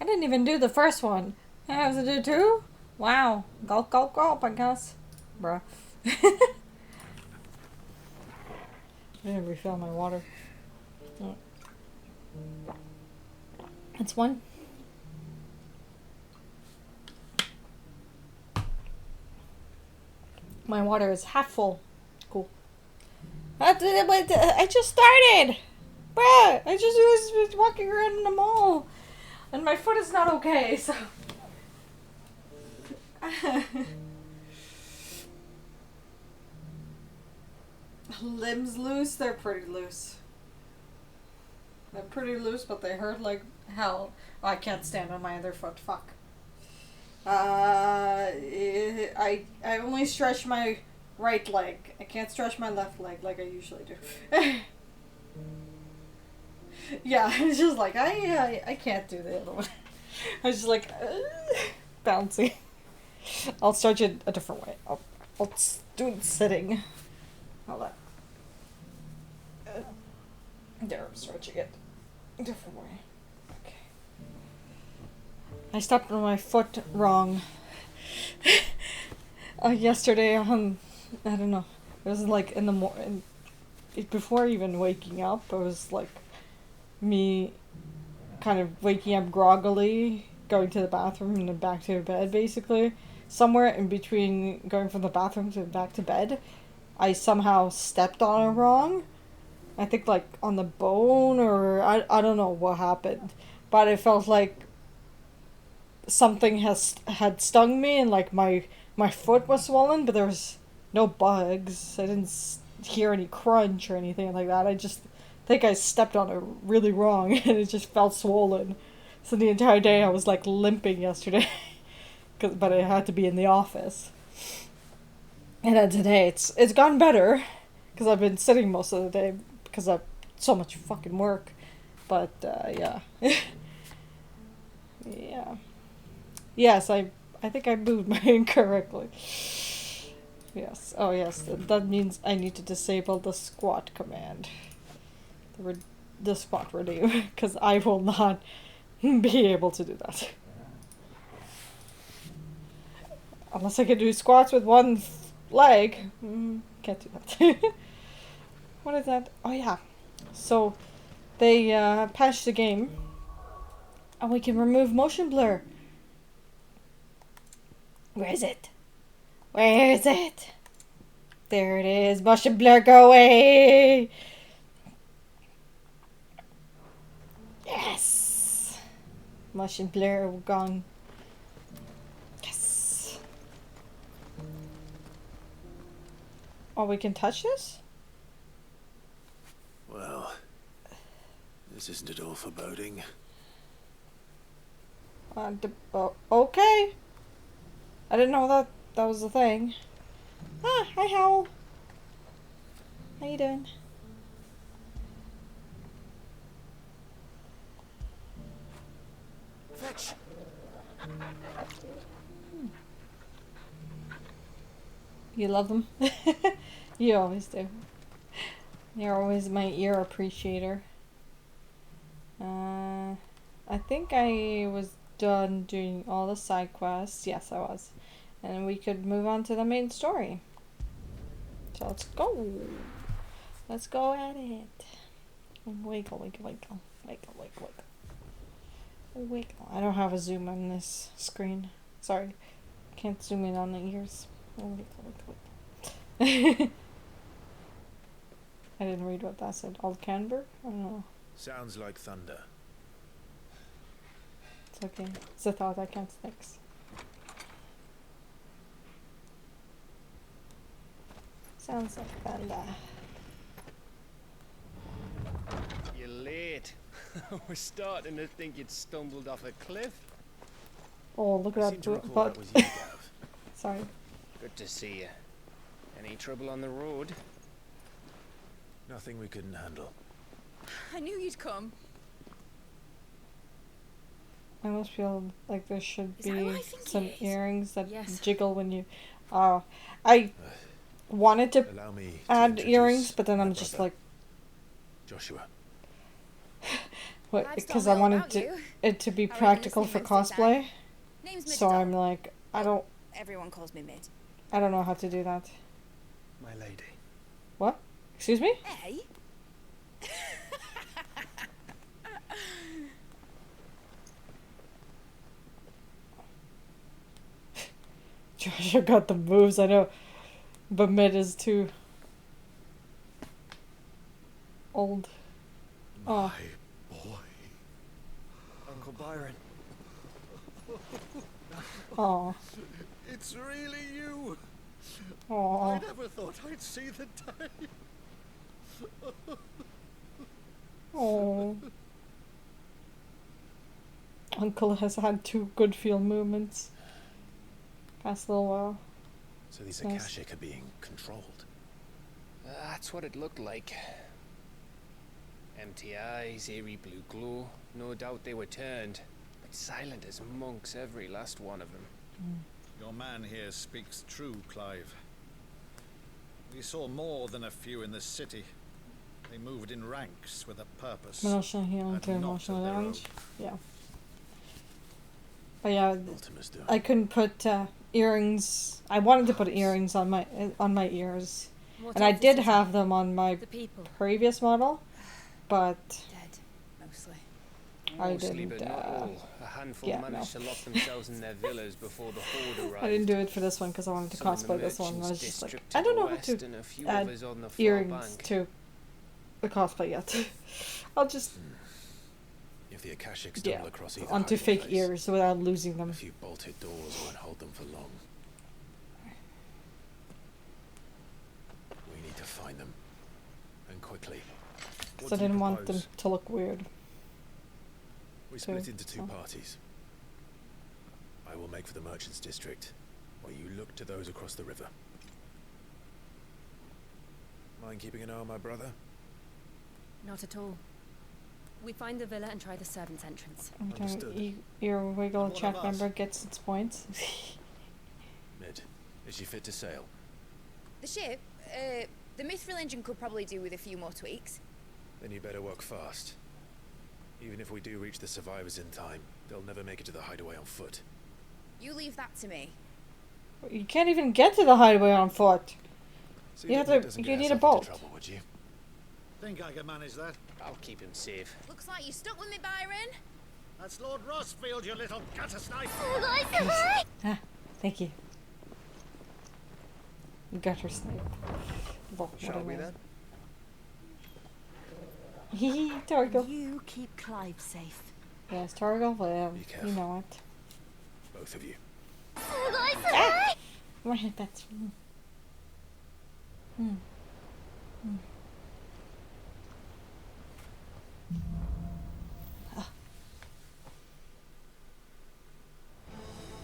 didn't even do the first one. I have to do two? Wow. Gulp, gulp, gulp, I guess. Bruh. I didn't refill my water. Oh. That's one. My water is half full. Cool. I just started! Bruh! I just was walking around in the mall. And my foot is not okay, so... Limbs loose? They're pretty loose. They're pretty loose, but they hurt like hell. Oh, I can't stand on my other foot. Fuck. I only stretch my right leg. I can't stretch my left leg like I usually do. Yeah, it's just like I can't do the other one. I was just like bouncing. I'll stretch it a different way. I'll do it sitting. Hold on. There, I'm stretching it a different way. Okay. I stepped on my foot wrong. Yesterday, I don't know. It was like in the morning, before even waking up. It was like me kind of waking up groggily, going to the bathroom and then back to bed, basically. Somewhere in between going from the bathroom to back to bed, I somehow stepped on it wrong. I think like on the bone, or I don't know what happened, but it felt like something had stung me, and like my foot was swollen, but there was no bugs. I didn't hear any crunch or anything like that. I just think I stepped on it really wrong and it just felt swollen. So the entire day I was like limping yesterday, but I had to be in the office. And then today it's gotten better because I've been sitting most of the day because I've so much fucking work. But yeah. Yeah. Yes, I think I moved my incorrectly. Yes. Oh yes, that means I need to disable the squat command. The squat renew, because I will not be able to do that. Unless I can do squats with one leg. Can't do that. What is that? Oh yeah. So, they patched the game. And we can remove motion blur. Where is it? Where is it? There it is. Motion blur, go away! Yes! Motion blur gone. Yes! Oh, we can touch this? Well, this isn't at all foreboding. Okay. I didn't know that was a thing. Ah, hi Howl. How you doing? Fetch. You love them? You always do. You're always my ear appreciator. I think I was done doing all the side quests. Yes, I was. And we could move on to the main story. So let's go. Let's go at it. Wiggle, wiggle, wiggle. Wiggle, wiggle, wiggle. Wiggle. I don't have a zoom on this screen. Sorry. Can't zoom in on the ears. Wiggle, wiggle, wiggle. I didn't read what that said. Old Canberra? I don't know. Sounds like thunder. It's okay. It's a thought I can't fix. Sounds like thunder. You're late. We're starting to think you'd stumbled off a cliff. Oh, look I at seem to that recall butt. that was you, Gav. Sorry. Good to see you. Any trouble on the road? Nothing we couldn't handle. I knew you'd come. I almost feel like there should Is that who be I think some it is? earrings that Yes. jiggle when you... I wanted to Allow me to add introduce earrings, but then my I'm just brother, like... Joshua. What? Clive's Because told I me all wanted about to, you. it to be I reckon practical this for new Winston's cosplay. Name's So Mid. I'm like, I don't Everyone calls me Mid. know how to do that. My lady. What? Excuse me? Hey? Joshua got the moves, I know. But Mid is too old. Oh. My boy. Uncle Byron. Oh. It's really you. Oh. I never thought I'd see the day. Oh. Uncle has had 2 good field movements. Past a little while. So these Nice. Akashic are being controlled. That's what it looked like. Empty eyes, eerie blue glow. No doubt they were turned. But silent as monks, every last one of them. Your man here speaks true, Clive. We saw more than a few in the city. They moved in ranks with a purpose. Emotional healing and to not emotional of their damage. own. Yeah. But yeah, Ultima's doing. I couldn't put earrings. I wanted to put earrings on my ears, What and I of the did city? have them on my The people. previous model, but Dead. Mostly. I Mostly, didn't, but not all. A handful yeah, managed no. to lock themselves in their villas before the horde arrived. I didn't do it for this one because I wanted to Some in the cosplay this one. And I was merchants' just like, district I to don't the know how west to and a few add others on the far earrings bank. to the cosplay yet. I'll just If the Akashic yeah stumble across either onto hiding fake place, ears without losing a them. few bolted doors won't hold them for long. We need to find them, and quickly. Because I didn't want them to look weird. We So- split into 2 so. parties. I will make for the merchants' district, while you look to those across the river. Mind keeping an eye on my brother? Not at all. We find the villa and try the servant's entrance. Every time Understood. ear wiggle And what chat of us? member gets its points. Mid, is she fit to sail? The ship, the mithril engine could probably do with a few more tweaks. Then you better work fast. Even if we do reach the survivors in time, they'll never make it to the hideaway on foot. You leave that to me. You can't even get to the hideaway on foot. So You have Dudley to- doesn't you get need a herself into boat. trouble, would you? Think I can manage that? I'll keep him safe. Looks like you stuck with me, Byron. That's Lord Rossfield, you little gutter snipe! Ah, thank you. Gutter snipe. Well, Shall we whatever. then? Hee Torgal. You keep Clive safe. Yes, Torgal, well, Be you careful. know it. Both of you. My head, that's.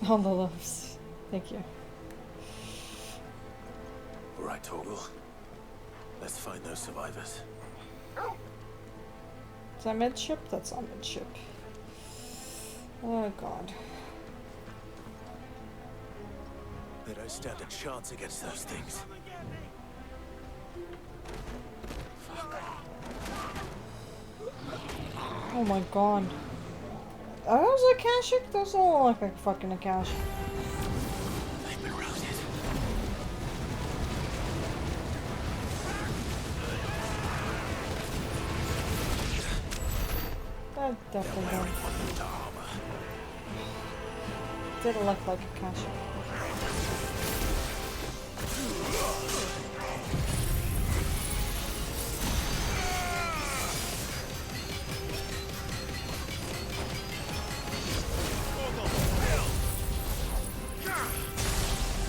All the loves. Thank you. All right, Torgal. Let's find those survivors. Is that midship? That's on midship. Oh god. They don't stand a chance against those things. Oh my god. Are those Akashic? Those don't look like fucking Akashic. They've been routed. That definitely Wearing don't. one of the armor. Didn't look like Akashic.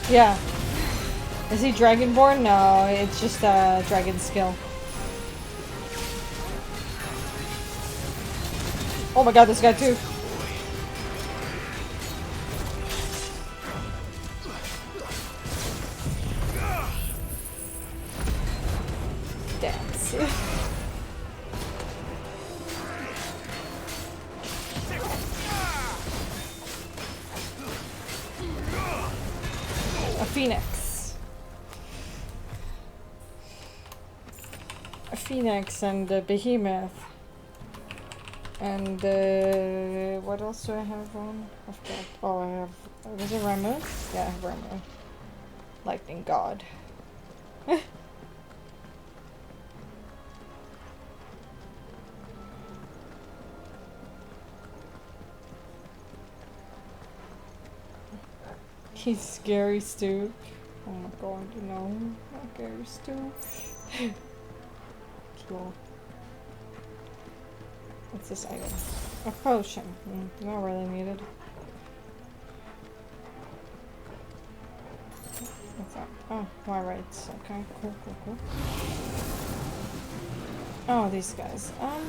Yeah. Is he Dragonborn? No, it's just a dragon skill. Oh my god, this guy too. Dance. A phoenix. A phoenix and a behemoth. And what else do I have on? I forgot. Oh, I have. Was it Ramu? Yeah, I have Ramu. Lightning God. He's scary Stu. Oh my god, you know, not scary Stu. Cool. What's this item? A potion. Not really needed. What's that? Oh, my rights. Okay, cool, cool, cool. Oh, these guys. Oh.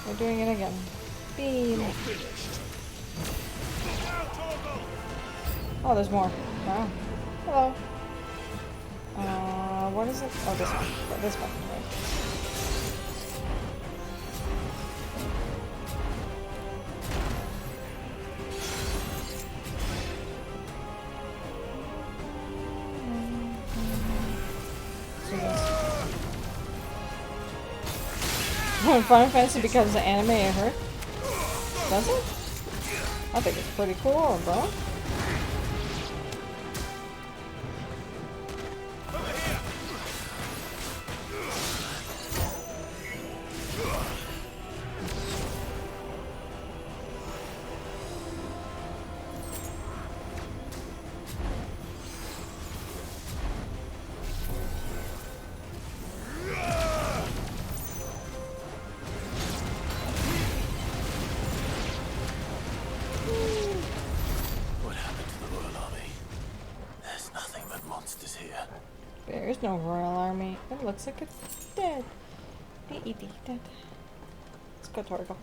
We're doing it again. Beam. Oh, there's more. Wow. Hello. What is it? Oh, this one. Oh, this one. Right. When Final Fantasy becomes an anime, it hurt. Does it? I think it's pretty cool, bro. There's no royal army. It looks like it's dead. Dead. Let's go, Torgal.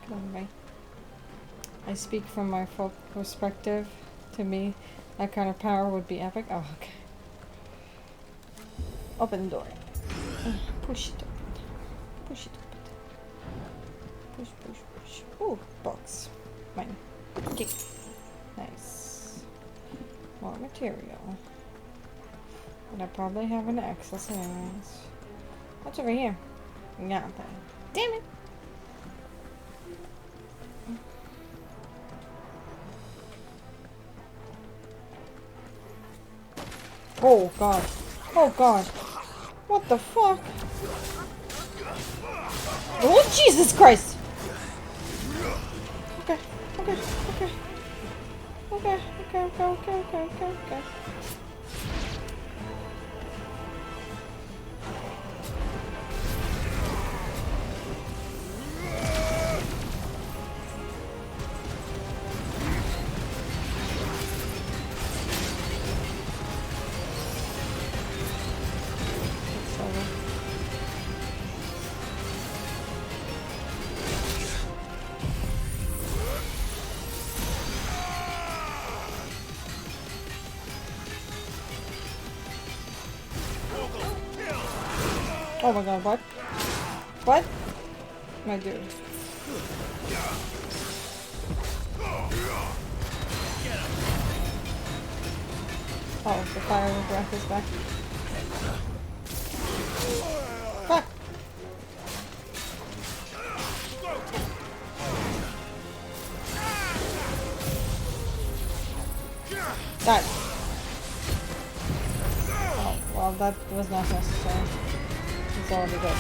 Come on, Ray. I speak from my folk perspective. To me, that kind of power would be epic. Oh, okay. Open the door. Push it open. Push it open. Push. Ooh, box. Mine. Okay. Nice. More material. And I probably have an access anyways. What's over here? Nothing. Damn it! Oh god. Oh god. What the fuck? Oh Jesus Christ! Okay. Oh my god, what? What? My dude. Oh, the fire breath is back. Fuck! Die! Oh, well, that was not necessary. It's already good.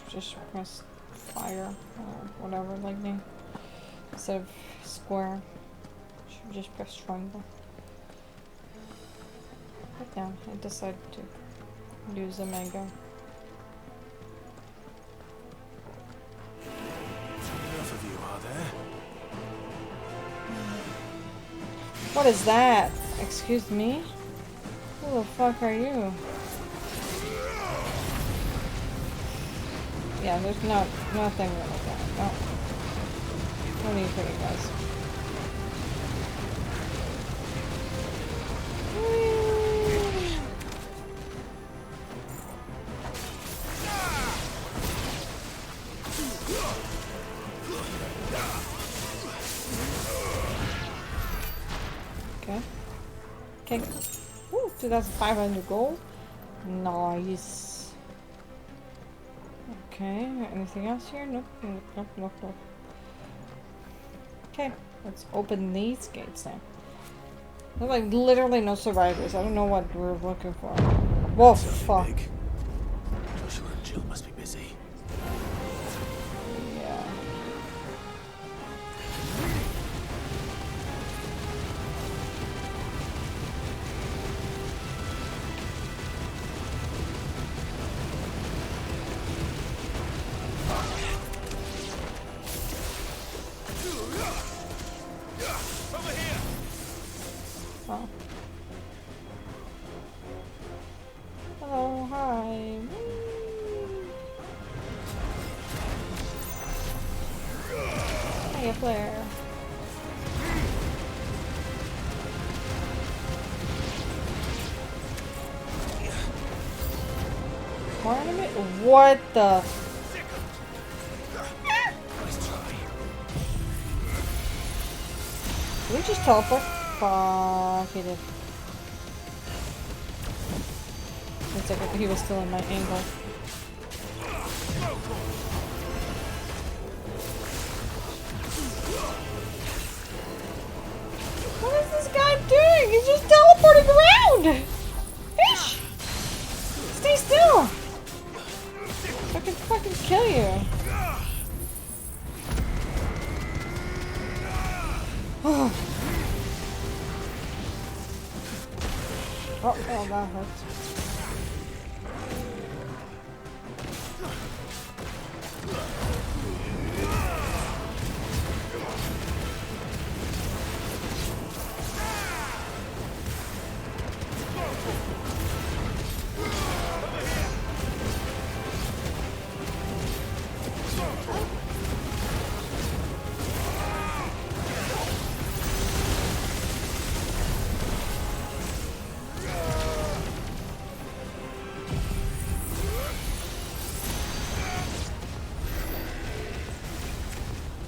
Just press fire or whatever, lightning. Instead of square. Should just press triangle. But now I decided to use a mango. Enough of you, are there? What is that? Excuse me? Who the fuck are you? Yeah, there's nothing like that. No. No need for you guys. Okay. Okay. Ooh, 2,500 gold. Nice. Okay, anything else here? Nope, nope, nope, nope, nope. Okay, let's open these gates now. There's like literally no survivors. I don't know what we're looking for. Whoa, fuck. Big. Joshua and Jill must be busy. Yeah. Over here! Oh. Hello, hi. Hey, Blair. More enemy? What the? Did we just teleport? Fuck, he did. One second, he was still in my angle. What is this guy doing? He's just teleporting around! Fish! Stay still! I can fucking kill you. Oh, oh, that hurts.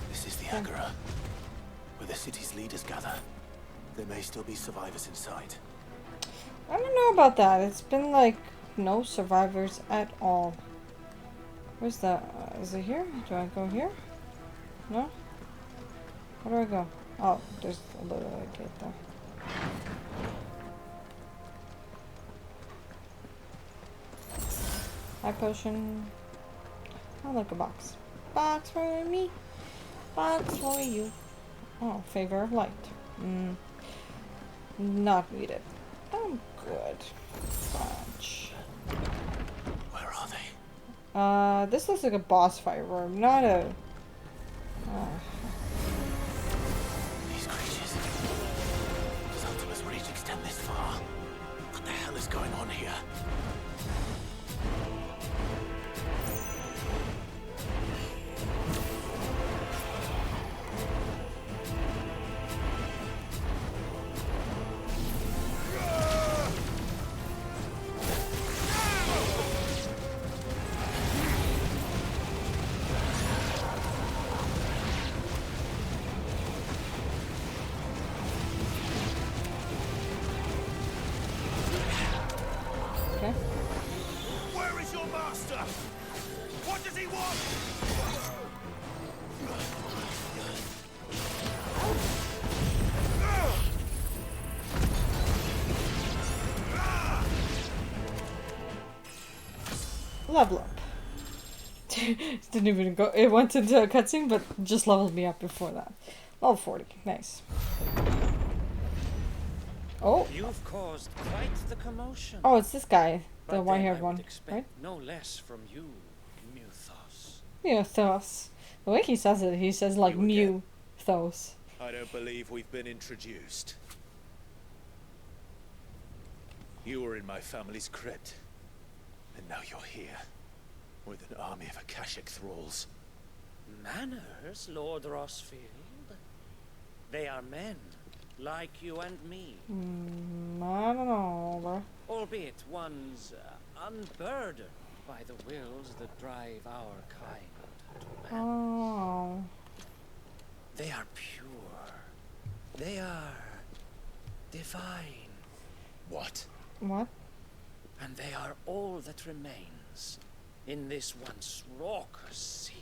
This is the Agora, where the city's leaders gather. There may still be survivors inside. I don't know about that. It's been like no survivors at all. Where's the? Is it here? Do I go here? No? Where do I go? Oh, there's a little gate there. High potion. Oh, look, a box. Box for me. Box for you. Oh, favor of light. Not needed. I'm good. Bunch. Where are they? This looks like a boss fight room, not a... These creatures. Does Ultima's reach extend this far? What the hell is going on here? Okay. Where is your master? What does he want? Level up. Didn't even go. It went into a cutscene, but just leveled me up before that. Level 40. Nice. Oh. You've caused quite the commotion. Oh, it's this guy. The But then white-haired I would one. expect Right? no less from you, Muthos. Muthos. The way he says it, he says like You again. Muthos. I don't believe we've been introduced. You were in my family's crypt. And now you're here. With an army of Akashic thralls. Manners, Lord Rossfield? They are men, like you and me. I don't know, bro. Albeit ones unburdened by the wills that drive our kind to man. Oh. They are pure. They are divine. What? What? And they are all that remains in this once raucous city.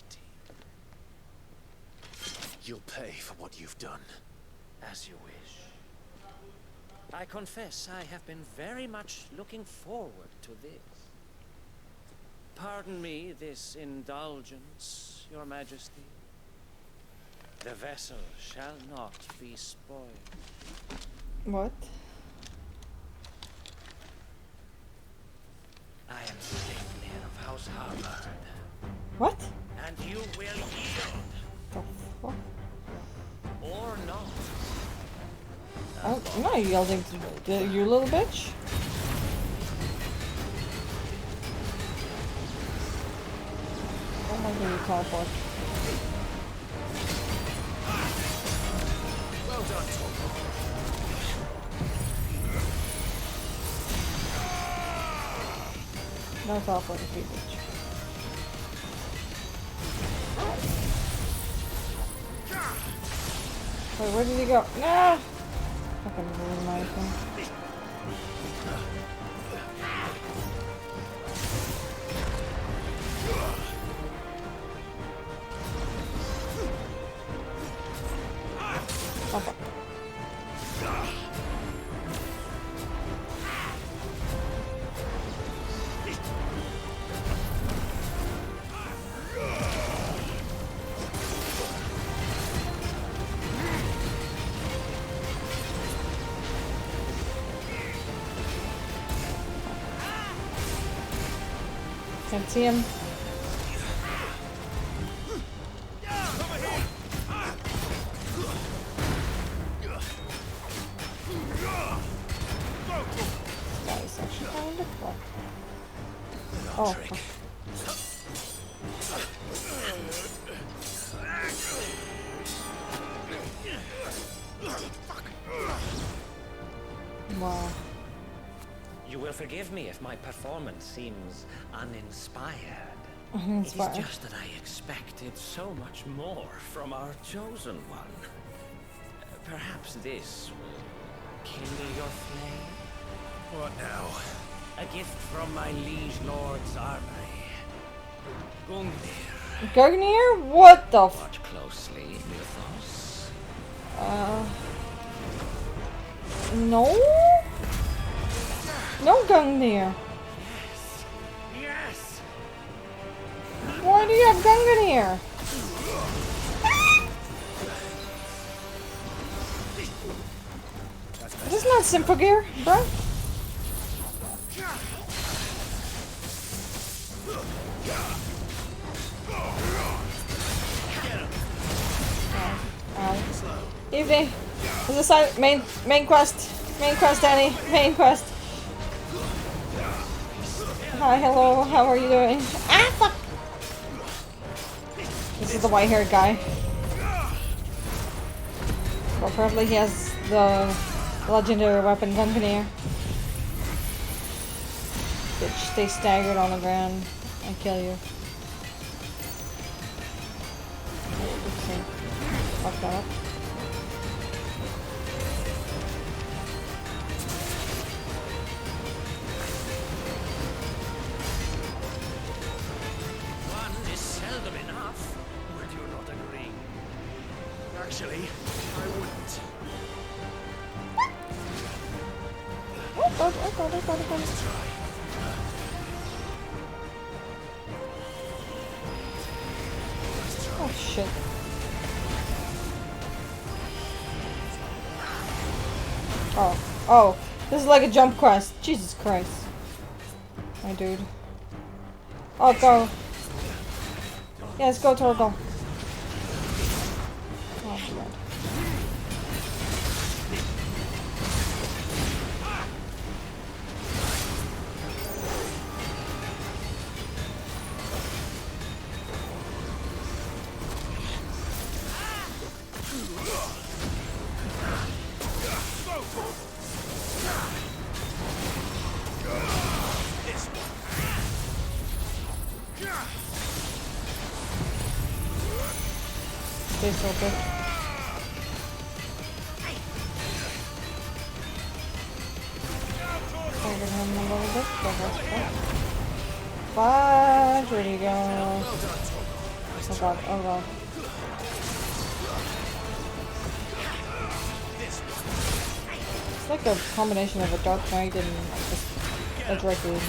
You'll pay for what you've done. As you wish. I confess I have been very much looking forward to this. Pardon me this indulgence, Your Majesty. The vessel shall not be spoiled. What? I am Sigmund of House Harvard, What? and you will yield, The fuck? or not. I'm not yielding to you, little bitch. Oh my god, you teleport. Well done, Torgal. No teleporting, you bitch. Wait, where did he go? Nah! Fucking ruined my thing. Oh, fuck. Can't see him. This guy is actually kind of cool. Oh, fuck. Wow. You will forgive me if my performance seems uninspired. Uninspired. It is just that I expected so much more from our chosen one. Perhaps this will kindle your flame? What now? A gift from my liege lord's armory. Gungnir. Gungnir? What the f- Watch closely, Mythos. No? No Gungnir. Yes. Yes. Why do you have Gungnir? This is not simple gear, bro. Evening. Is this side main quest? Main quest, Danny. Main quest. Hi, hello. How are you doing? Ah, fuck. This is the white-haired guy. Well, apparently he has the legendary weapon Gungnir. Bitch, stay staggered on the ground. I kill you. Oopsie. Fuck that up. One is seldom enough. Would you not agree? Actually, I wouldn't. Oh god, oh god, oh god, oh god. Oh shit. Oh, oh, this is like a jump quest. Jesus Christ. My dude. Oh, go. Yes, go, Torgal. Oh, god. Stay so good. him a little bit. Flash! Where'd he go? Oh god, oh god. It's like a combination of a Dark Knight and a Dragoon.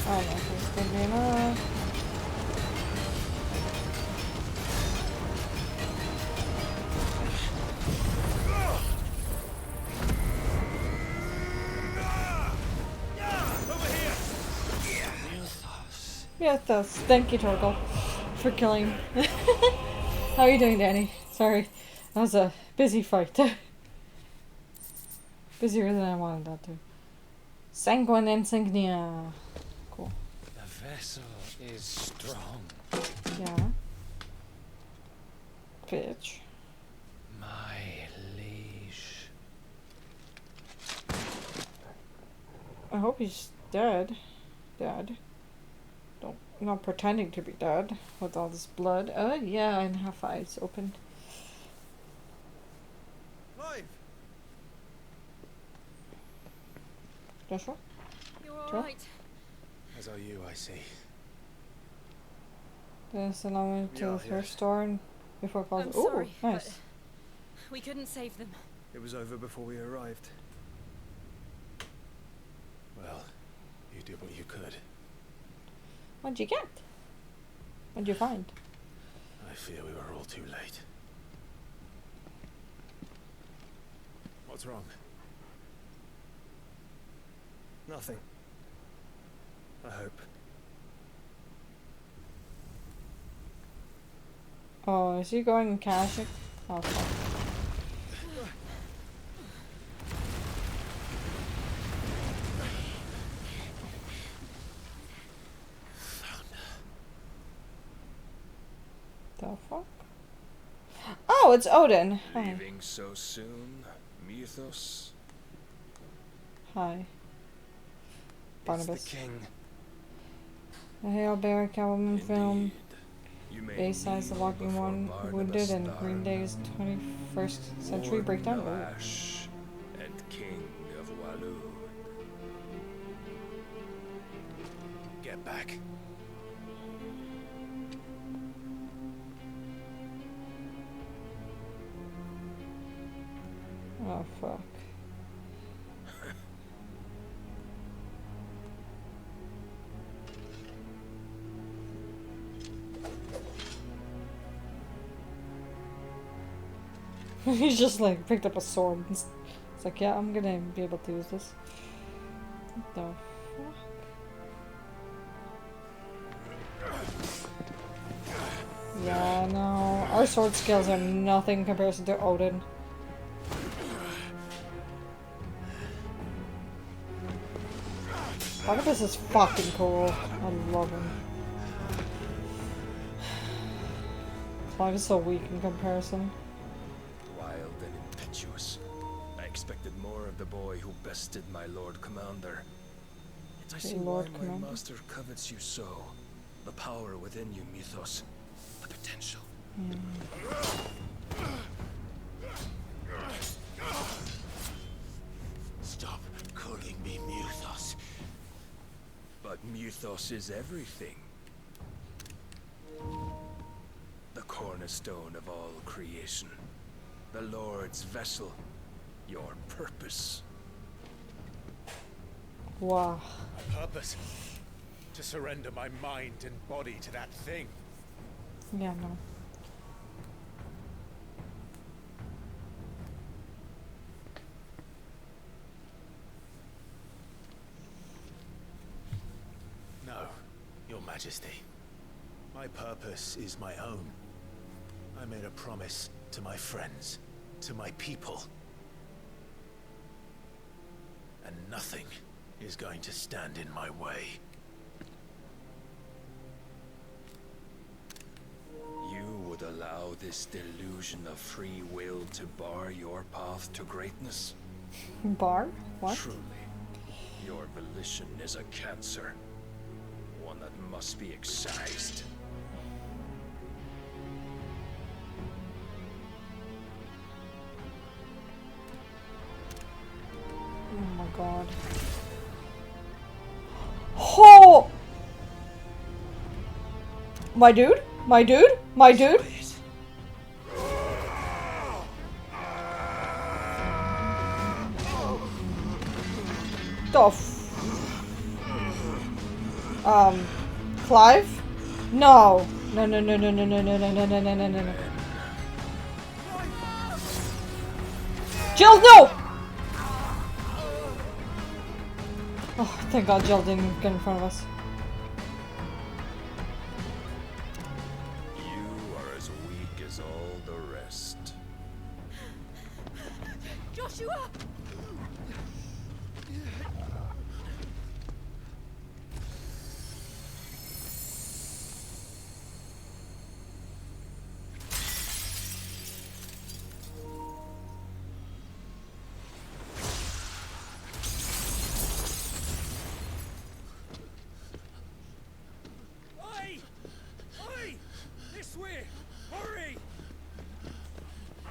I don't know if it's gonna be enough. Yeah, thank you, Torgal, for killing. How are you doing, Danny? Sorry, that was a busy fight. Busier than I wanted that to. Sanguine insignia. Cool. The vessel is strong. Yeah. Bitch. My liege. I hope he's dead. Dead. Not pretending to be dead with all this blood. Yeah, and half eyes open. Clive! Joshua? You're Sure. alright. As are you, I see. Just allow me to Yeah, the first yes. store and before calls. I'm Ooh, sorry, nice. but we couldn't save them. It was over before we arrived. Well, you did what you could. What'd you get? What'd you find? I fear we were all too late. What's wrong? Nothing. I hope. Oh, is he going Kashik? Oh, fuck. The fuck? Oh, it's Odin. Hi. Leaving so soon, Mythos? Hi. Barnabas. It's the king. The Hail Bear Catwoman film. Indeed. You may A-size, The kneel Walking before One, Barnabas Wounded, and Darn, Green Day's 21st Century Warden Breakdown. of Ooh. Ash and King of Walloon. Get back. Oh, fuck. He's just like picked up a sword. It's like, yeah, I'm gonna be able to use this. What the fuck? Yeah, no. Our sword skills are nothing in comparison to Odin. Barnabas is fucking cool. I love him. Clive is so weak in comparison. Wild and impetuous. I expected more of the boy who bested my Lord Commander. Yet I see Lord why Commander? my master covets you so. The power within you, Mythos. The potential. Stop calling me Mythos. But Mythos is everything. The cornerstone of all creation. The Lord's vessel. Your purpose. Wow. Purpose? To surrender my mind and body to that thing. Yeah, no. No, Your Majesty. My purpose is my own. I made a promise to my friends, to my people. And nothing is going to stand in my way. You would allow this delusion of free will to bar your path to greatness? Bar? What? Truly, your volition is a cancer. One that must be excised. Oh my god. Oh! My dude? My dude? My dude? The Clive? No. No, no, no, no, no, no, no, no, no, no, no, no, no. Jill, no! Oh, thank God Jill didn't get in front of us. You are as weak as all the rest. Joshua!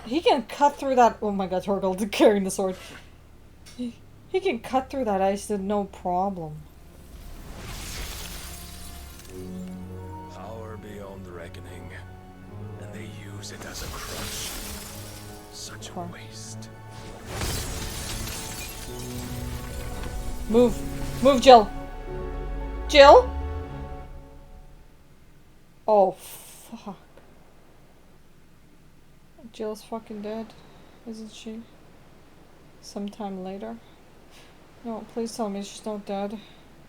He can cut through that. Oh my God, Torgal carrying the sword. He can cut through that ice with no problem. Power beyond reckoning, and they use it as a crutch. Such a waste. Move. Move, Jill. Jill? Oh, fuck. Jill's fucking dead, isn't she? Sometime later. No, please tell me she's not dead.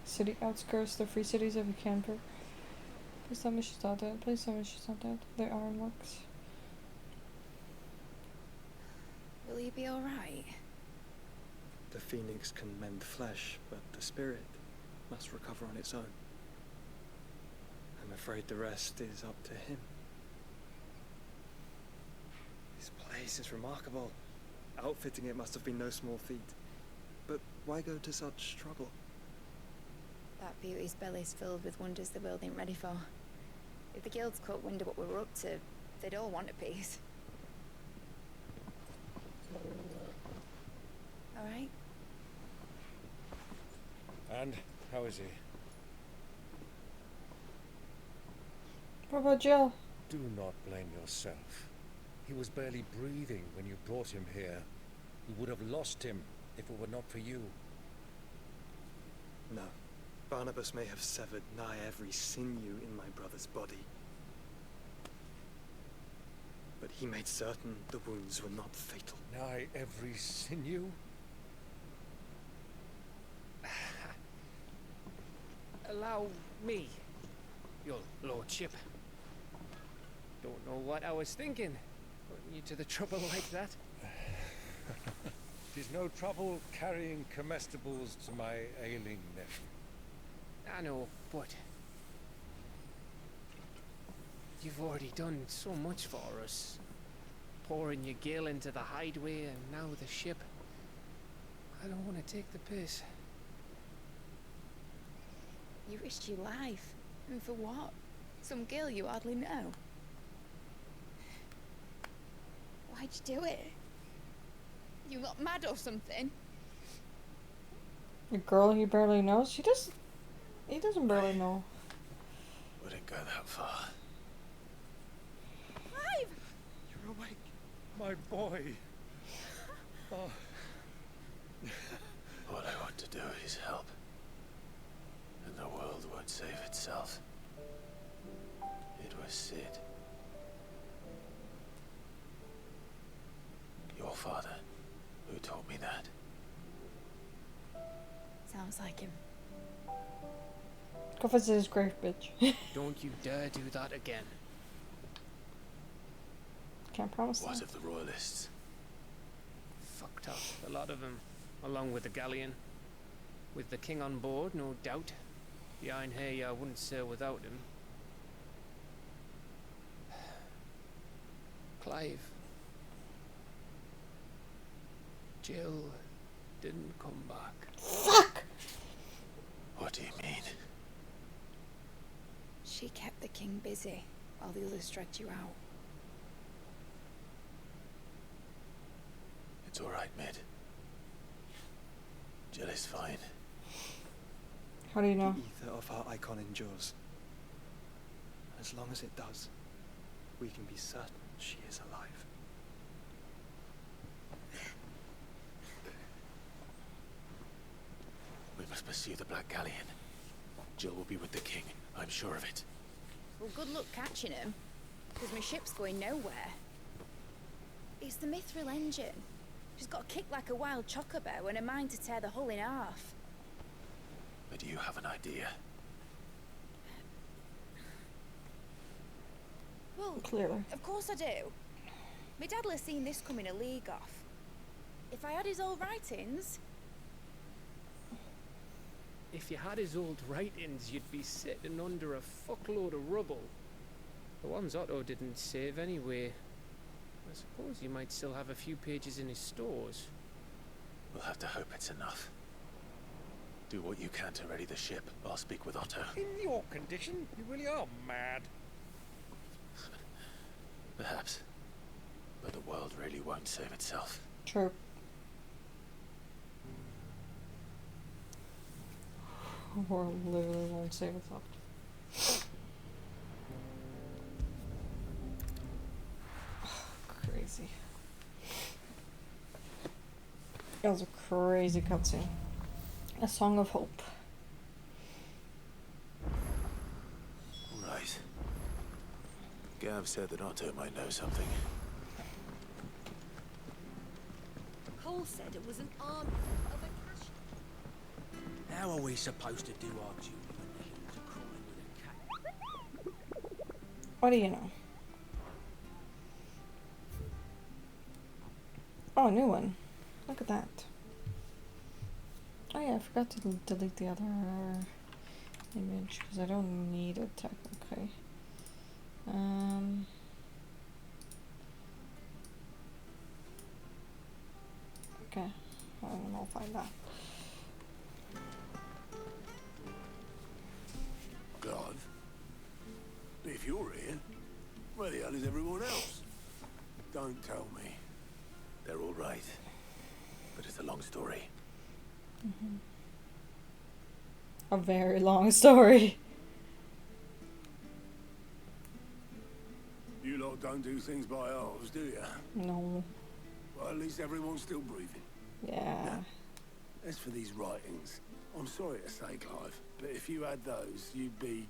City outskirts, the free cities of Canberra. Please tell me she's not dead. Please tell me she's not dead. The ironworks. Will you be alright? The phoenix can mend flesh, but the spirit must recover on its own. I'm afraid the rest is up to him. This place is remarkable. Outfitting it must have been no small feat. But why go to such trouble? That beauty's belly's filled with wonders the world ain't ready for. If the guilds caught wind of what we were up to, they'd all want a piece. Alright? And how is he? What about Jill? Do not blame yourself. He was barely breathing when you brought him here. We would have lost him if it were not for you. No. Barnabas may have severed nigh every sinew in my brother's body. But he made certain the wounds were not fatal. Nigh every sinew? Allow me, your lordship. Don't know what I was thinking, putting you to the trouble like that. Tis no trouble carrying comestibles to my ailing nephew. I know, but you've already done so much for us. Pouring your gill into the hideaway and now the ship. I don't want to take the piss. You risked your life. And for what? Some girl you hardly know. Why'd you do it? You got mad or something? A girl he barely knows? He doesn't barely know. Wouldn't go that far. Clive! You're awake, my boy. Oh. All I want to do is help. And the world won't save itself. It was Sid. Your father, who taught me that. Sounds like him. Go visit his grave, bitch. Don't you dare do that again. Can't promise What that. of the royalists? Fucked up, a lot of them, along with the galleon. With the king on board, no doubt. The Iron Hair wouldn't sail without him. Clive. Jill. didn't come back. Fuck! What do you mean? She kept the king busy while the others dragged you out. It's all right, Mid. Jill is fine. How do you know? The ether of our icon endures. As long as it does, we can be certain she is alive. We must pursue the Black Galleon. Jill will be with the king, I'm sure of it. Well, good luck catching him, because my ship's going nowhere. It's the Mithril engine. She's got a kick like a wild chocobo and a mind to tear the hull in half. But you have an idea. Well, Clearly. of course I do. My dad'll have seen this coming a league off. If I had his old writings... If you had his old writings, you'd be sitting under a fuckload of rubble. The ones Otto didn't save anyway. I suppose you might still have a few pages in his stores. We'll have to hope it's enough. Do what you can to ready the ship. I'll speak with Otto. In your condition, you really are mad. Perhaps. But the world really won't save itself. True. World literally won't save itself. Crazy. That was a crazy cutscene. A song of hope. Right. Gav said that Otto might know something. Cole said it was an army of a cash. How are we supposed to do our duty when the hills are crawling with a cat? What do you know? Oh, a new one. Look at that. Oh yeah, I forgot to delete the other image because I don't need it technically. Okay, I'll find that. Clive? If you're here, where the hell is everyone else? Don't tell me. They're all right. But it's a long story. A very long story. You lot don't do things by halves, do you? No. Well, at least everyone's still breathing. Yeah. As for these writings, I'm sorry to say, Clive, but if you had those, you'd be...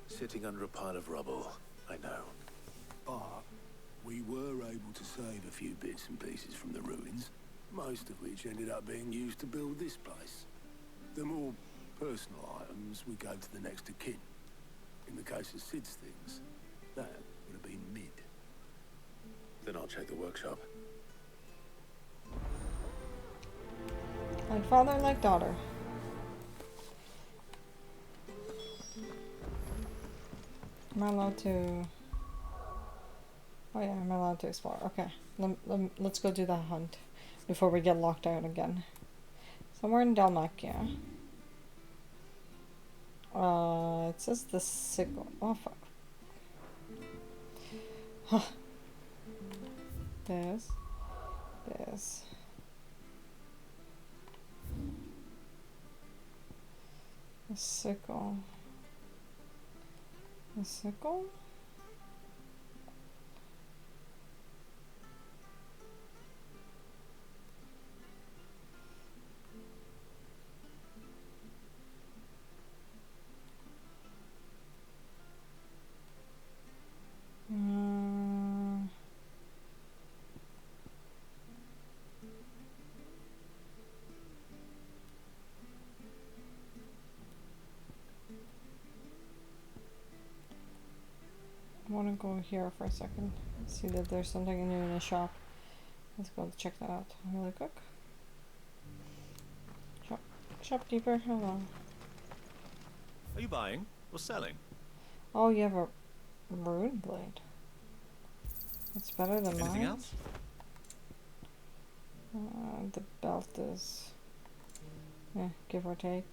sitting under a pile of rubble, I know. But we were able to save a few bits and pieces from the ruins, most of which ended up being used to build this place. The more personal items we gave to the next of kin. In the case of Sid's things, that would have been Mid. Then I'll check the workshop. Like father, like daughter. Am I allowed to... Oh yeah, I'm allowed to explore. Okay, let's go do the hunt before we get locked out again. Somewhere in Dalmacia. It says the sickle. Oh fuck. Huh. This. A sickle. A sickle? I want to go here for a second. See that there's something new in the shop. Let's go check that out really quick. Shopkeeper, hello. Are you buying or selling? Oh, you have a rune blade. That's better than Anything mine. else? The belt is Yeah, give or take.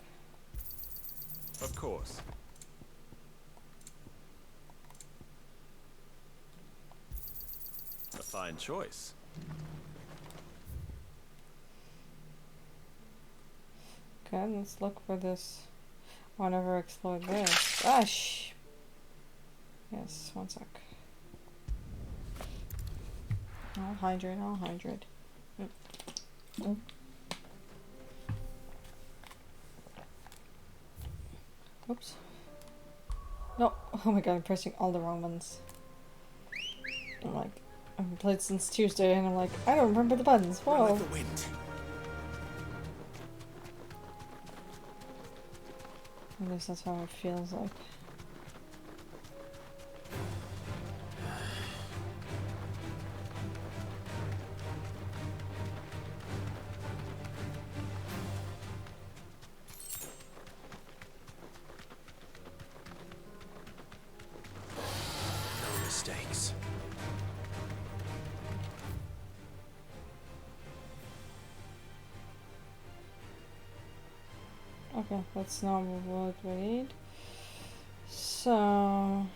Of course. A fine choice. Okay, let's look for this. I'll never explore this. Gosh! Yes, one sec. I'll hydrate, I'll hydrate. Mm. Oops. No, oh my god, I'm pressing all the wrong ones. I'm like, I haven't played since Tuesday and I'm like, I don't remember the buttons. Whoa. Like the wind. I guess that's how it feels like. No mistakes. Okay, that's not what we need. So,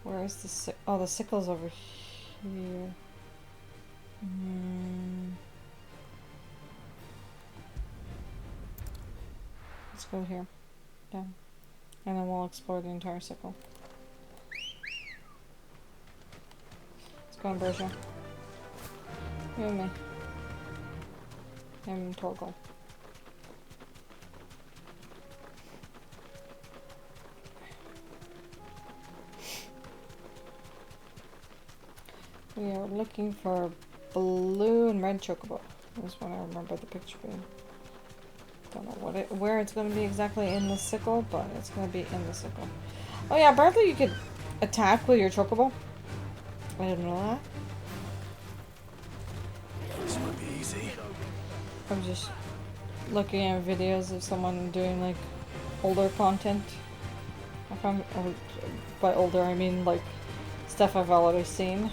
where is the oh, the sickle's over here. Let's go here. Down. And then we'll explore the entire sickle. Let's go on Berger. You and me. And Torgal. We are looking for blue and red chocobo. That's what I remember the picture being. Don't know where it's going to be exactly in the sickle, but it's going to be in the sickle. Oh yeah, apparently you could attack with your chocobo. I didn't know that. This won't be easy. I'm just looking at videos of someone doing like older content. By older I mean like stuff I've already seen.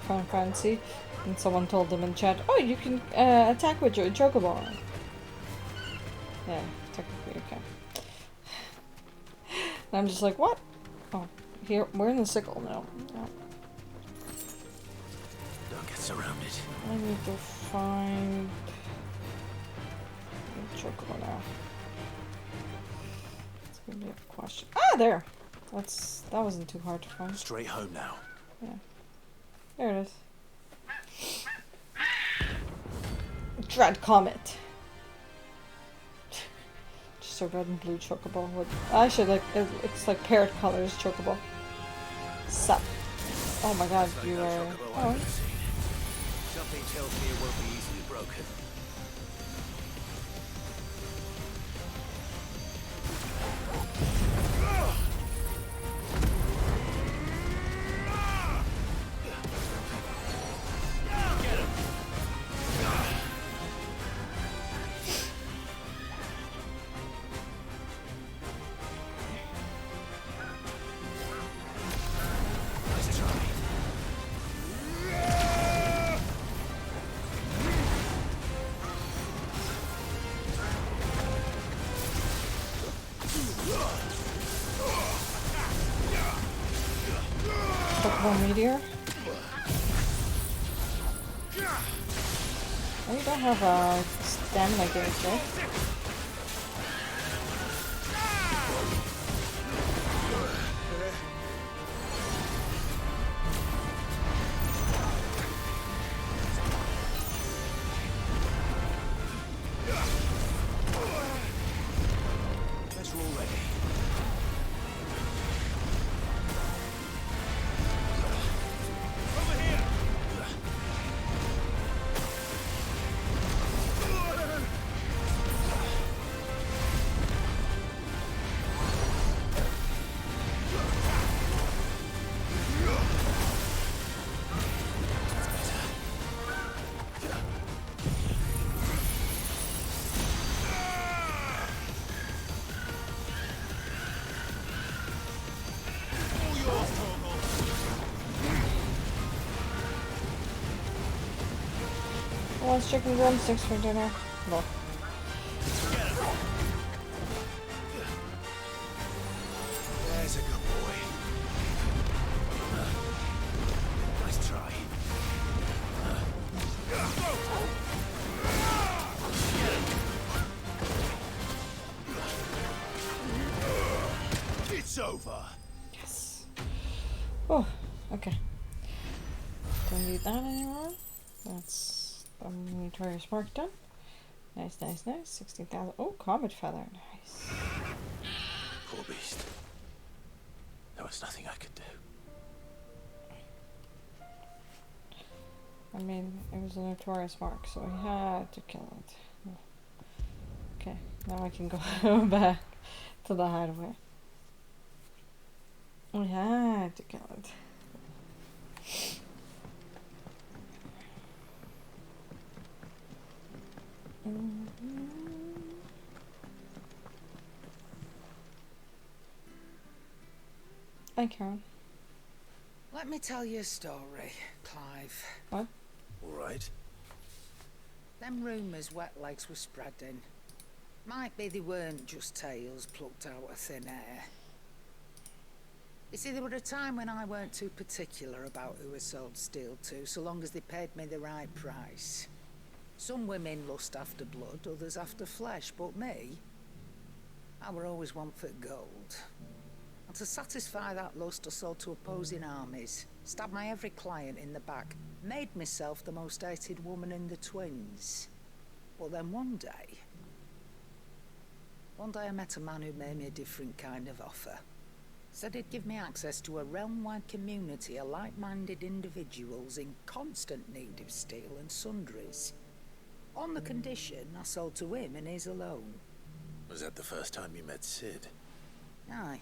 Final Fantasy, and someone told them in chat, oh, you can attack with your chocobo. Yeah, technically you can. And I'm just like, what? Oh, here, we're in the sickle now. Yeah. Don't get surrounded. I need to find the chocobo now. It's gonna be a question. Ah, there! That wasn't too hard to find. Straight home now. Yeah. There it is. Dread Comet. Just a red and blue chocobo with actually like it's like parrot colors chocobo. Sup. Oh my god, you are oh. Something tells me it won't be easily broken. Chocobo meteor. Oh, you don't have a stamina gauge, right? Guess we're all ready. Wants chicken drumsticks for dinner. Look. Okay. Don't need that anymore. That's notorious mark done. Nice, nice, nice. 16,000. Oh, comet feather. Nice. Poor beast. There was nothing I could do. I mean, it was a notorious mark, so we had to kill it. Okay, now I can go back to the hideaway. We had to kill it. Hi, Karen. Let me tell you a story, Clive. What? All right. Them rumours wet legs were spreading. Might be they weren't just tales plucked out of thin air. You see, there were a time when I weren't too particular about who I sold steel to, so long as they paid me the right price. Some women lust after blood, others after flesh, but me, I were always one for gold. And to satisfy that lust, I sold to opposing armies, stabbed my every client in the back, made myself the most hated woman in the twins. But then one day I met a man who made me a different kind of offer. Said he'd give me access to a realm-wide community of like-minded individuals in constant need of steel and sundries. On the condition I sold to him and his alone. Was that the first time you met Sid? Aye.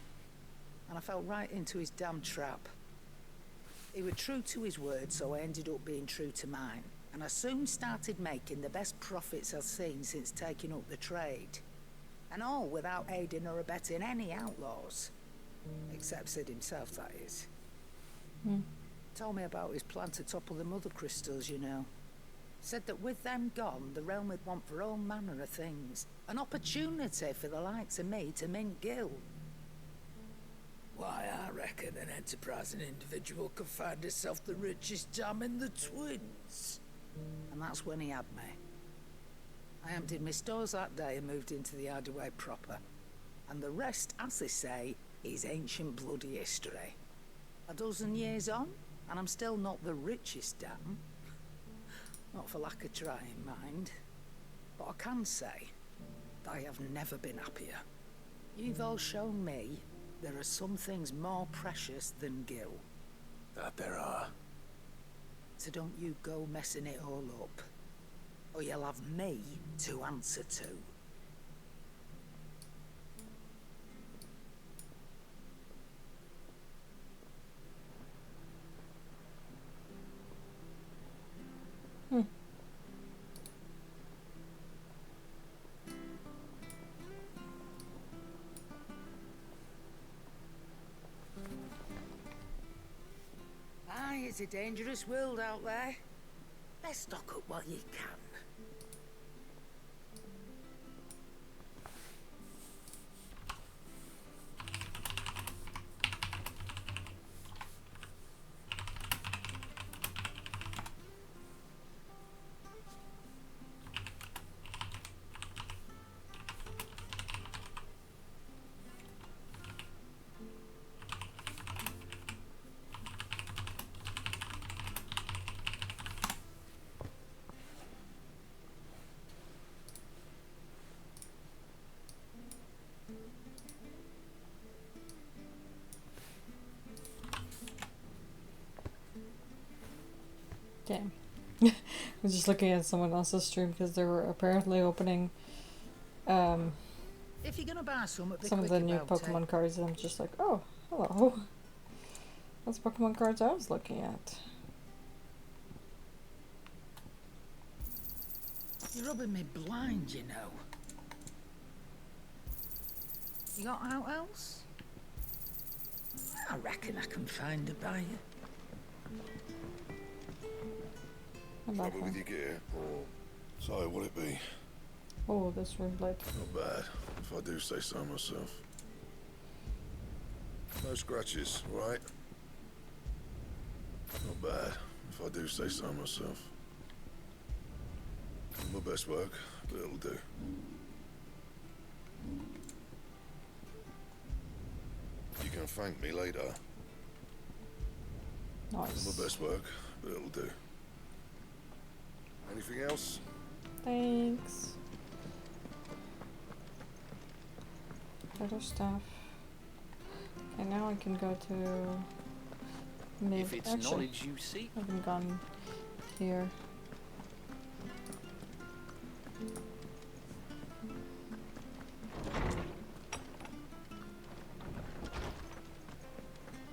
And I fell right into his damn trap. He was true to his word, so I ended up being true to mine. And I soon started making the best profits I've seen since taking up the trade. And all without aiding or abetting any outlaws. Except Sid himself, that is. Told me about his plan to topple the mother crystals, you know. Said that with them gone, the realm would want for all manner of things. An opportunity for the likes of me to mint gil. Why, I reckon an enterprising individual could find himself the richest dam in the twins. And that's when he had me. I emptied my stores that day and moved into the hideaway proper. And the rest, as they say, is ancient bloody history. A dozen years on, and I'm still not the richest dam. Not for lack of trying, mind. But I can say that I have never been happier. You've all shown me there are some things more precious than gil. That there are. So don't you go messing it all up, or you'll have me to answer to. Aye, it's a dangerous world out there. Let's stock up while you can. Damn. I was just looking at someone else's stream because they were apparently opening If you're gonna buy some of the new Pokemon cards, and I'm just like, oh, hello. That's Pokemon cards I was looking at. You're rubbing me blind, you know. You got out else? I reckon I can find a buyer. Trouble with your gear, or so will it be? Oh, this room light. Not bad, if I do say so myself. No scratches, right? Not bad, if I do say so myself. My best work, but it'll do. You can thank me later. Nice. Not my best work, but it'll do. Anything else? Thanks. Better stuff. And now I can go to mid. If it's Actually, knowledge you seek, I haven't gone here.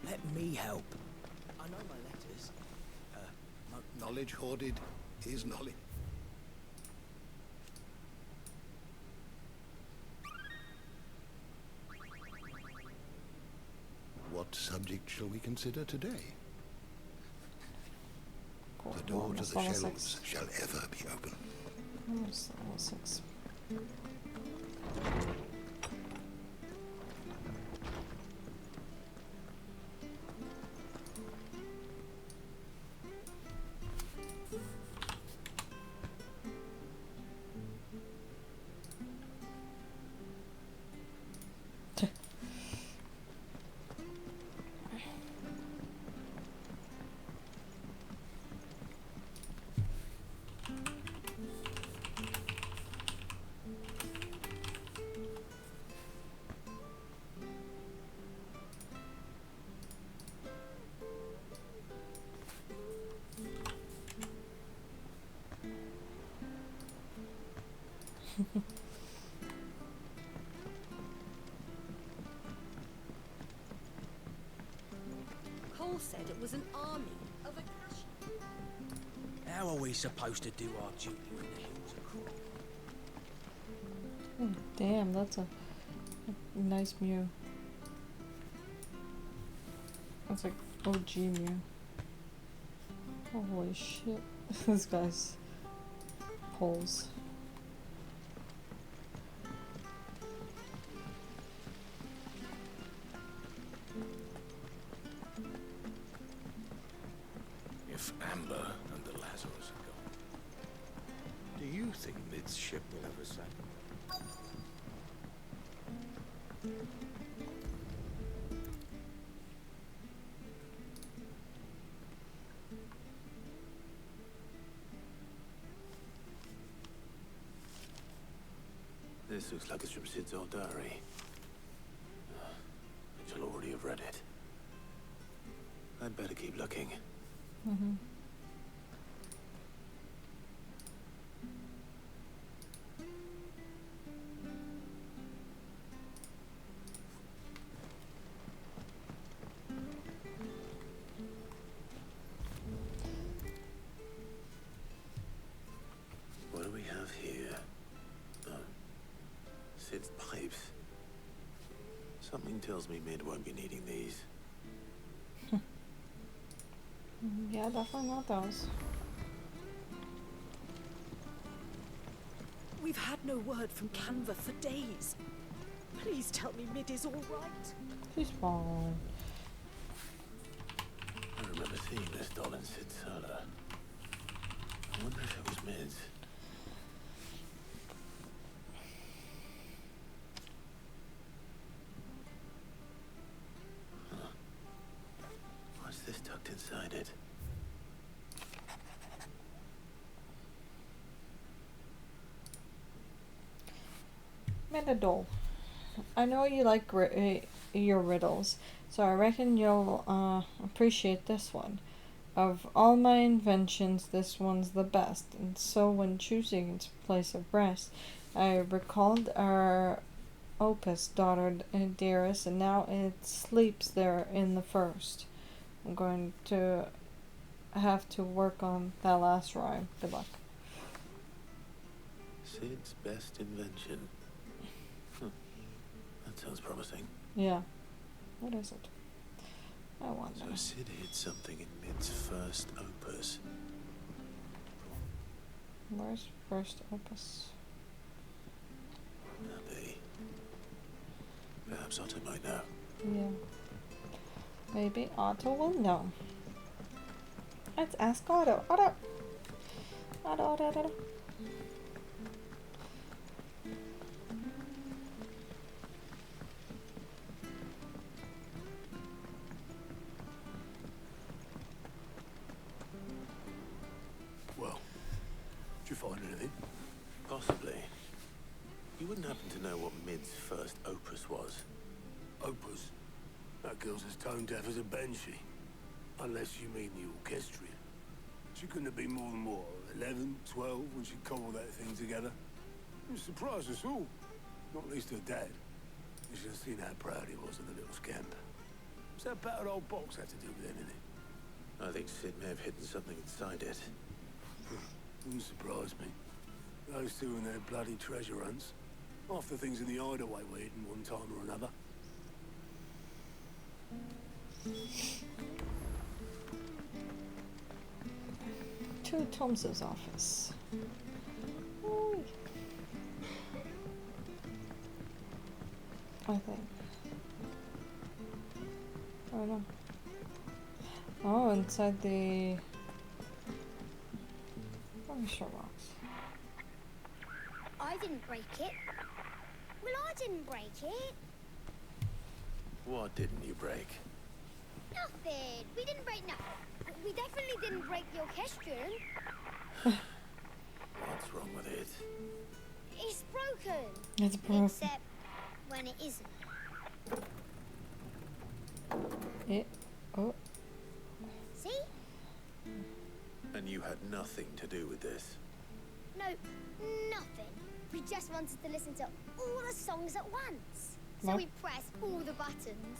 Let me help. I know my letters. Knowledge hoarded is knowledge. What subject shall we consider today? The door to the shelves shall ever be open. Almost level 6. Cole said it was an army of Akashi. How are we supposed to do our duty when the hills are cruel? Oh, damn, that's a nice Mew. That's like OG Mew. Holy shit. This guy's pulls. If Amber and the Lazarus are gone, do you think Mid's ship will ever sail? This looks like it's from Sid's old diary. I shall already have read it. I'd better keep looking. Mm-hmm. What do we have here? Oh, Sid's pipes. Something tells me Mid won't be needing these. Yeah, definitely not those. We've had no word from Canva for days. Please tell me Mid is all right. She's fine. I remember seeing this doll in Sid's cellar. I wonder if it was Mid's. Huh. What's this tucked inside it? Doll. I know you like your riddles, so I reckon you'll appreciate this one. Of all my inventions, this one's the best, and so when choosing its place of rest, I recalled our opus, daughter dearest, and now it sleeps there in the first. I'm going to have to work on that last rhyme. Good luck. Sid's best invention. That sounds promising. Yeah. What is it? I wonder. So Sid hid something in Mid's first opus. Where's first opus? Now perhaps Otto might know. Yeah. Maybe Otto will know. Let's ask Otto. Otto! Otto. you find anything? Possibly. You wouldn't happen to know what Mid's first opus was? Opus? That girl's as tone deaf as a banshee. Unless you mean the orchestrion. She couldn't have been more than, what, 11, 12 when she cobbled that thing together? It surprised us all. Not least her dad. You should have seen how proud he was of the little scamp. What's that battered old box have to do with anything? I think Sid may have hidden something inside it. Wouldn't surprise me. Those two and their bloody treasure hunts. Half the things in the hideaway were hidden one time or another. To Thomas's office. Ooh. I think. I don't know. Oh, inside the furniture box. I didn't break it. Well, I didn't break it. What didn't you break? Nothing. We didn't break nothing. We definitely didn't break the orchestrion. What's wrong with it? It's broken. It's broken. Except when it isn't. Oh. See? And you had nothing to do with this? Nope, nothing. We just wanted to listen to all the songs at once. So What? we pressed all the buttons.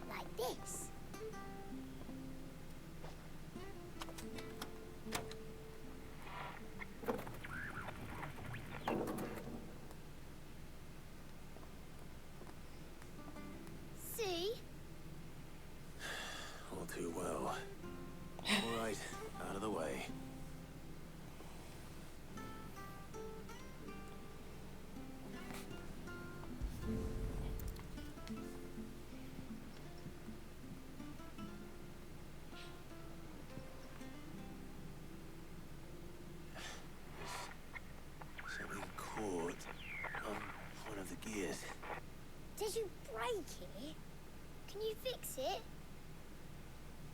Like this. See? All too well. All right, out of the way. Something caught on one of the gears. Did you break it? Can you fix it?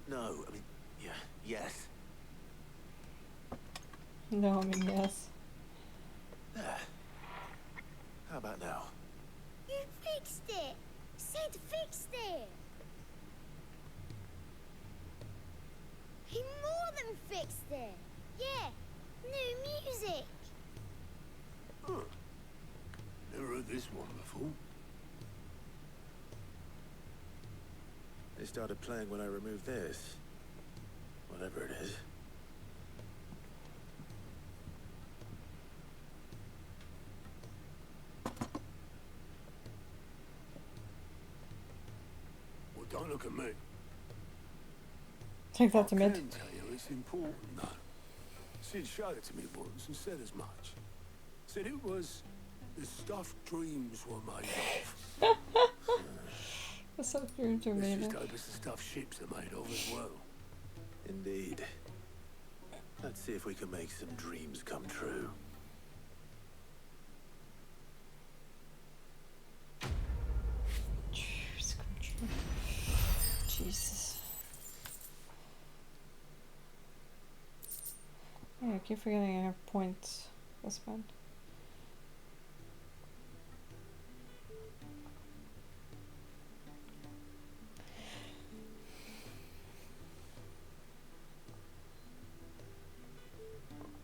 No, I mean, yeah, yes. No, I mean yes. There. How about now? You fixed it. Sid fixed it. He more than fixed it. Yeah, new music. Huh. Never heard this one before. They started playing when I removed this. Whatever it is. Well, don't look at me. Take that to I mid. can tell you it's important, though. Sid showed it to me once and said as much. Said it was the stuff dreams were made of. That's so cute to me. Let's just hope it's the stuff ships are made of as well. Indeed. Let's see if we can make some dreams come true. Jeez, come true. Jesus. Yeah, I keep forgetting I have points to spend.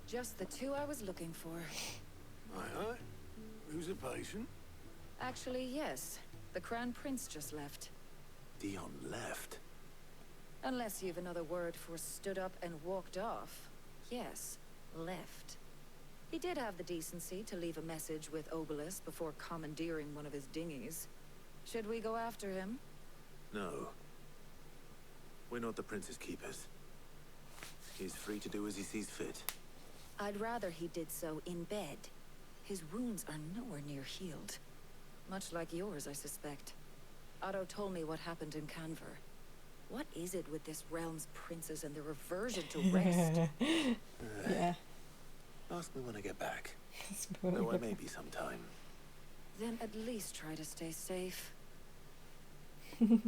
Just the two I was looking for. Aye, aye. Who's a patient? Actually, yes. The Crown Prince just left. Dion left. Unless you've another word for stood up and walked off. Yes, left. He did have the decency to leave a message with Obelisk before commandeering one of his dinghies. Should we go after him? No. We're not the Prince's keepers. He's free to do as he sees fit. I'd rather he did so in bed. His wounds are nowhere near healed. Much like yours, I suspect. Otto told me what happened in Canver. What is it with this realm's princes and their aversion to rest? Yeah. Ask me when I get back. Though I may be sometime. Then at least try to stay safe. And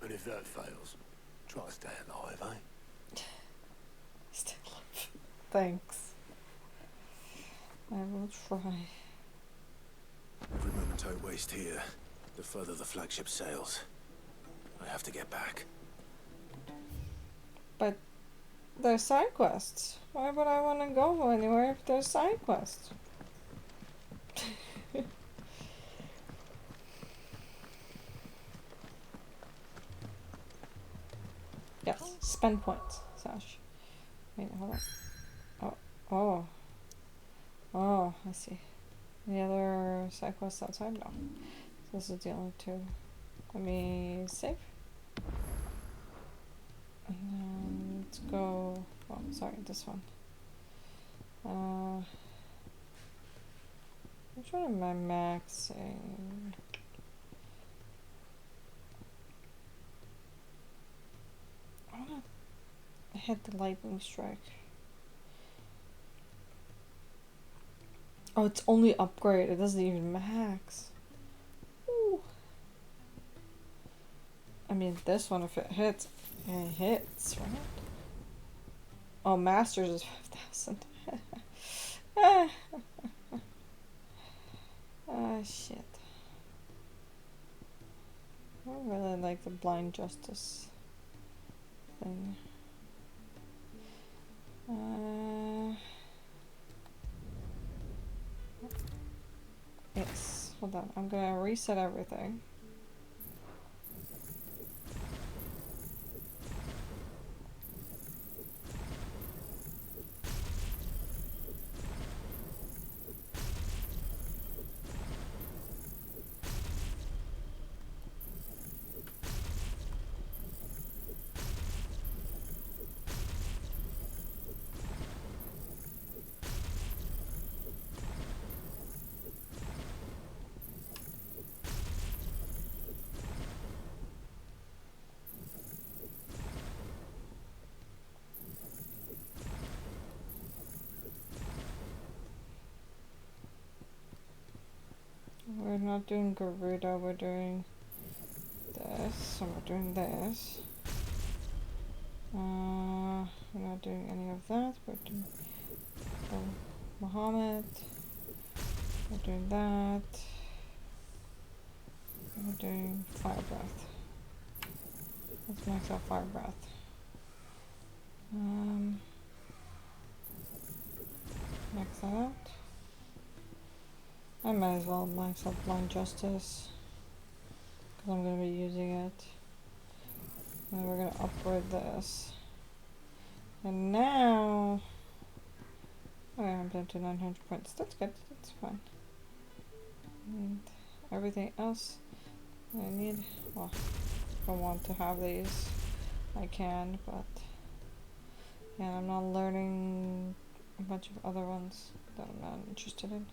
if that fails, try to stay alive, eh? Thanks. I will try. Every moment I waste here, the further the flagship sails. I have to get back. But there's side quests. Why would I want to go anywhere if there's side quests? Yes, spend points, Sash. Wait, hold on. Oh. Oh, I see. Any other side quests outside? No. This is the only two. Let me save. And then let's go. Oh, sorry, this one. Which one am I maxing? I wanna hit the lightning strike. Oh, it's only upgrade. It doesn't even max. Ooh. I mean, this one, if it hits, it hits, right? Oh, Masters is 5,000. Ah, shit. I really like the blind justice thing. Yes, hold on. I'm gonna reset everything. We're not doing Garuda, we're doing this, so we're doing this. We're not doing any of that, we're doing Muhammad. We're doing that. We're doing Fire Breath. Let's max out Fire Breath. Max that out. I might as well max out Blind Justice, because I'm going to be using it. And we're going to upgrade this. And now... okay, I'm down to 900 points. That's good. That's fine. And everything else I need... well, if I want to have these, I can, but... yeah, I'm not learning a bunch of other ones that I'm not interested in.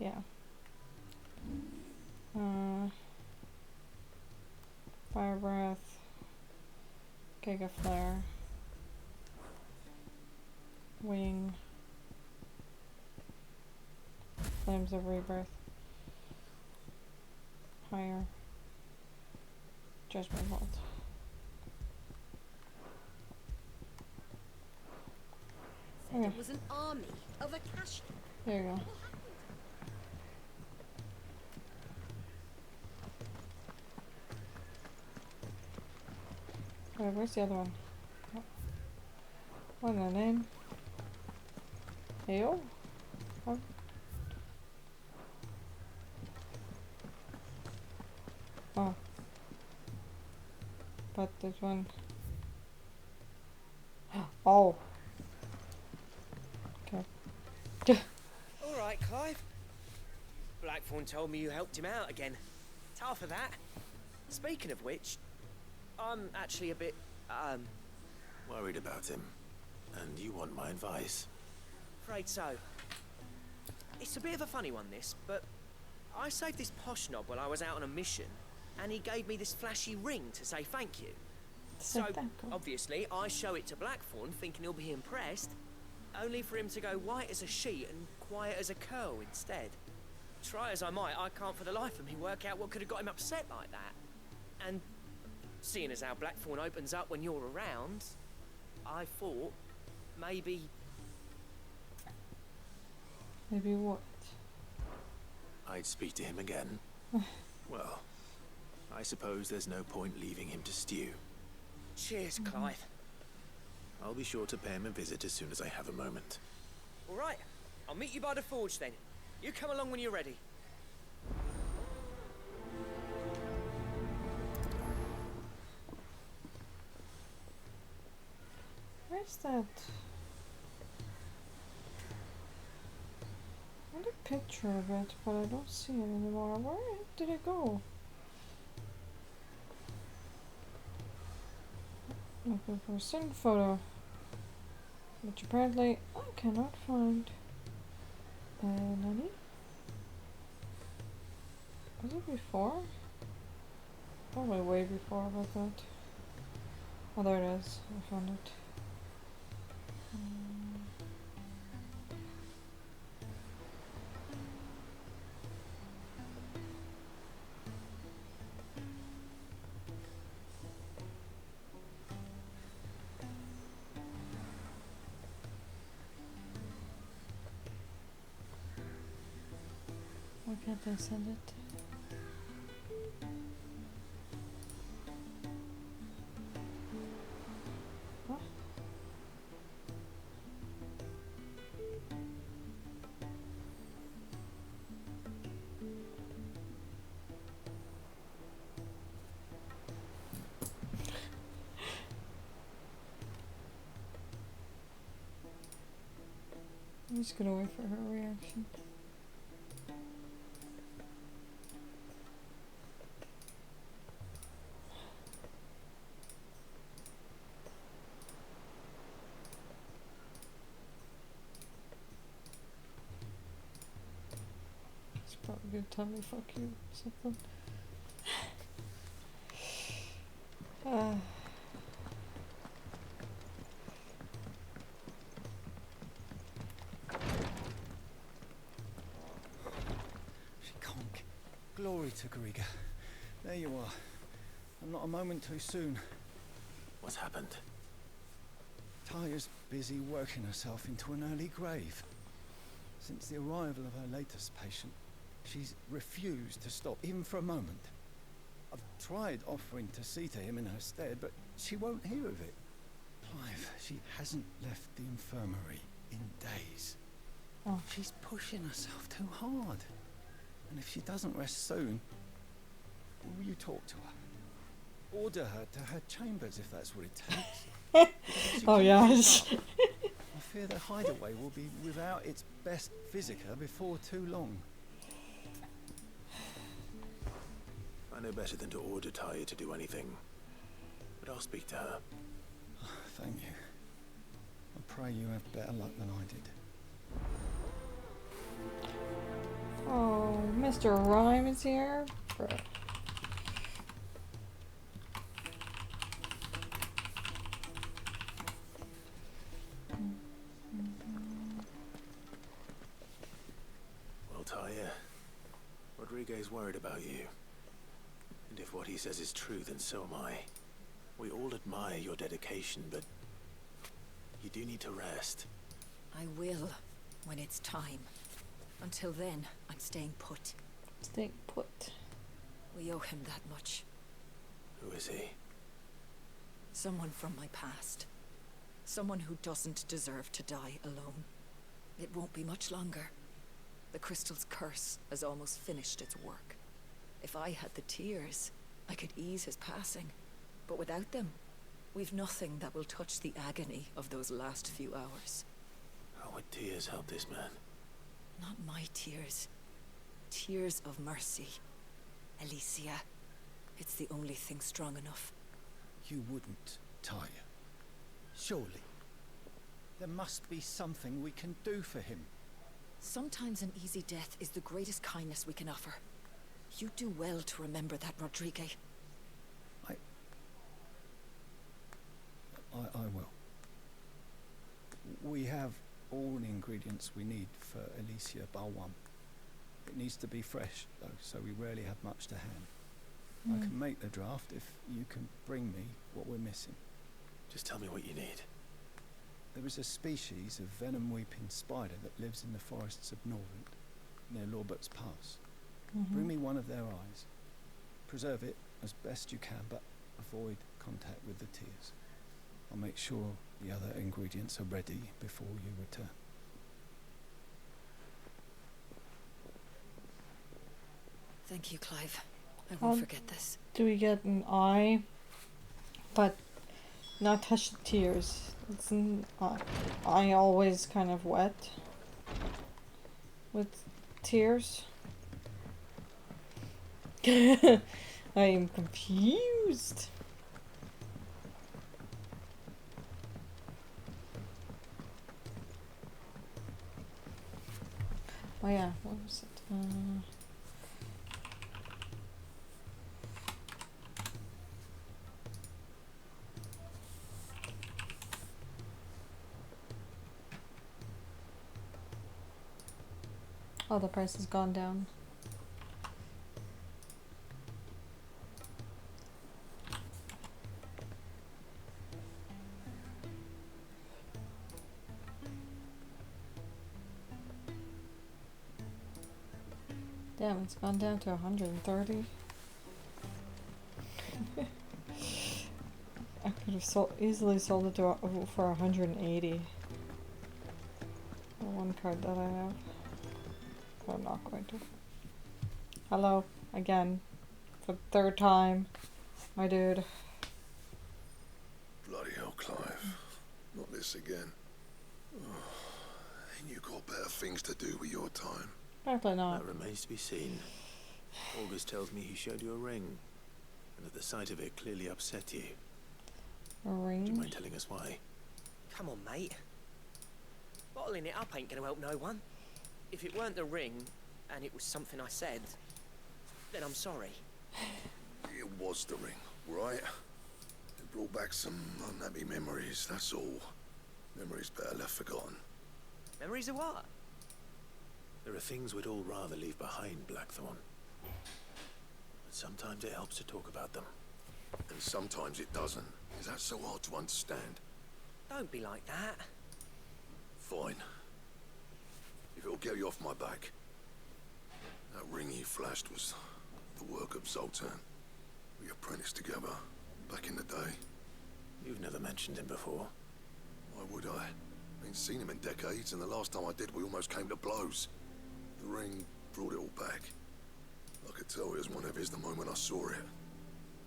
Yeah. Fire Breath, Giga Flare, Wing, Flames of Rebirth, Higher, Judgment Vault. Okay. It was an army of Akashi. There you go. Wait, where's the other one? What in the name? Ayo? Oh. Oh. But there's one. Oh. Okay. Alright, Clive. Blackthorn told me you helped him out again. Tough for that. Speaking of which, I'm actually a bit, worried about him. And you want my advice? afraid so. It's a bit of a funny one, this, but I saved this posh knob while I was out on a mission, and he gave me this flashy ring to say thank you. So, obviously, I show it to Blackthorn, thinking he'll be impressed, only for him to go white as a sheet and quiet as a curl instead. Try as I might, I can't for the life of me work out what could have got him upset like that. And seeing as how Blackthorn opens up when you're around, I thought maybe... Maybe what? I'd speak to him again. Well, I suppose there's no point leaving him to stew. Cheers, Clive. I'll be sure to pay him a visit as soon as I have a moment. All right, I'll meet you by the forge then. You come along when you're ready. Where's that? I had a picture of it, but I don't see it anymore. Where did it go? Looking for a certain photo, which apparently I cannot find. Nani? Was it before? Probably way before, but that. Oh, there it is. I found it. Why can't I send it? What? I'm just gonna wait for her reaction. It's probably gonna tell me fuck you or something. Conk. Glory to Griga. There you are. I'm not a moment too soon. What's happened? Tyre's busy working herself into an early grave. Since the arrival of her latest patient, she's refused to stop, even for a moment. I've tried offering to see to him in her stead, but she won't hear of it. Clive, she hasn't left the infirmary in days. Oh. She's pushing herself too hard. And if she doesn't rest soon, will you talk to her? Order her to her chambers if that's what it takes. Oh yes. I fear the hideaway will be without its best visitor before too long. I know better than to order Tyre to do anything, but I'll speak to her. Thank you. I pray you have better luck than I did. Oh, Mr. Rhyme is here? Bro. Well, Tyre, Rodriguez worried about you. And if what he says is true, then so am I. We all admire your dedication, but you do need to rest. I will, when it's time. Until then, I'm staying put. Stay put. We owe him that much. Who is he? Someone from my past. Someone who doesn't deserve to die alone. It won't be much longer. The crystal's curse has almost finished its work. If I had the tears, I could ease his passing. But without them, we've nothing that will touch the agony of those last few hours. How would tears help this man? Not my tears. Tears of mercy. Alicia. It's the only thing strong enough. You wouldn't, Tyre. Surely. There must be something we can do for him. Sometimes an easy death is the greatest kindness we can offer. You do well to remember that, Rodrigue. I will. We have all the ingredients we need for Alicia Balwam. It needs to be fresh, though, so we rarely have much to hand. I can make the draft if you can bring me what we're missing. Just tell me what you need. There is a species of venom-weeping spider that lives in the forests of Norvent, near Lorbert's Pass. Bring me one of their eyes. Preserve it as best you can, but avoid contact with the tears. I'll make sure the other ingredients are ready before you return. Thank you, Clive. I won't forget this. Do we get an eye? But not touch the tears. It's an eye always kind of wet with tears. I am confused. Oh yeah, what was it? Oh, the price has gone down. Damn, it's gone down to 130. I could have easily sold it to for 180. The one card that I have. But I'm not going to. Hello, again. For the third time. My dude. Bloody hell, Clive. Not this again. Oh, ain't you got better things to do with your time? Probably not. That remains to be seen. August tells me he showed you a ring, and that the sight of it clearly upset you. A ring? Do you mind telling us why? Come on, mate. Bottling it up ain't gonna help no one. If it weren't the ring, and it was something I said, then I'm sorry. It was the ring, right? It brought back some unhappy memories, that's all. Memories better left forgotten. Memories of what? There are things we'd all rather leave behind, Blackthorn. But sometimes it helps to talk about them. And sometimes it doesn't. Is that so hard to understand? Don't be like that. Fine. If it'll get you off my back. That ring you flashed was the work of Zoltan. We apprenticed together, back in the day. You've never mentioned him before. Why would I? I ain't seen him in decades, and the last time I did, we almost came to blows. The ring brought it all back. I could tell it was one of his the moment I saw it.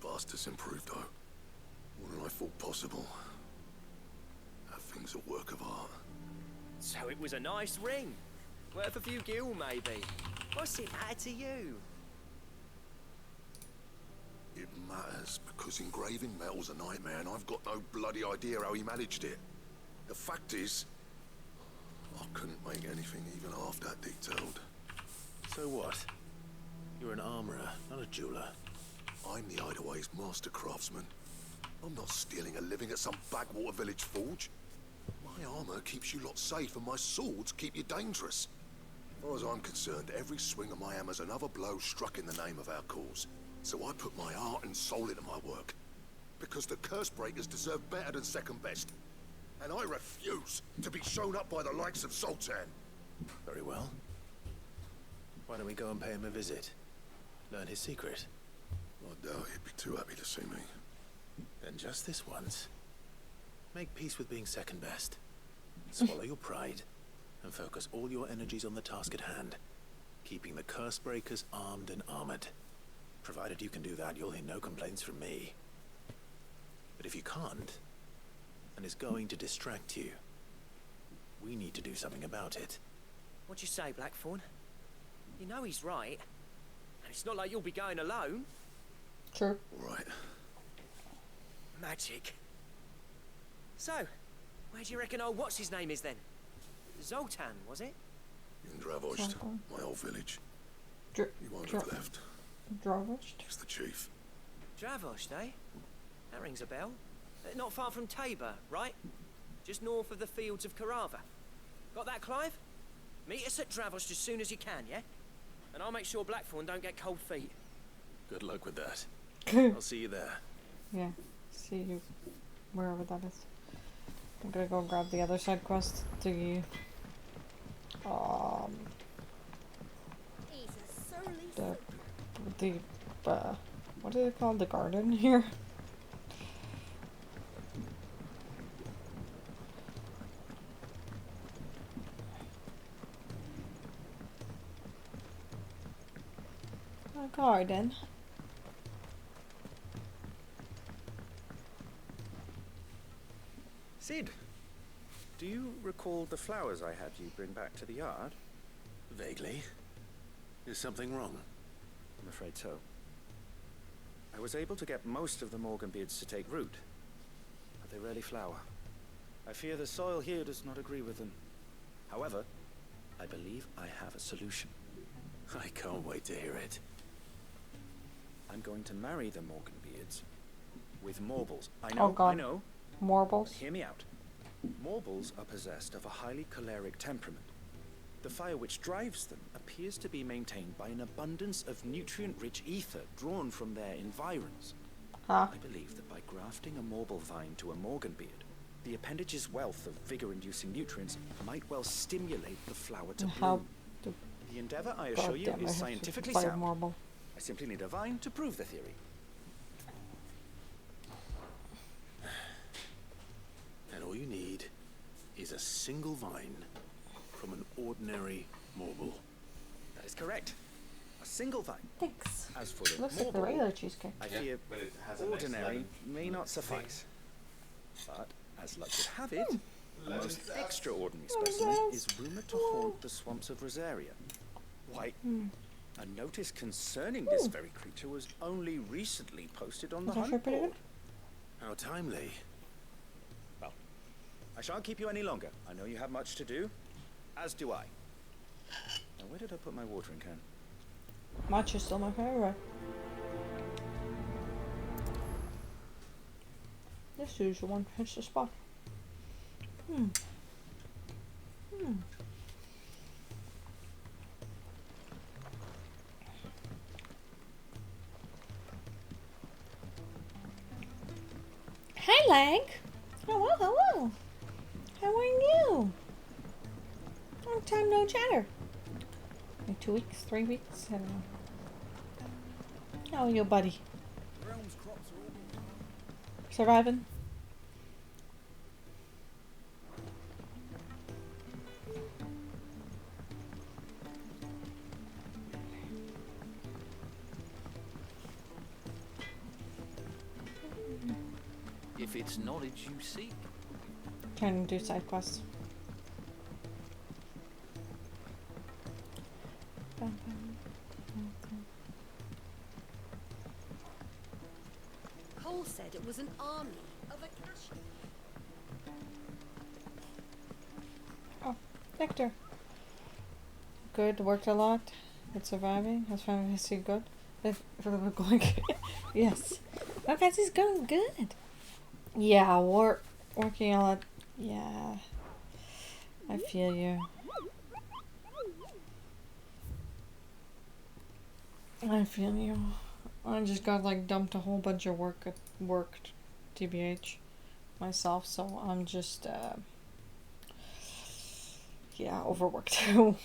Bastard's improved, though. More than I thought possible. That thing's a work of art. So it was a nice ring. Worth a few gil, maybe. What's it matter to you? It matters because engraving metal's a nightmare, and I've got no bloody idea how he managed it. The fact is, I couldn't make anything even half that detailed. So what? You're an armorer, not a jeweler. I'm the Hideaway's master craftsman. I'm not stealing a living at some backwater village forge. My armor keeps you lot safe, and my swords keep you dangerous. As far as I'm concerned, every swing of my hammer's another blow struck in the name of our cause. So I put my heart and soul into my work. Because the curse breakers deserve better than second best. And I refuse to be shown up by the likes of Zoltan. Very well. Why don't we go and pay him a visit? Learn his secret. I doubt he'd be too happy to see me. Then just this once. Make peace with being second best. Swallow your pride and focus all your energies on the task at hand. Keeping the curse breakers armed and armored. Provided you can do that, you'll hear no complaints from me. But if you can't, and it's going to distract you, we need to do something about it. What'd you say, Blackthorn? You know he's right. And it's not like you'll be going alone. Sure. Right. Magic. So, where do you reckon old what's-his-name is then? Zoltan, was it? In Dravost, my old village. He won't have left. Dravost? He's the chief. Dravost, eh? That rings a bell. Not far from Tabor, right? Just north of the fields of Carava. Got that, Clive? Meet us at Dravost as soon as you can, yeah? And I'll make sure Blackthorn don't get cold feet. Good luck with that. I'll see you there. Yeah, see you wherever that is. I'm gonna go grab the other side quest. The what is it called? The garden here. A garden. Sid, do you recall the flowers I had you bring back to the yard? Vaguely. Is something wrong? I'm afraid so. I was able to get most of the Morganbeards to take root, but they rarely flower. I fear the soil here does not agree with them. However, I believe I have a solution. I can't wait to hear it. I'm going to marry the Morganbeards with Morbles. I Oh, know, God. I know. Marbles. But hear me out. Morbles are possessed of a highly choleric temperament. The fire which drives them appears to be maintained by an abundance of nutrient-rich ether drawn from their environs. Huh? I believe that by grafting a Morble vine to a Morganbeard, the appendage's wealth of vigor-inducing nutrients might well stimulate the flower to bloom. The endeavor, I assure you, is scientifically sound. Marble. I simply need a vine to prove the theory. And all you need is a single vine from an ordinary Morble. That is correct. A single vine. Thanks. As for the Looks like the Morble, regular cheesecake. I fear ordinary may not suffice. But, as luck would have it, the most extraordinary specimen is rumored to haunt the swamps of Rosaria. Why, a notice concerning this very creature was only recently posted on the hunt board. How timely. Well, I shan't keep you any longer. I know you have much to do, as do I. Now, where did I put my watering can? Match is still my favorite. This is the one hits the spot. Hi, Lag. Hello, hello. How are you? Long time no chatter. Like 2 weeks, 3 weeks, I don't know. How are you, buddy? Surviving? If it's knowledge you seek. Trying to do side quests. Cole said it was an army of Akashi. Oh, Victor. Good, worked a lot. Good surviving. Has fantasy good? If we're going yes. Fantasy's going good. Yeah, working a lot. Yeah. I feel you. I feel you. I just got like dumped a whole bunch of work TBH myself, so I'm just yeah, overworked. Oh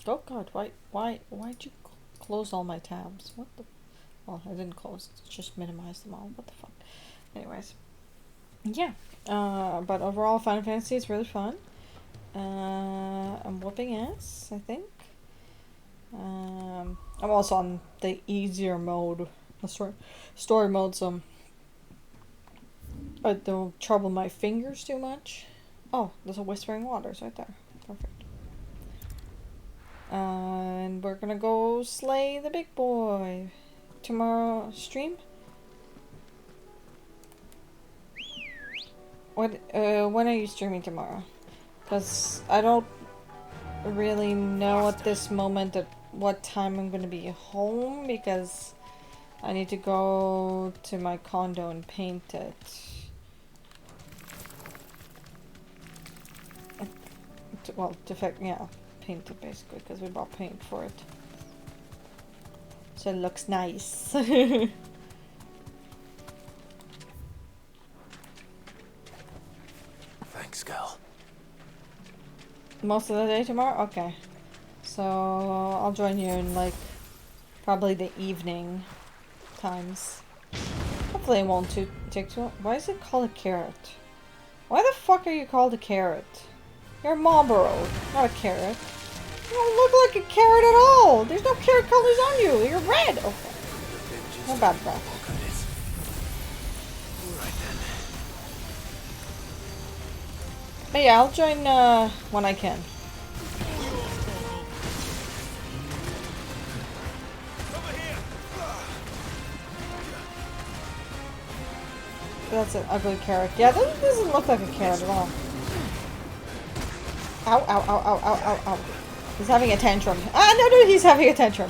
God, why'd you close all my tabs? What the? Well, I didn't close. Just minimize them all. What the fuck? Anyways, yeah. But overall, Final Fantasy is really fun. I'm whooping ass, I think. I'm also on the easier mode, the story mode, so I don't trouble my fingers too much. Oh, there's a Whispering Waters right there. Perfect. And we're gonna go slay the big boy. Tomorrow stream? When are you streaming tomorrow? Because I don't really know at this moment at what time I'm gonna be home, because I need to go to my condo and paint it. Well, paint it basically, because we bought paint for it. So it looks nice. Thanks, girl. Most of the day tomorrow? Okay. So I'll join you in like probably the evening times. Hopefully it won't take too long. Why is it called a carrot? Why the fuck are you called a carrot? You're a Marlboro, not a carrot. You don't look like a carrot at all. There's no carrot colors on you. You're red. Okay. No bad breath. But yeah, I'll join when I can. That's an ugly carrot. Yeah, that doesn't look like a carrot at all. Ow, ow, ow, ow, ow, ow, ow. He's having a tantrum. Ah, no, no, he's having a tantrum.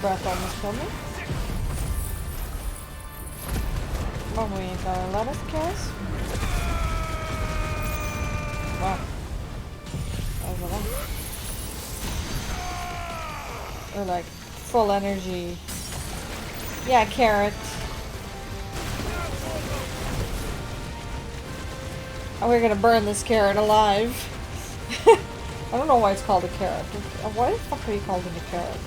Breath almost killed me. Oh, we ain't gonna let us kills. Wow. That was a lot. Or like full energy. Yeah, carrot. And we're gonna burn this carrot alive. I don't know why it's called a carrot. Why the fuck are you calling it a carrot?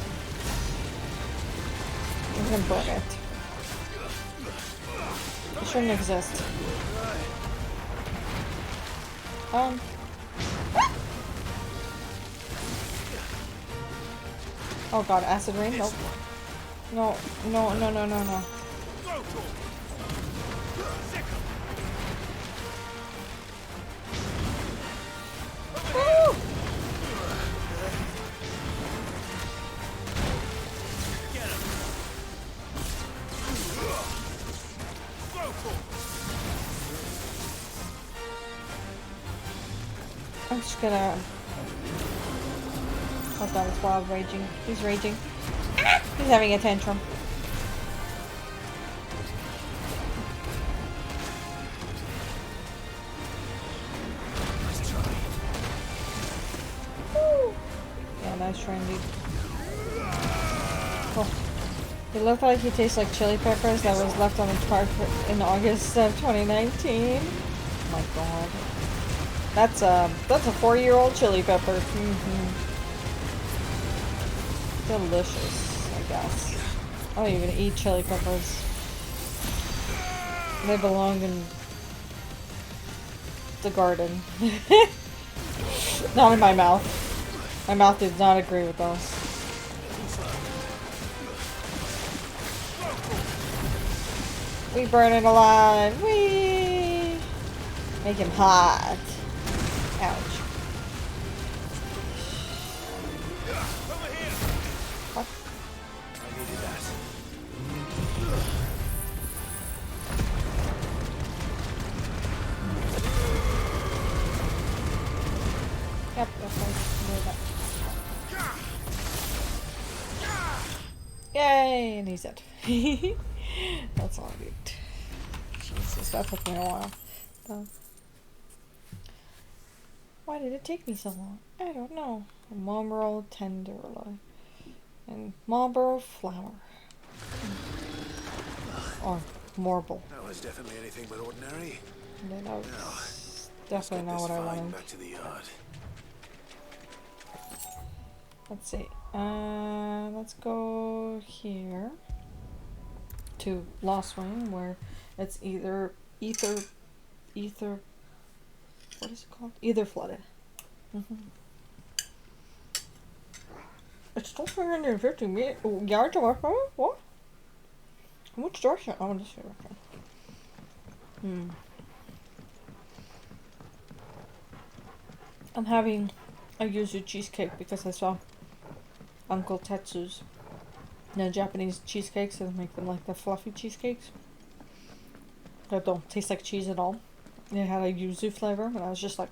We're gonna burn it. It shouldn't exist. Oh god, acid rain? Nope. No, no, no, no, no, no. Woo! I'm just gonna... Oh god, it's wild raging. He's raging. Ah! He's having a tantrum. Woo! Yeah, nice try indeed. Oh. It looked like he tastes like chili peppers that was left on the cart in August of 2019. Oh my god. That's a 4-year-old chili pepper. Delicious, I guess. I don't even eat chili peppers. They belong in the garden. Not in my mouth. My mouth did not agree with those. We burn it alive. We make him hot. Ouch. What? I needed that. Yep, that's right. Yay! And he's dead. That's all I need. Jesus, that took me a while. Why did it take me so long? I don't know. Marlboro tenderloin and Marlboro flour. Or marble. That was definitely anything but ordinary. Yeah, that was definitely not what I wanted. Back to the yard. Let's see. Let's go here to Lost Wing, where it's either ether. What is it called? Either flooded. It's still 350 yards away from it? What? Which direction? Oh, this direction. I'm having a yuzu cheesecake because I saw Uncle Tetsu's Japanese cheesecakes and make them like the fluffy cheesecakes that don't taste like cheese at all. It had a yuzu flavor, and I was just like,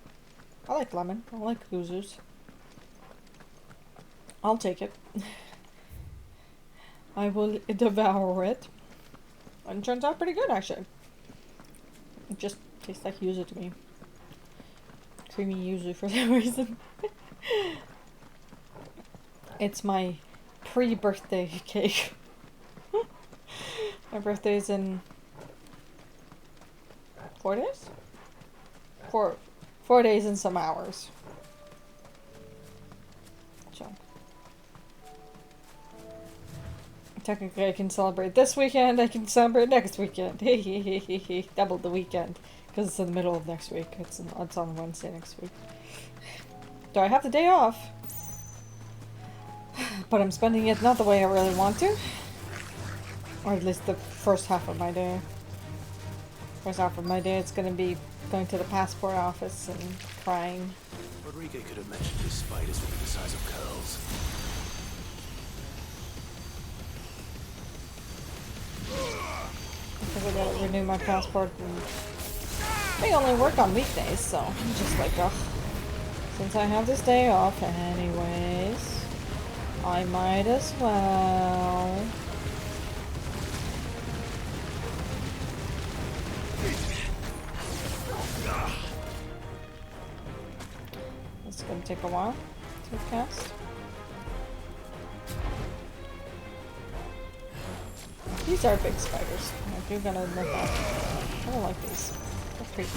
I like lemon. I like yuzus. I'll take it. I will devour it. And it turns out pretty good, actually. It just tastes like yuzu to me. Creamy yuzu for some reason. It's my pre-birthday cake. My birthday's in 4 days? 4 days and some hours. So technically I can celebrate this weekend, I can celebrate next weekend. Double the weekend. Because it's in the middle of next week. It's on Wednesday next week. Do I have the day off? But I'm spending it not the way I really want to. Or at least the first half of my day. First half of my day it's gonna be going to the passport office and crying. Rodrigo could have mentioned his spiders would be the size of curls. Because I gotta renew my passport and they only work on weekdays, so I'm just like, ugh. Since I have this day off anyways, I might as well. It's gonna take a while to cast. These are big spiders. I do gotta admit that. I don't like these. They're creepy.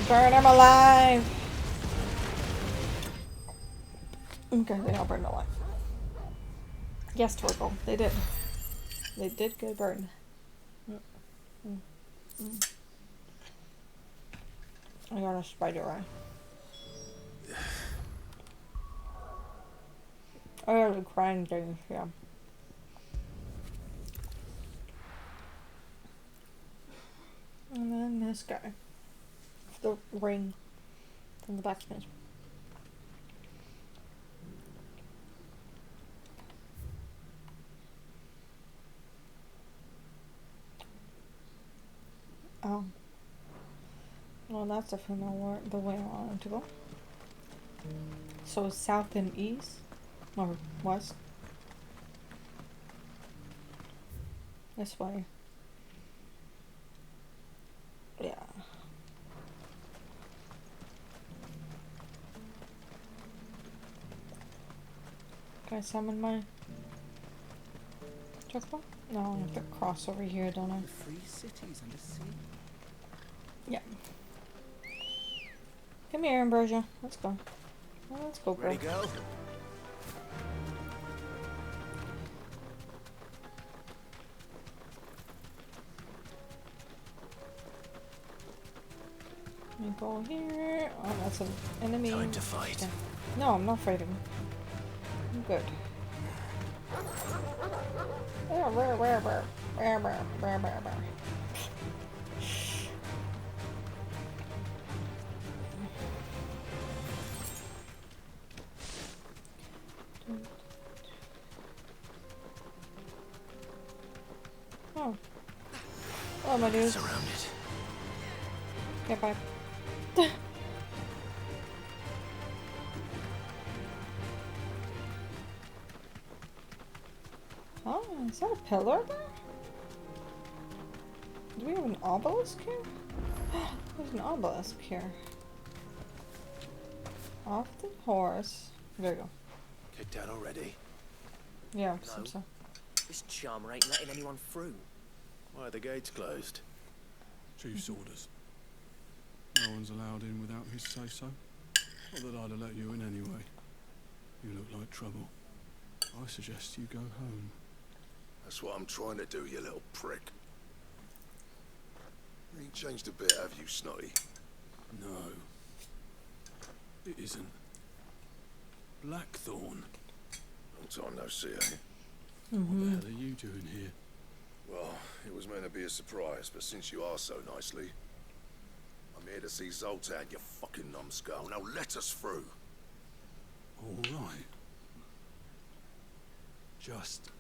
Burn them alive! Okay, they all burned alive. Yes, Torkel, they did. They did get burned. I got a spider eye. I got a crying thing, yeah. And then this guy. The ring from the blacksmith. Oh. Well, that's definitely not the way I wanted to go. So south and east? Or west? This way. Yeah. Can I summon my chocobo? No, I have to cross over here, don't I? The free cities and the sea. Yeah. Come here, Ambrosia. Let's go. Well, let's go, girl. Ready, go? Let me go here. Oh, that's an enemy. Time to fight. Okay. No, I'm not fighting. I'm good. Oh. Oh, my dude. Surrounded. Okay, bye. Oh, is that a pillar there? Do we have an obelisk here? There's an obelisk here. Off the horse. There you go. Kicked down already? Yeah, No. seems so. This charmer ain't letting anyone through. Why are the gates closed? Chief's orders. No one's allowed in without his say-so. Not that I'd have let you in anyway. You look like trouble. I suggest you go home. That's what I'm trying to do, you little prick. You ain't changed a bit, have you, Snotty? No. It isn't. Blackthorn. Long time no see, eh? What the hell are you doing here? Well, it was meant to be a surprise, but since you are so nicely, I'm here to see Zoltan, you fucking numbskull. Now let us through. All right. Just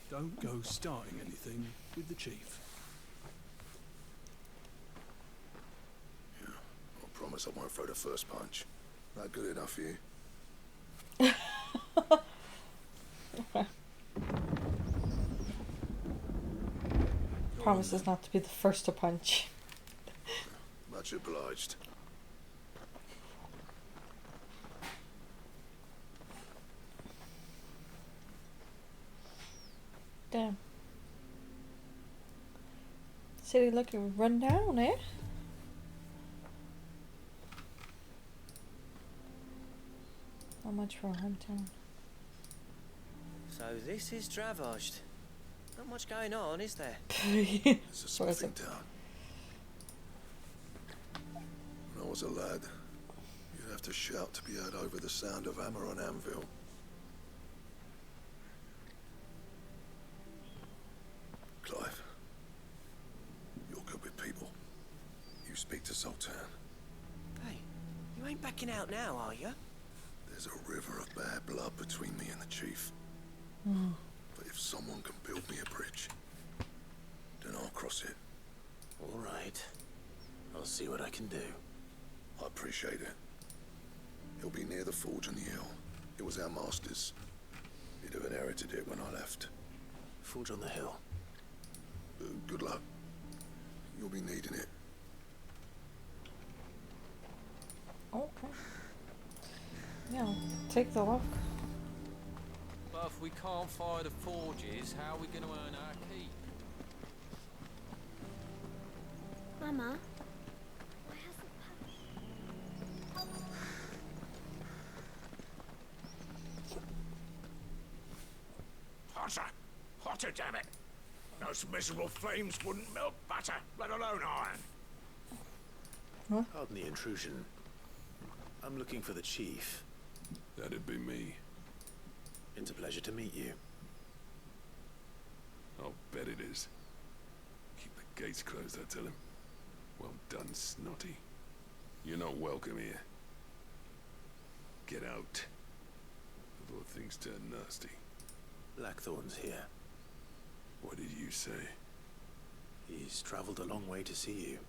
don't go starting anything with the chief. Yeah, I'll promise promise I won't throw the first punch. That good enough for you? Okay. Promises not to be the first to punch. Much obliged. Damn. City looking run down, eh? Not much for a hometown. So this is Dravozd. Not much going on, is there? It's a smithing town. When I was a lad, you'd have to shout to be heard over the sound of hammer on anvil. Clive, you're good with people. You speak to Zoltan. Hey, you ain't backing out now, are you? There's a river of bad blood between me and the chief. But if someone can build me a bridge, then I'll cross it. All right. I'll see what I can do. I appreciate it. It'll be near the forge on the hill. It was our master's. He'd have inherited it when I left. Forge on the hill. Good luck. You'll be needing it. Okay. Yeah, take the look. But if we can't fire the forges, how are we going to earn our keep? Mama, Hotter! Hotter, damn it! Those miserable flames wouldn't melt butter, let alone iron. Pardon the intrusion. I'm looking for the chief. That'd be me. It's a pleasure to meet you. I'll bet it is. Keep the gates closed, I tell him. Well done, Snotty. You're not welcome here. Get out, before things turn nasty. Blackthorn's here. What did you say? He's traveled a long way to see you.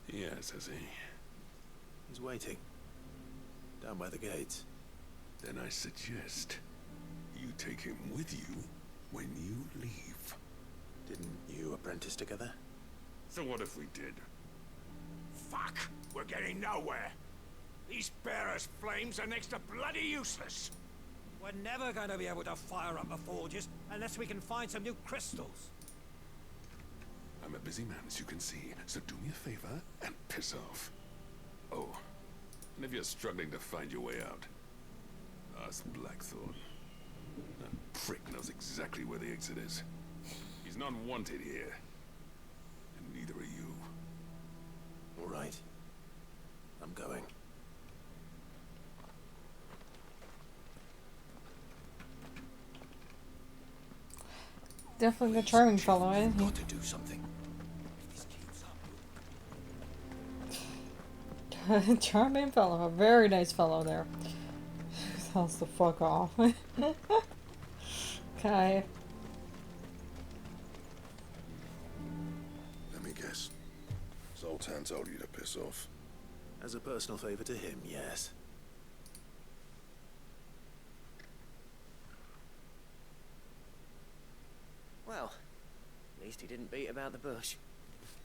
Yes, has he? He's waiting. Down by the gates. Then I suggest you take him with you when you leave. Didn't you apprentice together? So what if we did? Fuck! We're getting nowhere. These bearers' flames are next to bloody useless. We're never going to be able to fire up the forges unless we can find some new crystals. I'm a busy man, as you can see, so do me a favor and piss off. Oh, and if you're struggling to find your way out, ask Blackthorn. That prick knows exactly where the exit is. He's not wanted here, and neither are you. All right. I'm going. Definitely the charming fellow, eh? Got to do something. Charming fellow, a very nice fellow there. Tells the fuck off. Okay. Let me guess. Zoltan told you to piss off. As a personal favor to him, yes. Well, at least he didn't beat about the bush.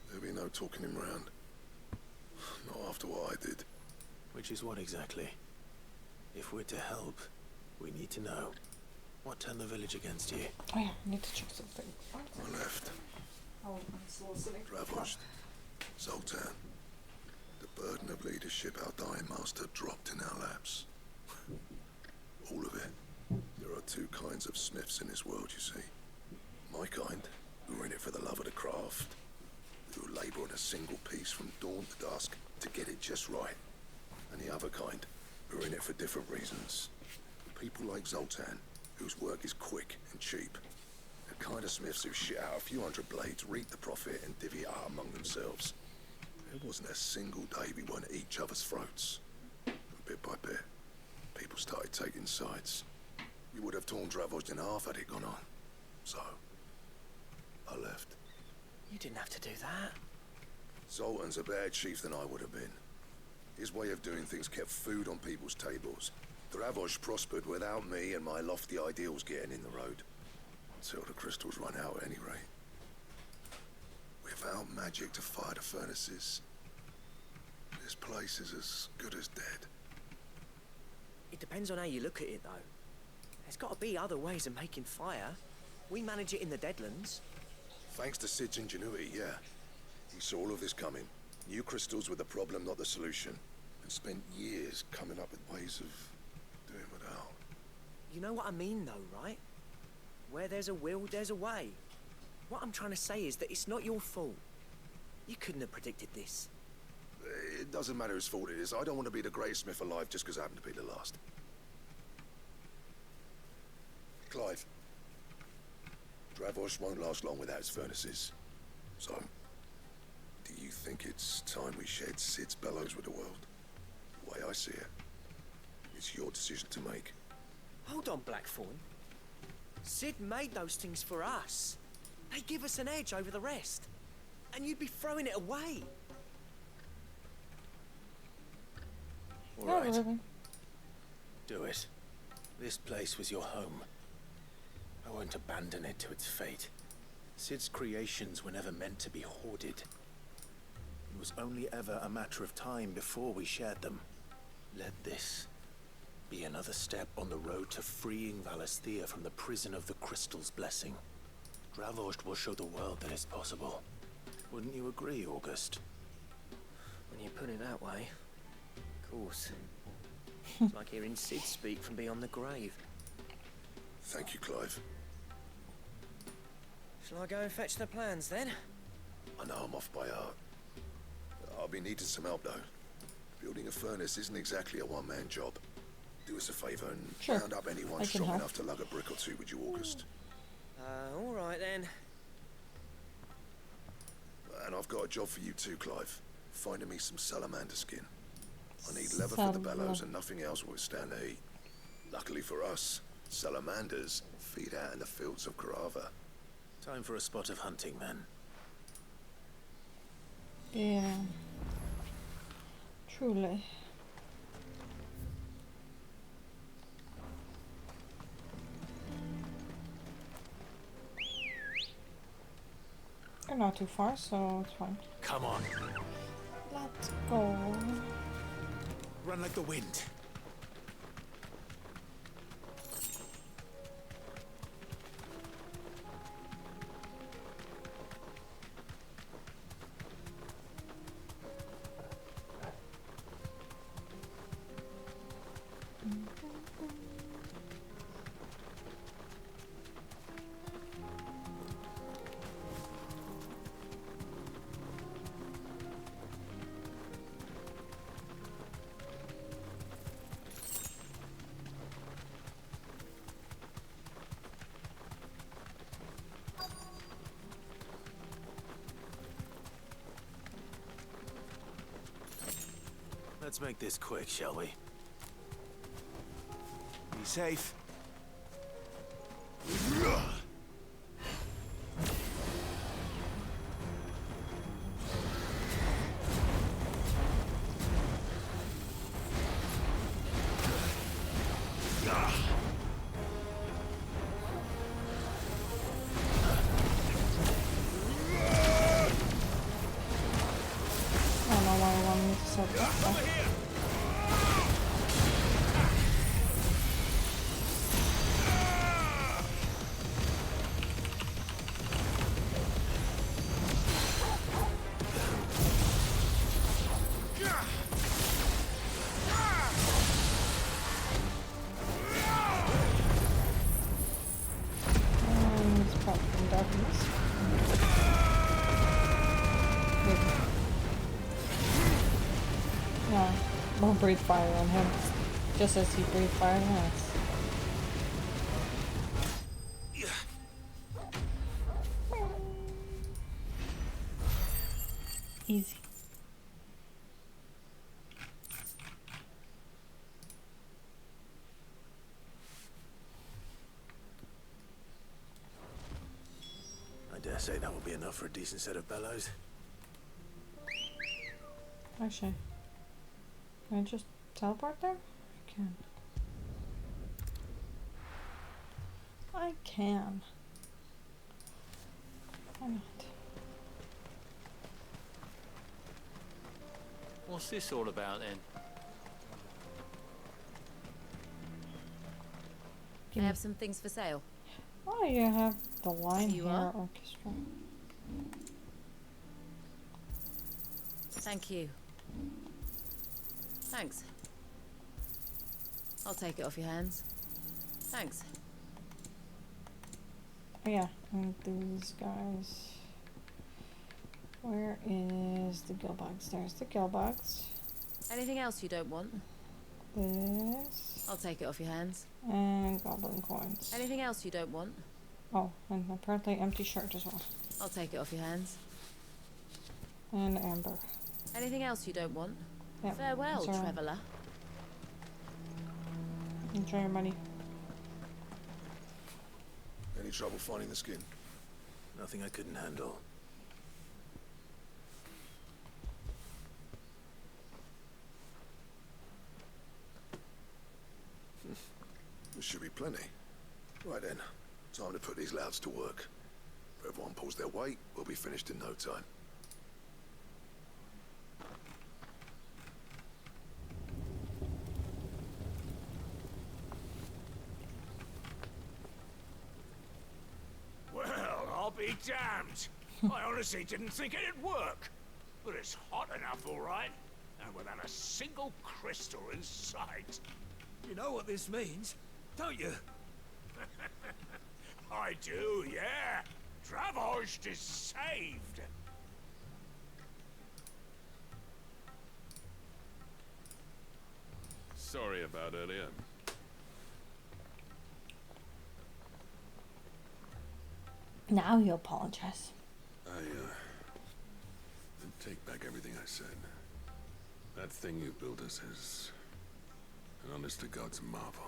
There'll be no talking him round. Not after what I did. Which is what exactly? If we're to help, we need to know. What turned the village against you? Oh yeah, I need to check something. I left. Oh, I'm soliciting. Dravozd. Zoltan. The burden of leadership our dying master dropped in our laps. All of it. There are two kinds of smiths in this world, you see. My kind, who are in it for the love of the craft, who labour on a single piece from dawn to dusk to get it just right. And the other kind, who are in it for different reasons. People like Zoltan, whose work is quick and cheap. The kind of smiths who shit out a few hundred blades, reap the profit, and divvy it out among themselves. There wasn't a single day we weren't at each other's throats. And bit by bit, people started taking sides. You would have torn Dravozd in half had it gone on. So, I left. You didn't have to do that. Zoltan's a better chief than I would have been. His way of doing things kept food on people's tables. Dravosh prospered without me and my lofty ideals getting in the road. Until the crystals run out at any rate. Without magic to fire the furnaces, this place is as good as dead. It depends on how you look at it, though. There's got to be other ways of making fire. We manage it in the Deadlands. Thanks to Sid's ingenuity, yeah. He saw all of this coming. Knew crystals were the problem, not the solution. And spent years coming up with ways of doing without. You know what I mean, though, right? Where there's a will, there's a way. What I'm trying to say is that it's not your fault. You couldn't have predicted this. It doesn't matter whose fault it is. I don't want to be the greatest smith alive just because I happen to be the last. Clive. Dravosh won't last long without his furnaces. So, do you think it's time we shared Sid's bellows with the world? The way I see it, it's your decision to make. Hold on, Blackthorn. Sid made those things for us. They give us an edge over the rest. And you'd be throwing it away. All right. Do it. This place was your home. I won't abandon it to its fate. Sid's creations were never meant to be hoarded. It was only ever a matter of time before we shared them. Let this be another step on the road to freeing Valisthea from the prison of the Crystal's blessing. Dravosh will show the world that it's possible. Wouldn't you agree, August? When you put it that way, of course. It's like hearing Sid speak from beyond the grave. Thank you, Clive. Shall I go and fetch the plans, then? I know I'm off by heart. I'll be needing some help, though. Building a furnace isn't exactly a one-man job. Do us a favour and round up anyone strong enough to lug a brick or two with you, August. All right, then. And I've got a job for you too, Clive. Finding me some salamander skin. I need leather for the bellows and nothing else will withstand the heat. Luckily for us, salamanders feed out in the fields of Karava. Time for a spot of hunting, then. Yeah. Truly. They're not too far, so it's fine. Come on. Let's go. Run like the wind. Let's make this quick, shall we? Be safe. Yeah, won't breathe fire on him, just as he breathed fire on us. Easy. I dare say that will be enough for a decent set of bellows. Actually, can I just teleport there? I can. I can. Why not? What's this all about then? I have some things for sale. Oh, you have the Line You Hair are? Orchestra. Thank you. Thanks. I'll take it off your hands. Thanks. Oh, yeah, and these guys. Where is the gill box? There's the gill box. Anything else you don't want? This. I'll take it off your hands. And goblin coins. Anything else you don't want? Oh, and apparently empty shirt as well. I'll take it off your hands. And amber. Anything else you don't want? Yep, Farewell, that's all right. traveller. Enjoy your money. Any trouble finding the skin? Nothing I couldn't handle. There should be plenty. Right then, time to put these louds to work. If everyone pulls their weight, we'll be finished in no time. Well, I'll be damned. I honestly didn't think it'd work. But it's hot enough, all right. And without a single crystal in sight. You know what this means, don't you? I do, yeah. Dravost is saved. Sorry about earlier. Now you apologize. I take back everything I said. That thing you built us is an honest to God's marvel.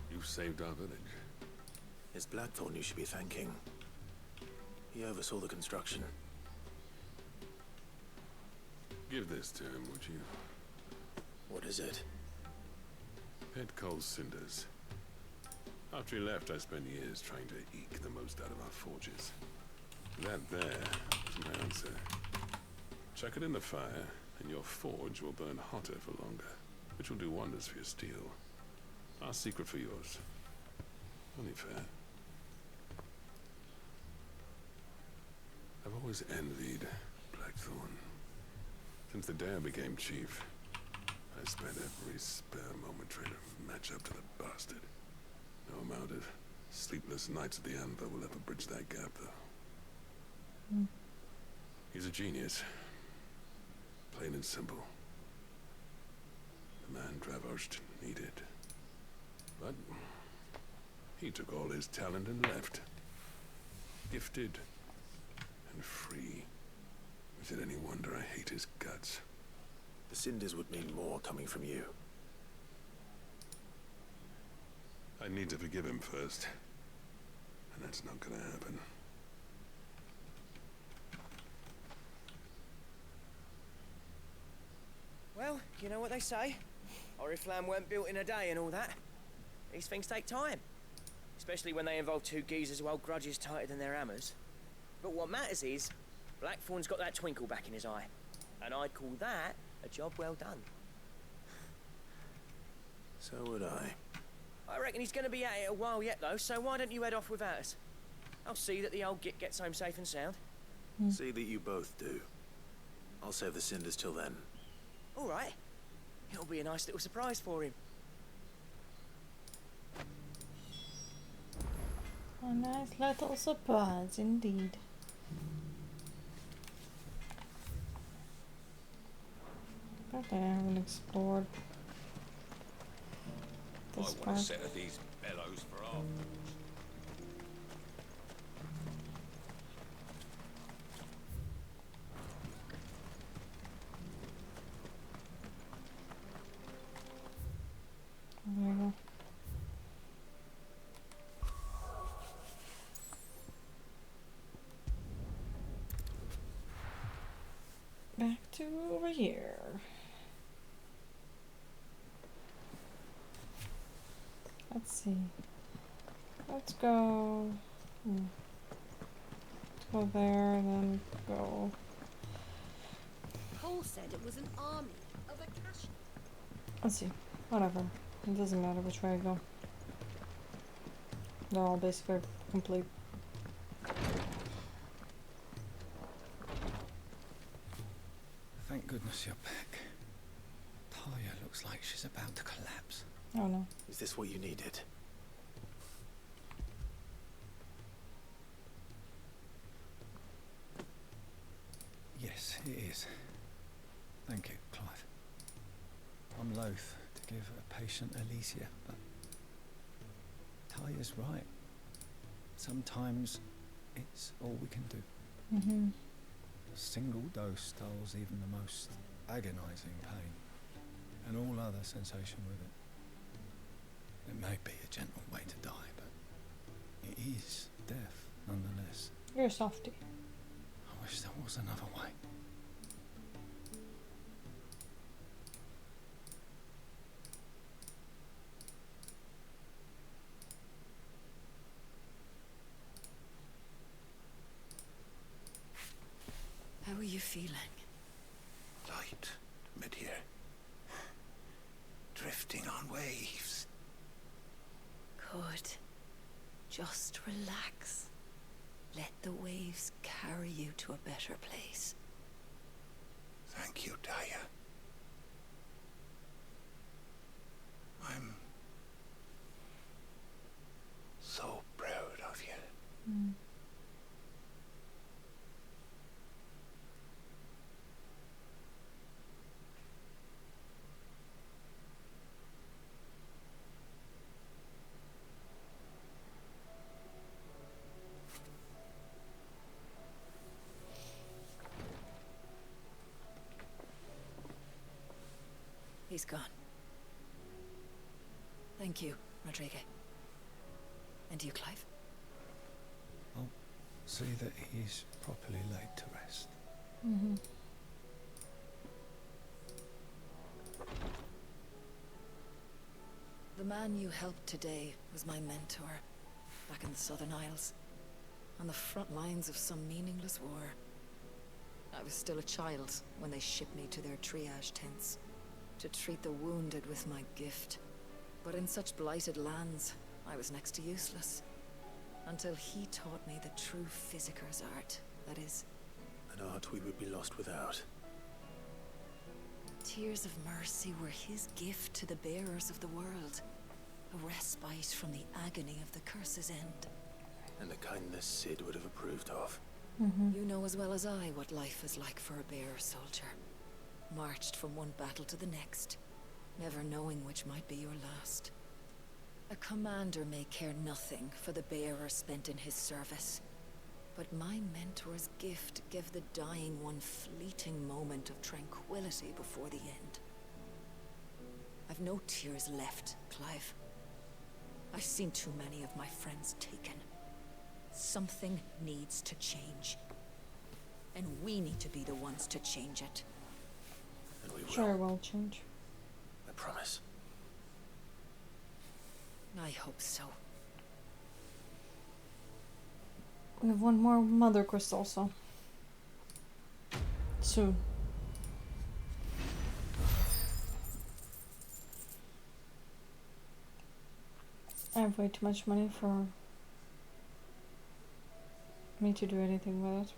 You saved our village. It's Blackthorn you should be thanking. He oversaw the construction. Give this to him, would you? What is it? Pet Cole's cinders. After he left, I spent years trying to eke the most out of our forges. That there is my answer. Chuck it in the fire, and your forge will burn hotter for longer, which will do wonders for your steel. Our secret for yours. Only fair. I've always envied Blackthorn. Since the day I became chief, I spent every spare moment trying to match up to the bastard. No amount of sleepless nights at the Anvil will ever bridge that gap, though. He's a genius. Plain and simple. The man Dravost needed. But he took all his talent and left. Gifted and free. Is it any wonder I hate his guts? The cinders would mean more coming from you. I need to forgive him first. And that's not gonna happen. Well, you know what they say. Oriflamme weren't built in a day and all that. These things take time. Especially when they involve two geezers who hold grudges tighter than their hammers. But what matters is, Blackthorn's got that twinkle back in his eye. And I'd call that a job well done. So would I. I reckon he's going to be at it a while yet, though, so why don't you head off without us? I'll see that the old git gets home safe and sound. See that you both do. I'll save the cinders till then. All right. It'll be a nice little surprise for him. A nice little surprise indeed. But I haven't explored I this want part. a set of these bellows for our... There you go. back to over here. Let's see. Let's go. Let's go there and then go. Cole said it was an army of Akashi. Let's see. Whatever. It doesn't matter which way I go. They're all basically complete. Thank goodness you're back. Talia looks like she's about to collapse. Oh no. Is this what you needed? Yes, it is. Thank you, Clive. I'm loath to give a patient Alicia, but Talia's right. Sometimes it's all we can do. Mm-hmm. A single dose dulls even the most agonizing pain, and all other sensation with it. It may be a gentle way to die, but it is death nonetheless. You're a softie. I wish there was another way. How are you feeling? Light, mid-here. Drifting on waves. Good. Just relax. Let the waves carry you to a better place. Thank you, Daya. I'm so proud of you. Mm. He's gone. Thank you, Rodrigue. And you, Clive? I'll see that he's properly laid to rest. Mm-hmm. The man you helped today was my mentor, back in the Southern Isles, on the front lines of some meaningless war. I was still a child when they shipped me to their triage tents, to treat the wounded with my gift. But in such blighted lands, I was next to useless. Until he taught me the true physicker's art, that is. An art we would be lost without. Tears of mercy were his gift to the bearers of the world. A respite from the agony of the curse's end. And the kindness Sid would have approved of. Mm-hmm. You know as well as I what life is like for a bearer soldier. Marched from one battle to the next, never knowing which might be your last. A commander may care nothing for the bearer spent in his service, but my mentor's gift gave the dying one fleeting moment of tranquility before the end. I've no tears left, Clive. I've seen too many of my friends taken. Something needs to change. And we need to be the ones to change it. And we will. Sure will change. I promise. I hope so. We have one more mother crystal, so soon. I have way too much money for me to do anything with it.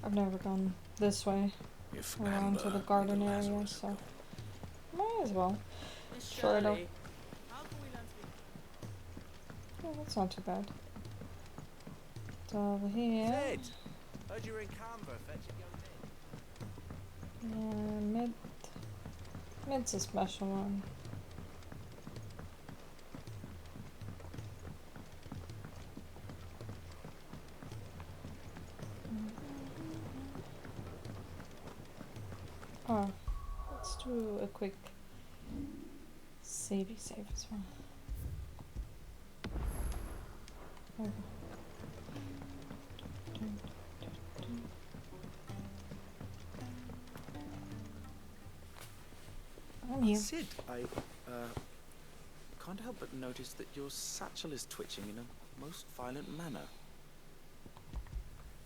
I've never gone this way around to the garden area, so might as well. Sure enough. Oh, that's not too bad. It's over here. Sid! Heard you were in Canberra fetching young men. Yeah, mid's a special one. Oh, let's do a quick Savey save as well. Okay. I'm here. Sid, I can't help but notice that your satchel is twitching in a most violent manner.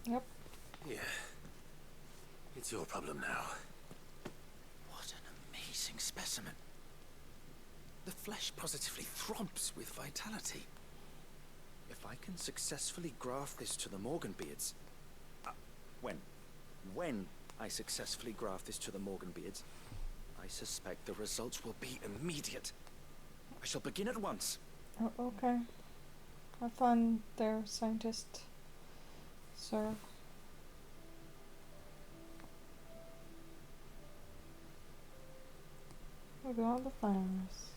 Yep. Yeah. It's your problem now. What an amazing specimen. The flesh positively throbs with vitality. If I can successfully graft this to the Morganbeards... when I successfully graft this to the Morganbeards, I suspect the results will be immediate. I shall begin at once. Oh, okay. Have fun there, scientist. Sir. Look at all the flowers.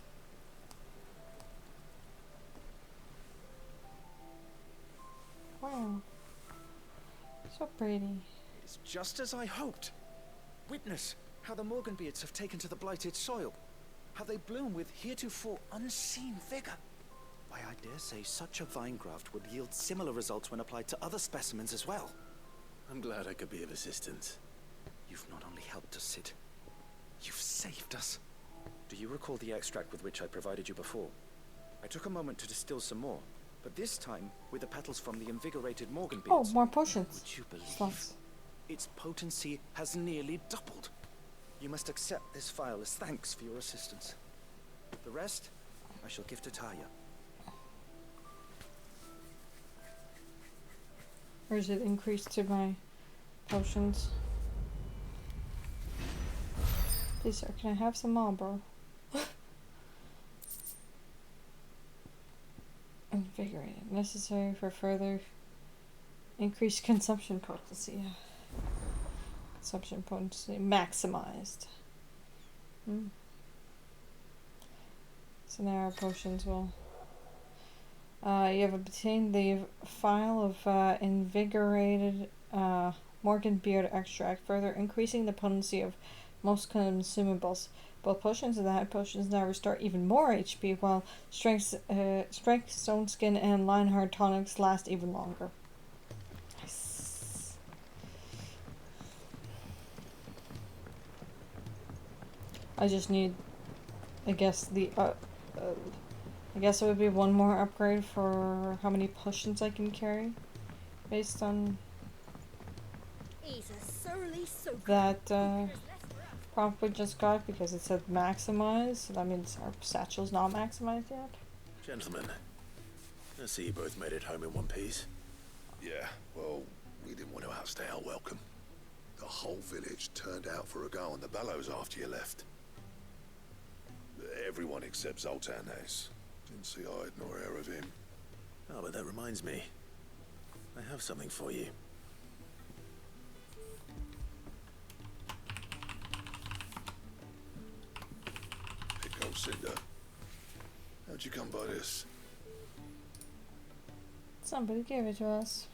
Wow. So pretty. It's just as I hoped. Witness how the Morganbeards have taken to the blighted soil. How they bloom with heretofore unseen vigor. Why, I dare say such a vine graft would yield similar results when applied to other specimens as well. I'm glad I could be of assistance. You've not only helped us, Sid, you've saved us. Do you recall the extract with which I provided you before? I took a moment to distill some more, but this time with the petals from the invigorated Morganbeards. Oh, more potions. Would you believe? Slots. Its potency has nearly doubled. You must accept this vial as thanks for your assistance. The rest, I shall give to Taya. Or is it increased to my potions? Please, sir, can I have some Marlboro? Invigorated. Necessary for further increased consumption potency. Consumption potency maximized. So now our potions will... you have obtained the vial of invigorated Morganbeard extract, further increasing the potency of most consumables. Both potions and the high potions now restore even more HP, while strength, stone skin, and Lionheart tonics last even longer. Nice. I just need, I guess I guess it would be one more upgrade for how many potions I can carry, based on He's a surly soaker. that prompt we just got, because it said maximize, so that means our satchel's not maximized yet. Gentlemen, I see you both made it home in one piece. Yeah, well, we didn't want to outstay our welcome. The whole village turned out for a go on the bellows after you left. Everyone except Zoltan has. Didn't see hide nor hair of him. Oh, but that reminds me. I have something for you. Pick up, Cinder. How'd you come by this? Somebody gave it to us.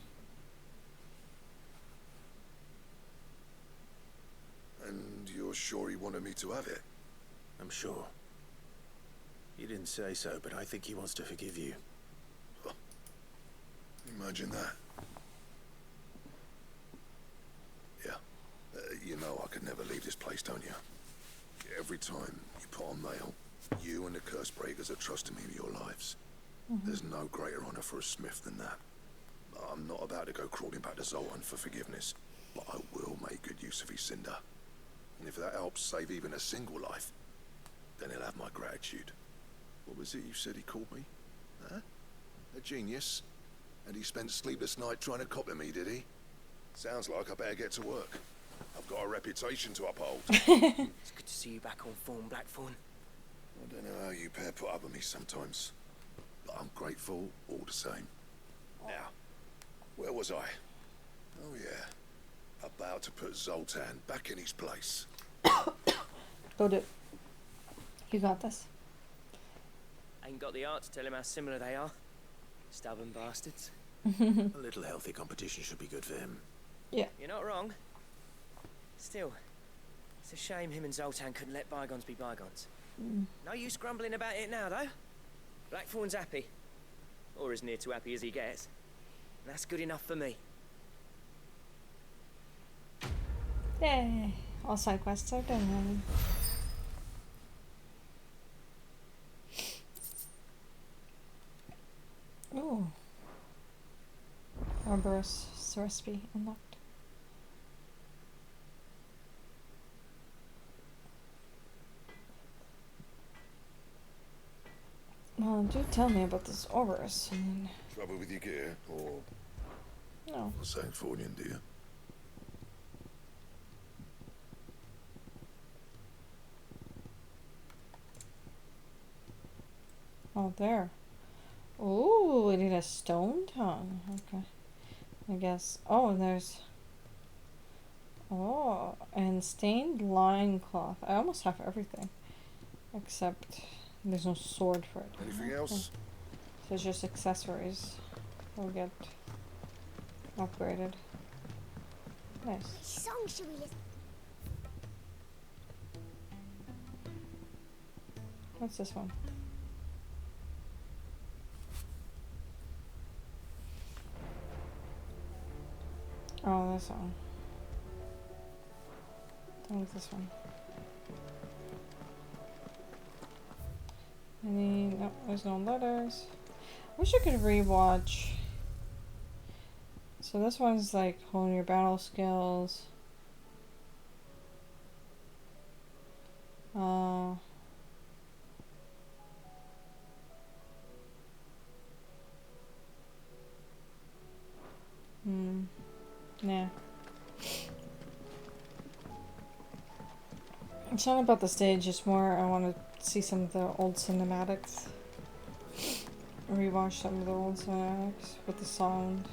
And you're sure he wanted me to have it? I'm sure. He didn't say so, but I think he wants to forgive you. Huh. Imagine that. Yeah. You know I could never leave this place, don't you? Every time you put on mail, you and the curse breakers are trusting me with your lives. There's no greater honor for a smith than that. I'm not about to go crawling back to Zoltan for forgiveness, but I will make good use of his cinder. And if that helps save even a single life, then he'll have my gratitude. What was it you said he called me? Huh? A genius? And he spent sleepless night trying to copy me, did he? Sounds like I better get to work. I've got a reputation to uphold. It's good to see you back on form, Blackthorn. I don't know how you pair put up with me sometimes, but I'm grateful all the same. Now, where was I? Oh yeah, about to put Zoltan back in his place. Go do it. You got this. Ain't got the art to tell him how similar they are. Stubborn bastards. A little healthy competition should be good for him. Yeah. You're not wrong. Still, it's a shame him and Zoltan couldn't let bygones be bygones. No use grumbling about it now, though. Blackthorn's happy. Or as near to happy as he gets. And that's good enough for me. Yay! All side quests are done. Ooh. Arborist's recipe unlocked. Well, do tell me about this Oberus. Trouble with your gear, or no? St. Fornian, dear. Oh, there. Ooh, we need a stone tongue. Okay. I guess. Oh, and there's. Oh, and stained loincloth. I almost have everything. Except there's no sword for it. Anything else? So it's just accessories. We'll get upgraded. Nice. Which song should we listen? What's this one? Oh, this one. I think this one. No, there's no letters. Wish I could rewatch. So this one's like hone your battle skills. Yeah. It's not about the stage, it's more I want to see some of the old cinematics. Rewatch some of the old cinematics with the sound.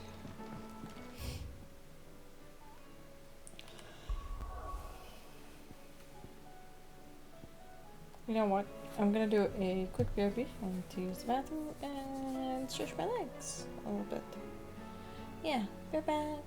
You know what? I'm gonna do a quick BRB and to use the bathroom and stretch my legs a little bit. Yeah, we're back.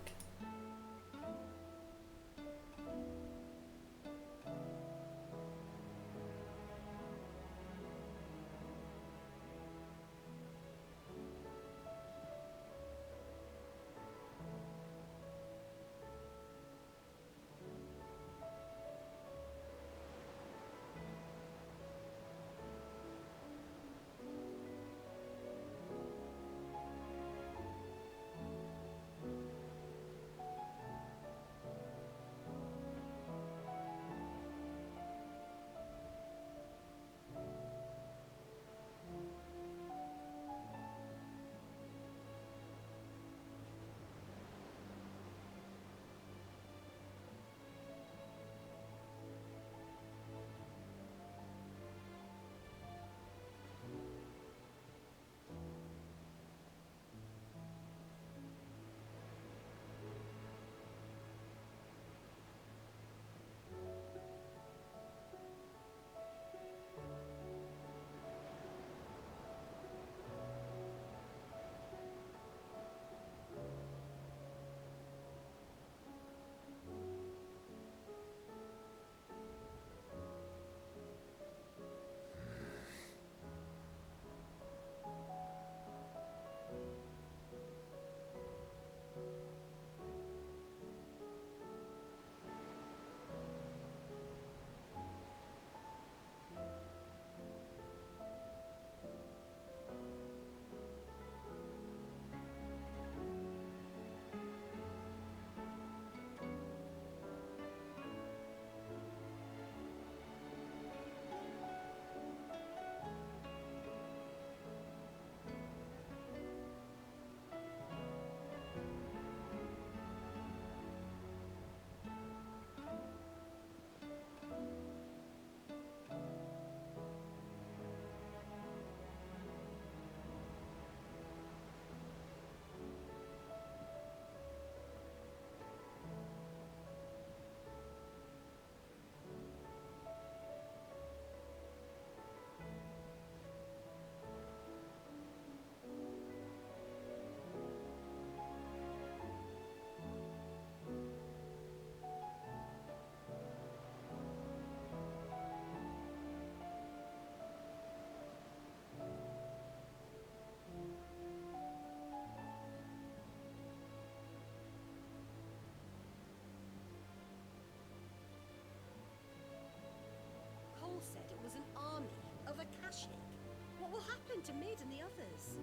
and the others?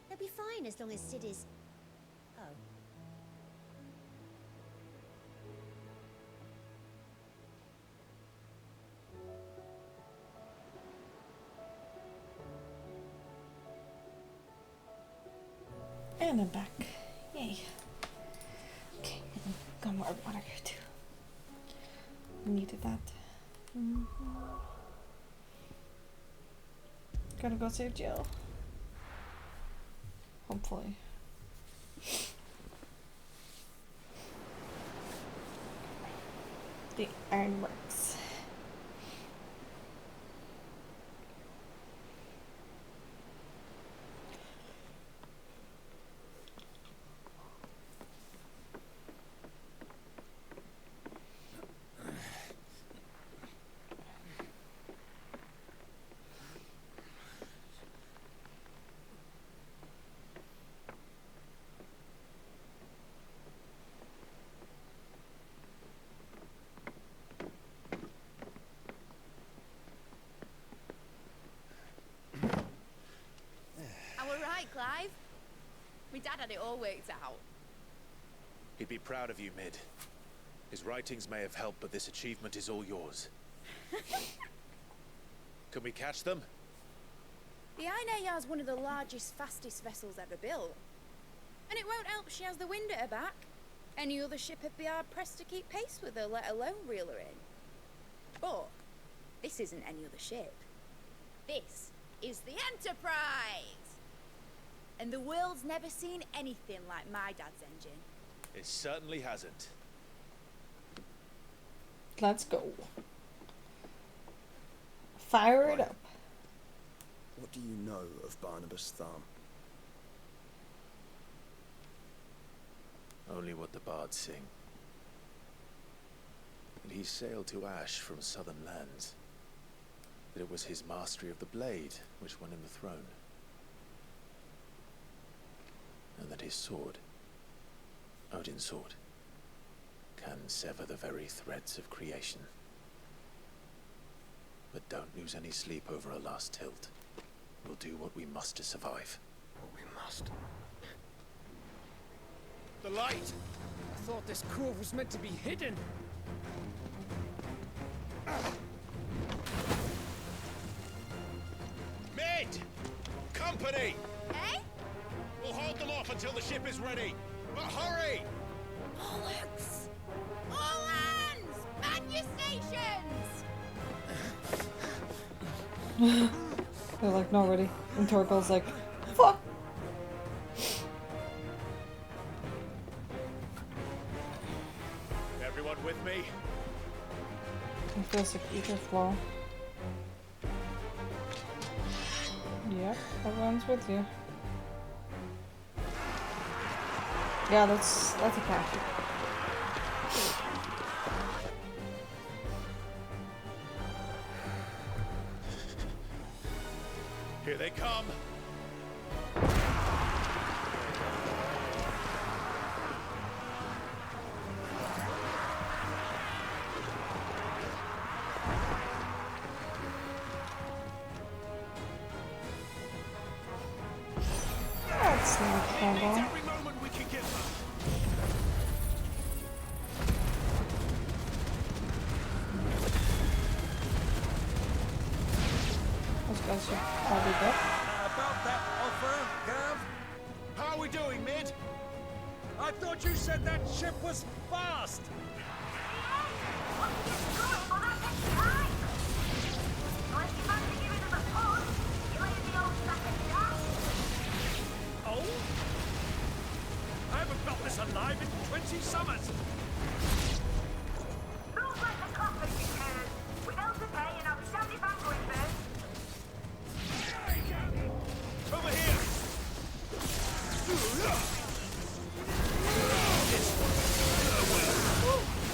They'll be fine as long as Sid is... Oh. And I'm back. Yay. Okay, got more water here too. Needed that. Gonna go save Jill. Hopefully. The ironworks. Clive. My dad had it all worked out. He'd be proud of you, Mid. His writings may have helped, but this achievement is all yours. Can we catch them? The Aina Yar's one of the largest, fastest vessels ever built. And it won't help she has the wind at her back. Any other ship would be hard-pressed to keep pace with her, let alone reel her in. But this isn't any other ship. This is the Enterprise! And the world's never seen anything like my dad's engine. It certainly hasn't. Let's go. Fire it up. What do you know of Barnabas Thumb? Only what the bards sing. That he sailed to Ash from southern lands. That it was his mastery of the blade which won him the throne. And that his sword, Odin's sword, can sever the very threads of creation. But don't lose any sleep over a last tilt. We'll do what we must to survive. What we must. The light! I thought this cove was meant to be hidden. Mid! Company! Eh? We'll hold them off until the ship is ready. But hurry! Bollocks! All hands! Man your stations! They're like, not ready. And Torkel's like, fuck! Everyone with me? It feels like ether flow. Yep, everyone's with you. Yeah, that's a capture. Here they come. That's not trouble. Every moment we can get them. Those guys should probably go. About that offer, Gav? How are we doing, Mid? I thought you said that ship was fast! Oh? I haven't felt this alive in 20 summers! Feels like the coffin cares. Without the pay and I'll be standing back with this. Over here!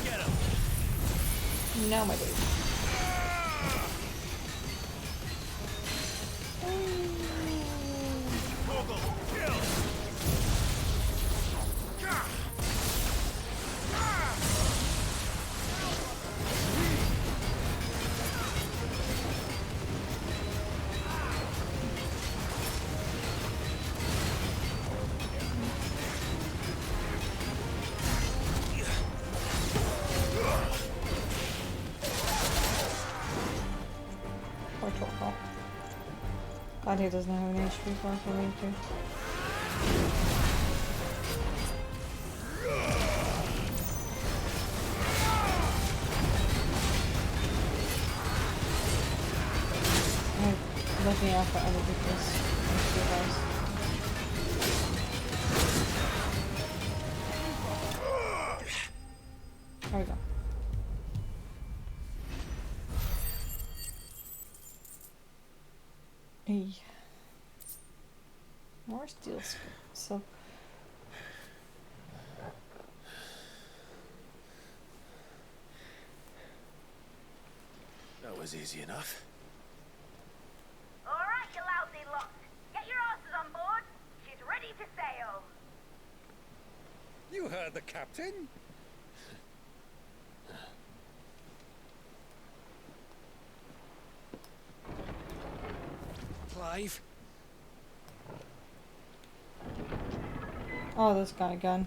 Get him! Now my baby. Mogul, kill! God, he doesn't have an HP bar for me too. I'm looking out for other people's HP bars. There we go. Hey. More steel so That was easy enough. All right, you lousy lot. Get your asses on board. She's ready to sail. You heard the captain. Clive. oh, this guy again.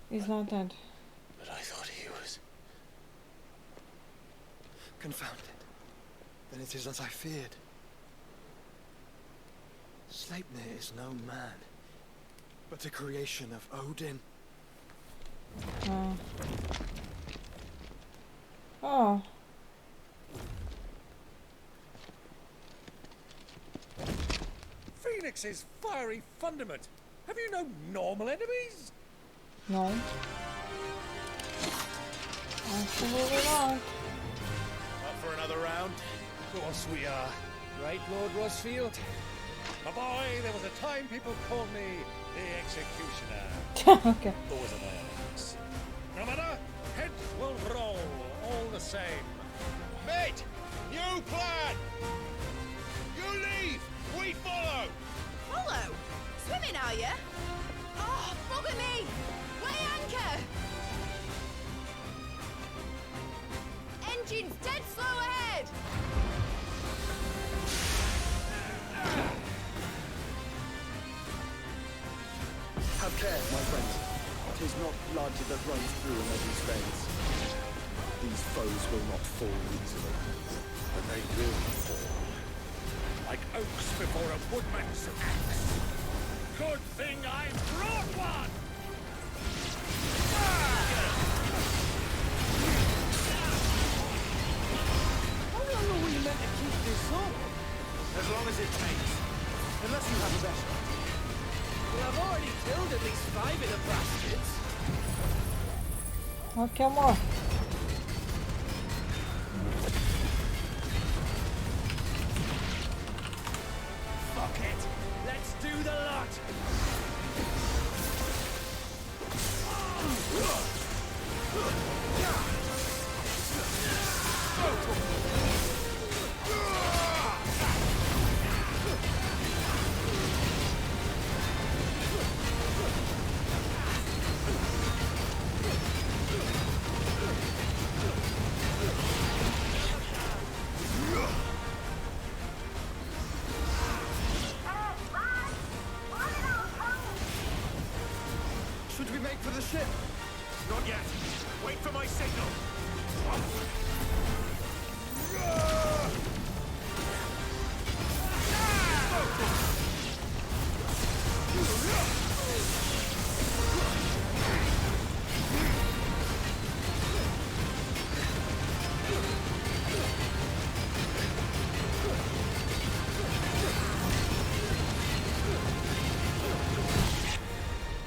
He's not dead. But I thought he was. Confounded. Then it is as I feared. Sleipnir is no man, but a creation of Odin. Oh. Phoenix's fiery fundament. Have you no normal enemies? No. Absolutely not. Up for another round? Of course we are. Right, Lord Rosfield? My boy, there was a time people called me the Executioner. Okay. Or was it Alex? No matter, heads will roll, all the same. Mate, new plan! You leave, we follow! Follow? Swimming, are you? Oh, bugger me! Weigh anchor! Engine's dead slow ahead! Have care, my friends. 'Tis not blood that runs through in these veins. These foes will not fall easily. But they will fall. Like oaks before a woodman's axe. Good thing I brought one! How long are we meant to keep this up? As long as it takes. Unless you have a better. Well, I've already killed at least 5 of the bastards. I'll kill more. Fuck it. Let's do the lot. Should we make for the ship? Not yet. Wait for my signal.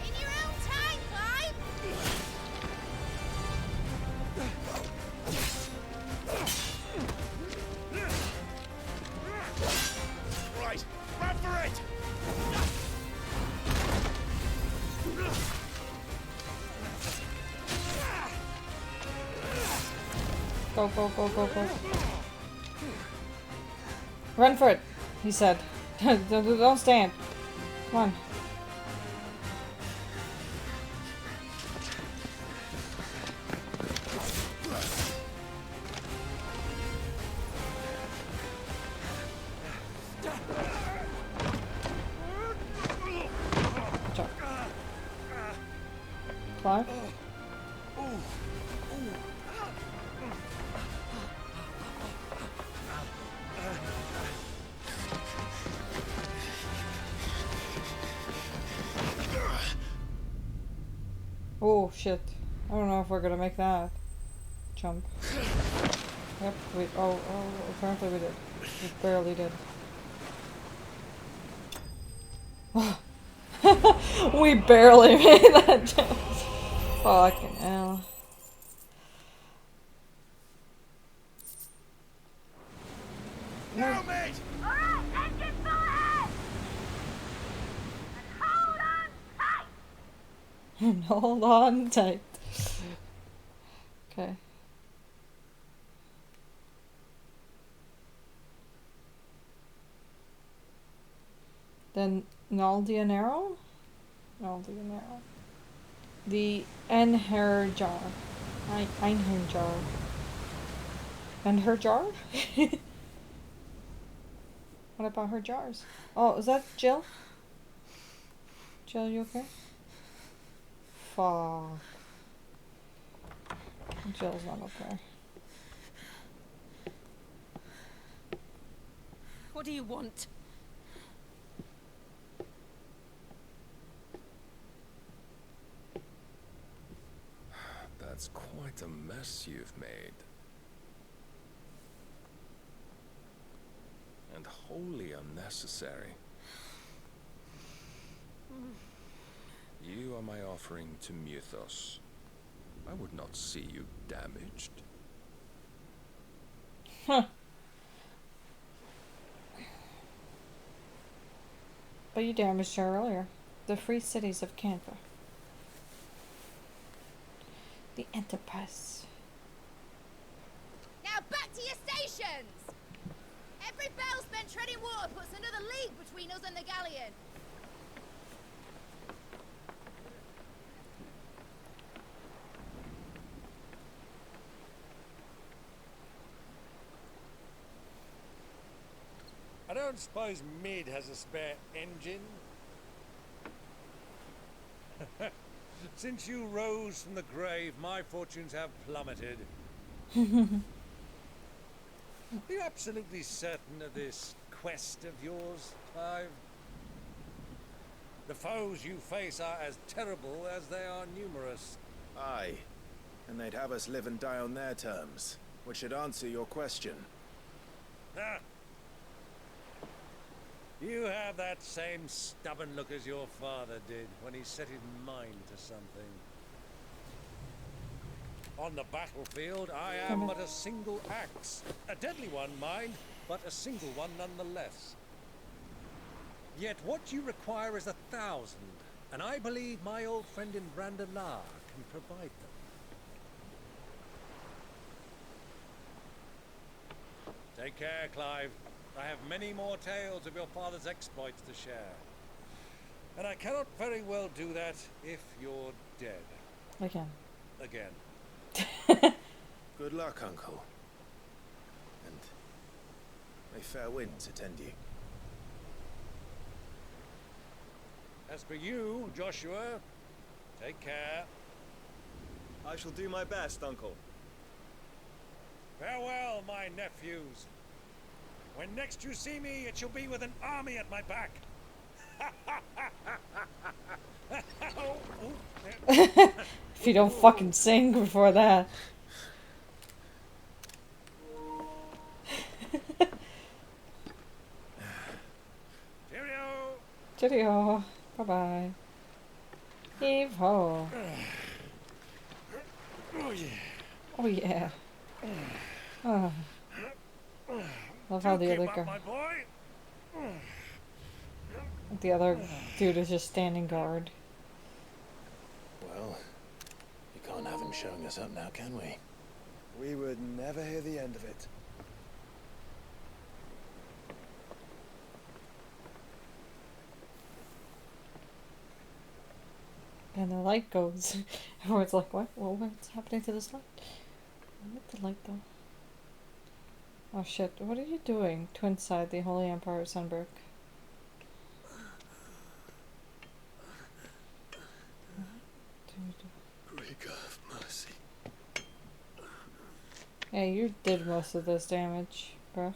In your own time, Clive! Right, run for it! Go, go, go, go, go. Run for it, he said. Don't stand. Come on. Good job. Clive? Oh shit. I don't know if we're gonna make that jump. Yep, oh, apparently we did. We barely did. We barely made that jump. Fucking hell. Now, mate! Alright, engine full ahead! And hold on tight! And hold on tight. Okay. Then Naldianero? Naldianero. The Einherjar. Einherjar. Einherjar? What about her jars? Oh, is that Jill? Jill, you okay? Fuck. Jill's not okay. What do you want? That's quite a mess you've made. And wholly unnecessary. You are my offering to Mythos. I would not see you damaged. Huh. But you damaged her earlier. The free cities of Canva. The Enterprise. Now back to your stations! Every bell spent treading water puts another league between us and the galleon. I don't suppose Mid has a spare engine? Since you rose from the grave, my fortunes have plummeted. Are you absolutely certain of this quest of yours, Clive? The foes you face are as terrible as they are numerous. Aye. And they'd have us live and die on their terms, which should answer your question. Ah. You have that same stubborn look as your father did when he set his mind to something. On the battlefield, I am but a single axe. A deadly one, mind, but a single one nonetheless. Yet what you require is 1,000, and I believe my old friend in Brandalar can provide them. Take care, Clive. I have many more tales of your father's exploits to share. And I cannot very well do that if you're dead. Again. Again. Good luck, Uncle. And may fair winds attend you. As for you, Joshua, take care. I shall do my best, Uncle. Farewell, my nephews. When next you see me, it shall be with an army at my back. If you don't fucking sing before that. Cheerio. Cheerio. Bye bye. Heave ho. Oh yeah. Oh yeah. Oh. Love how the other guy. The other dude is just standing guard. Well, you can't have him showing us up now, can we? We would never hear the end of it. And the light goes. Everyone's like, what? Well, what's happening to this light? I like the light though. Oh shit, what are you doing to inside the Holy Empire of Sunbrook? Great God of mercy. Yeah, you did most of this damage, bro.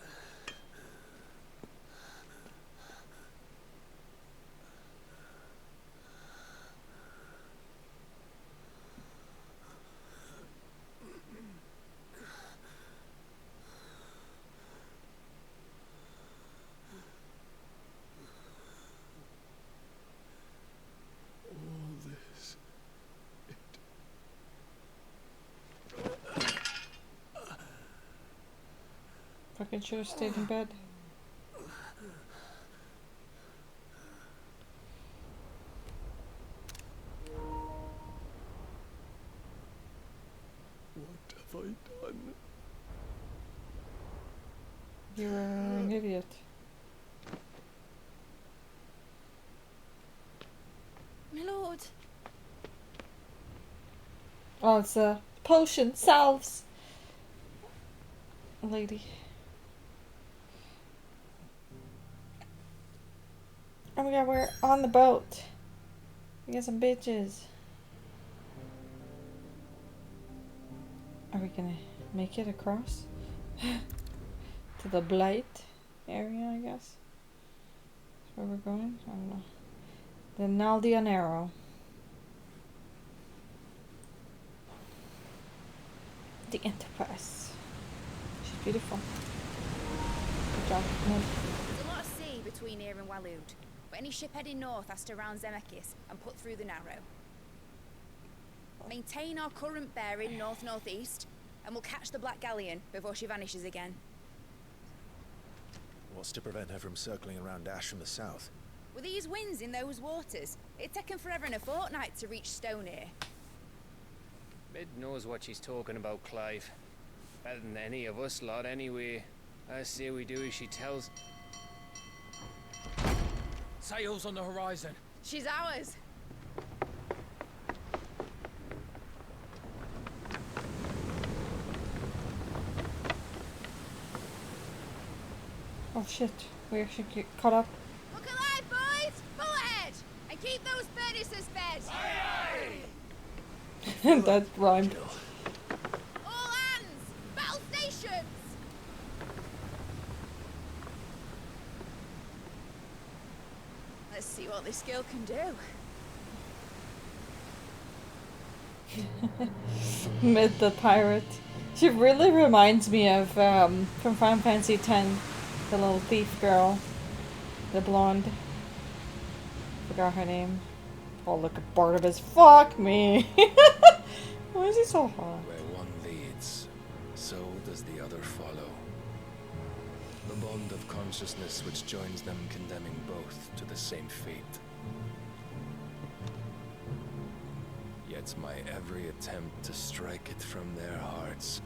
Fucking should have stayed in bed. What have I done? You're an idiot. My lord. Oh, it's a potion, salves. Lady. Oh my god, we're on the boat. We got some bitches. Are we gonna make it across? To the Blight area, I guess. That's where we're going? I don't know. The Naldian Arrow. The Enterprise. She's beautiful. Good job, Ned. There's a lot of sea between here and Waloed, but any ship heading north has to round Zemeckis and put through the Narrow. Maintain our current bearing north-northeast, and we'll catch the Black Galleon before she vanishes again. What's to prevent her from circling around Ash from the south? With these winds in those waters, it'd taken forever and a fortnight to reach Stonehere. Mid knows what she's talking about, Clive. Better than any of us lot, anyway. I say we do as she tells. Sails on the horizon. She's ours. Oh shit, we actually get caught up. Look alive, boys! Full ahead! And keep those furnaces fed! Aye, aye. That rhymed. All hands! Battle stations! Let's see what this girl can do. Mid the pirate. She really reminds me of from Final Fantasy X, the little thief girl, the blonde. Forgot her name. Oh look at Barnabas. Fuck me. Why is he so hot? Where one leads, so does the other follow. The bond of consciousness which joins them, condemning both to the same fate. Yet my every attempt to strike it from their hearts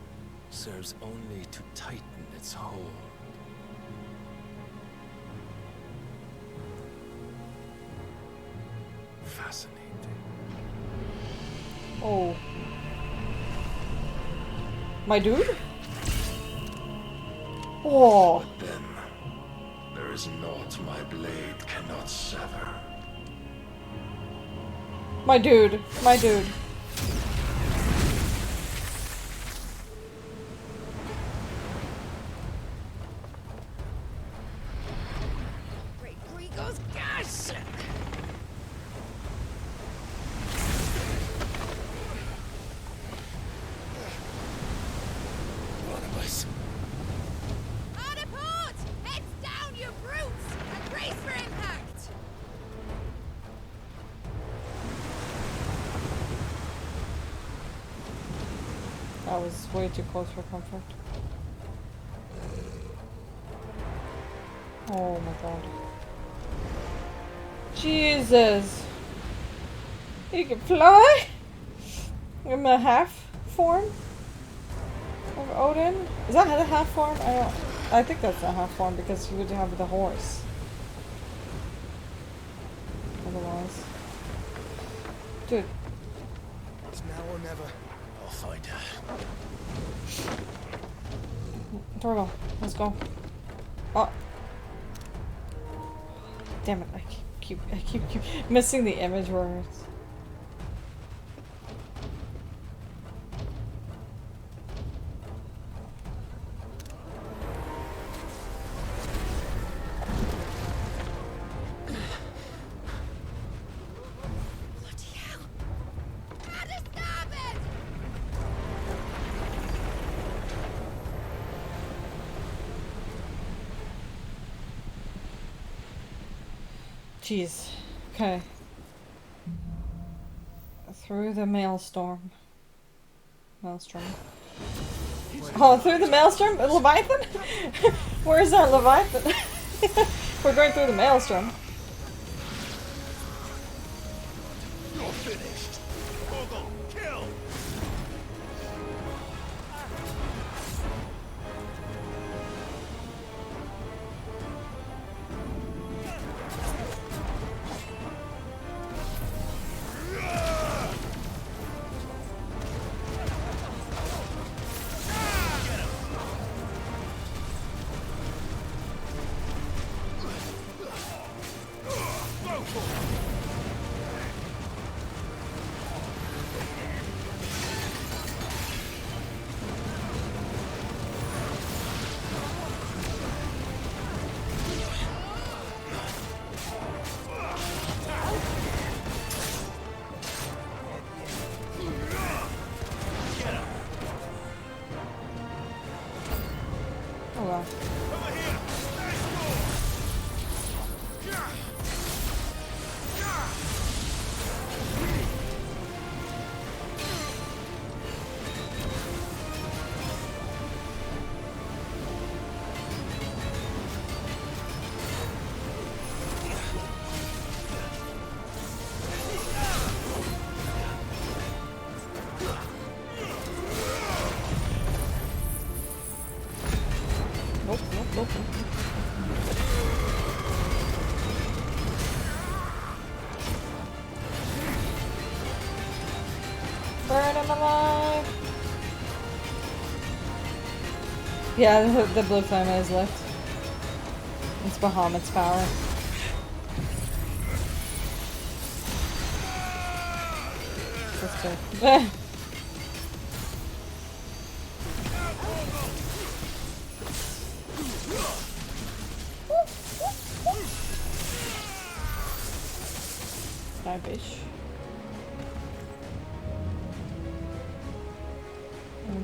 serves only to tighten its hold. Fascinating. Oh. My dude? Oh. But then, there is naught my blade cannot sever. My dude. My dude. Great Grigos, gosh! Barnabas. Hard a port! Heads down, you brutes! And brace for impact! That was way too close for comfort. Oh my god. Jesus! He can fly? In the half form of Odin? Is that the half form? I think that's the half form because he would have the horse. Otherwise. Dude. It's now or never. I'll find her. Turtle, let's go. Oh. Damn it, I keep missing the image where it's... Jeez. Okay. Through the maelstrom. Maelstrom. Oh, through the maelstrom? Leviathan? Where's our Leviathan? We're going through the maelstrom. You're finished. Ogre, kill. Oh wow. Nope, nope, nope, nope. Burn him alive! Yeah, the blue flame is lit. It's Bahamut's power. Just to... Die, bitch.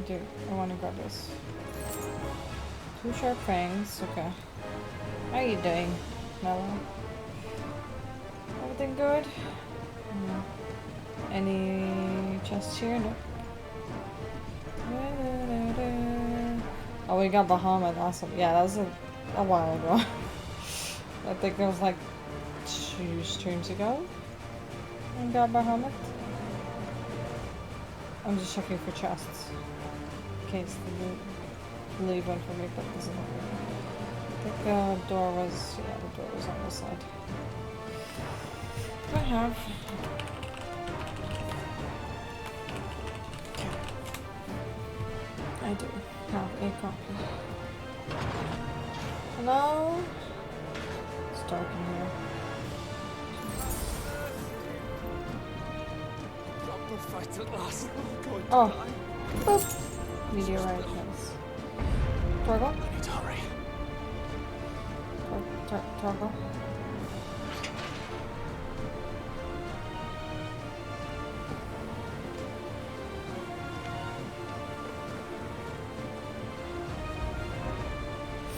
I want to grab this. 2 sharp fangs, okay. How are you doing, Mellow? Everything good? Any chests here? Nope. Oh, we got Bahamut, awesome. Yeah, that was a while ago. I think it was like 2 streams ago. And got Bahamut. I'm just checking for chests. In case the leave one for me, but this is not good. I think the door was, yeah, the door was on this side. I have. Okay. I do have a copy. Hello? It's dark in here. Fight at last. Oh. Boop. Meteorite, yes. Torgo? I need to hurry. Torgo?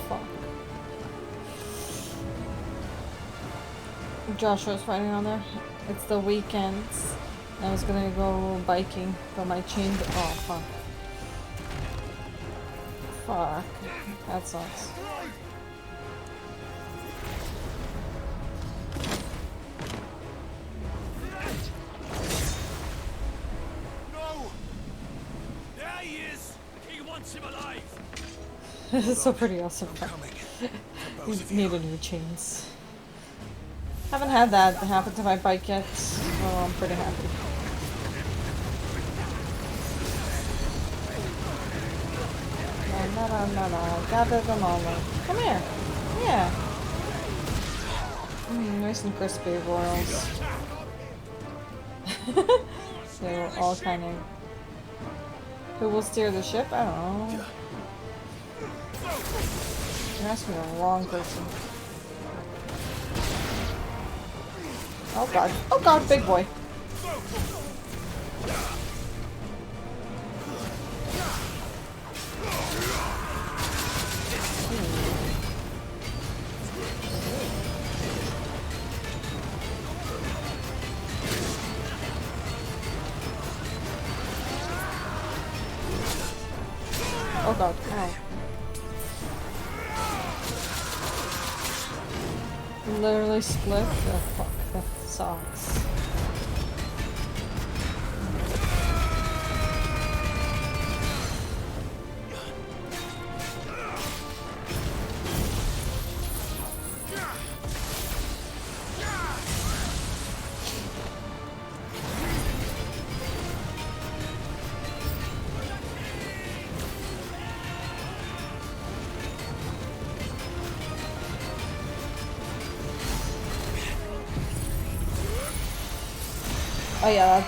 Fuck. Joshua's fighting on there. It's the weekends. I was gonna go biking, but my chain. Oh fuck. Fuck. That sucks. No! There he is! He wants him alive! This is so pretty awesome. We needed new chains. Haven't had that happen to my bike yet, so I'm pretty happy. No. Gather them all up. Come here. Yeah. Nice and crispy royals. They were all kind of... Who will steer the ship? I don't know. You're asking the wrong person. Oh god. Oh god, big boy. Oh god, ow. Literally split? Oh fuck, that sucks. Oh yeah,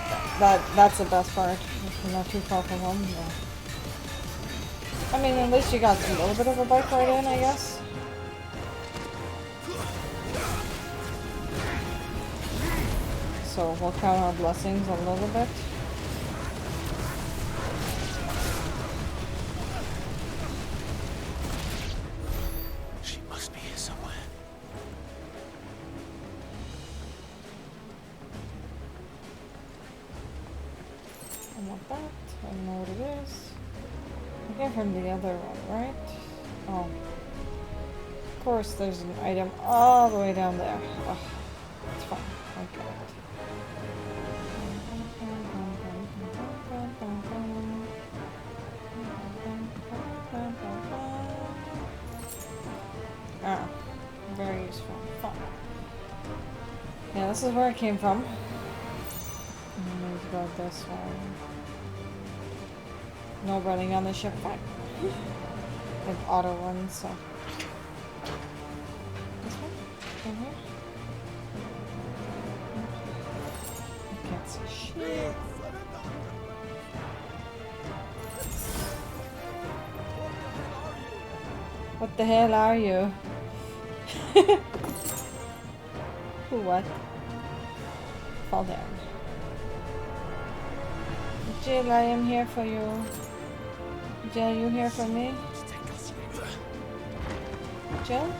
that's the best part. If you're not too far from home, yeah. I mean, at least you got a little bit of a bike ride in, I guess. So we'll count our blessings a little bit. She must be here somewhere. I want that. I don't know what it is. I came from the other one, right? Oh. Of course, there's an item all the way down there. Oh, it's fine. I get it. Ah, very useful. Fun. Yeah, this is where I came from. I need to go this way. No running on the ship. Fine. I have auto runs, so. This one? Down here? I can't see shit. What the hell are you? Who what? Fall down. Jill, I am here for you. Jill, you here for me? Jill?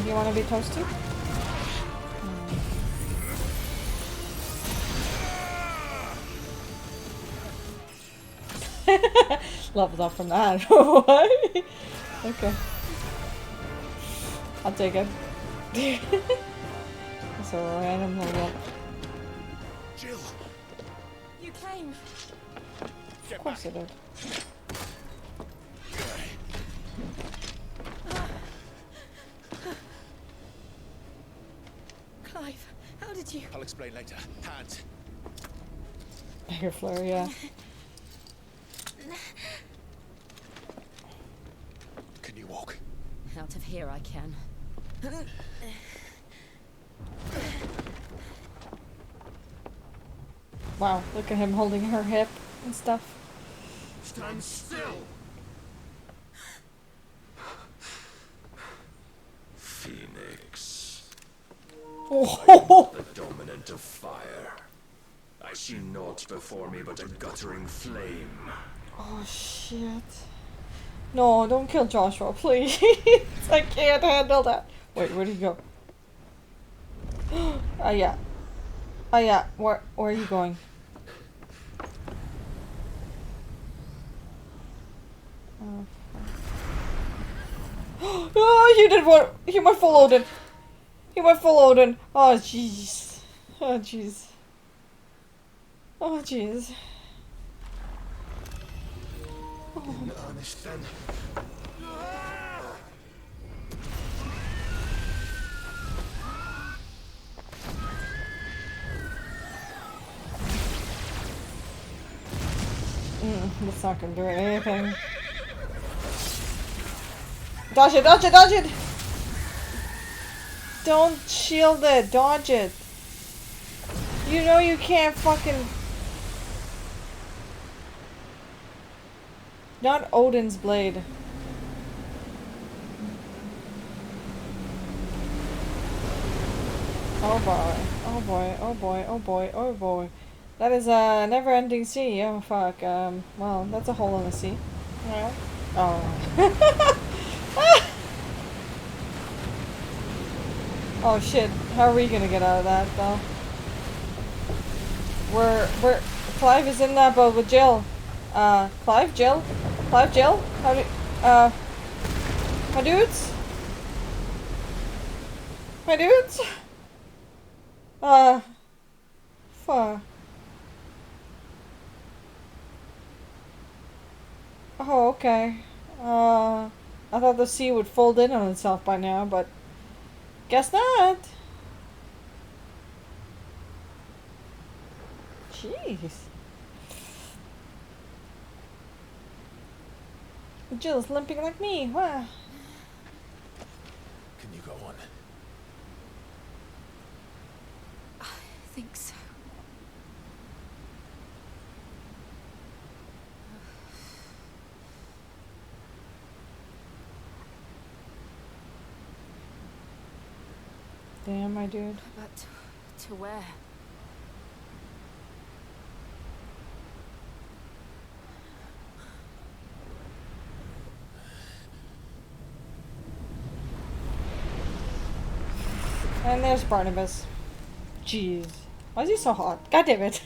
You want to be toasty? Leveled up from that. What? Okay. I'll take it. It's a random level up. Jill! You came! Of course I did. Clive, how did you... I'll explain later. Hands. Bigger flurry, yeah. Can you walk? Out of here I can. Wow, look at him holding her hip and stuff. Stand still! Phoenix. Oh. The dominant of fire. I see naught before me but a guttering flame. Oh shit. No, don't kill Joshua, please. I can't handle that. Wait, where'd he go? Oh yeah. Oh yeah, where are you going? Oh, he did what? He went full Odin. He went full Odin. Oh jeez. Oh jeez. Oh jeez. That's not gonna do anything. Dodge it, dodge it, dodge it! Don't shield it, dodge it. You know you can't fucking... Not Odin's blade. Oh boy, oh boy, oh boy, oh boy, oh boy. That is a never-ending sea. Oh fuck. Well, that's a hole in the sea. Well, oh. Oh shit. How are we gonna get out of that though? Where Clive is in that boat with Jill. Clive, Jill? Clive, Jill? How do my dudes? My dudes? Fuck. Oh, okay. I thought the sea would fold in on itself by now, but guess not. Jeez. Jill's limping like me. Wow. Can you go on? I think so. Damn, my dude. But to where? And there's Barnabas. Jeez. Why is he so hot? God damn it.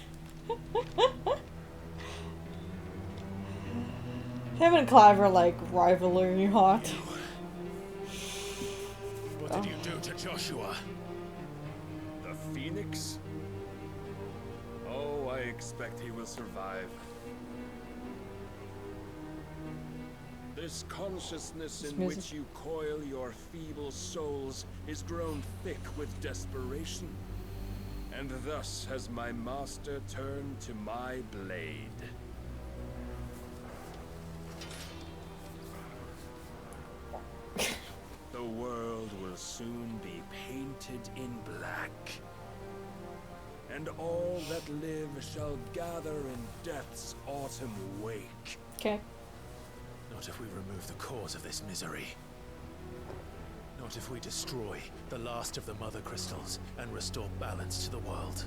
Him and Clive are like rivalry hot. What did you do to Joshua? The Phoenix? Oh, I expect he will survive. This consciousness in which you coil your feeble souls is grown thick with desperation. And thus has my master turned to my blade. The world will soon be painted in black. And all that live shall gather in death's autumn wake. Okay. Not if we remove the cause of this misery. Not if we destroy the last of the mother crystals and restore balance to the world.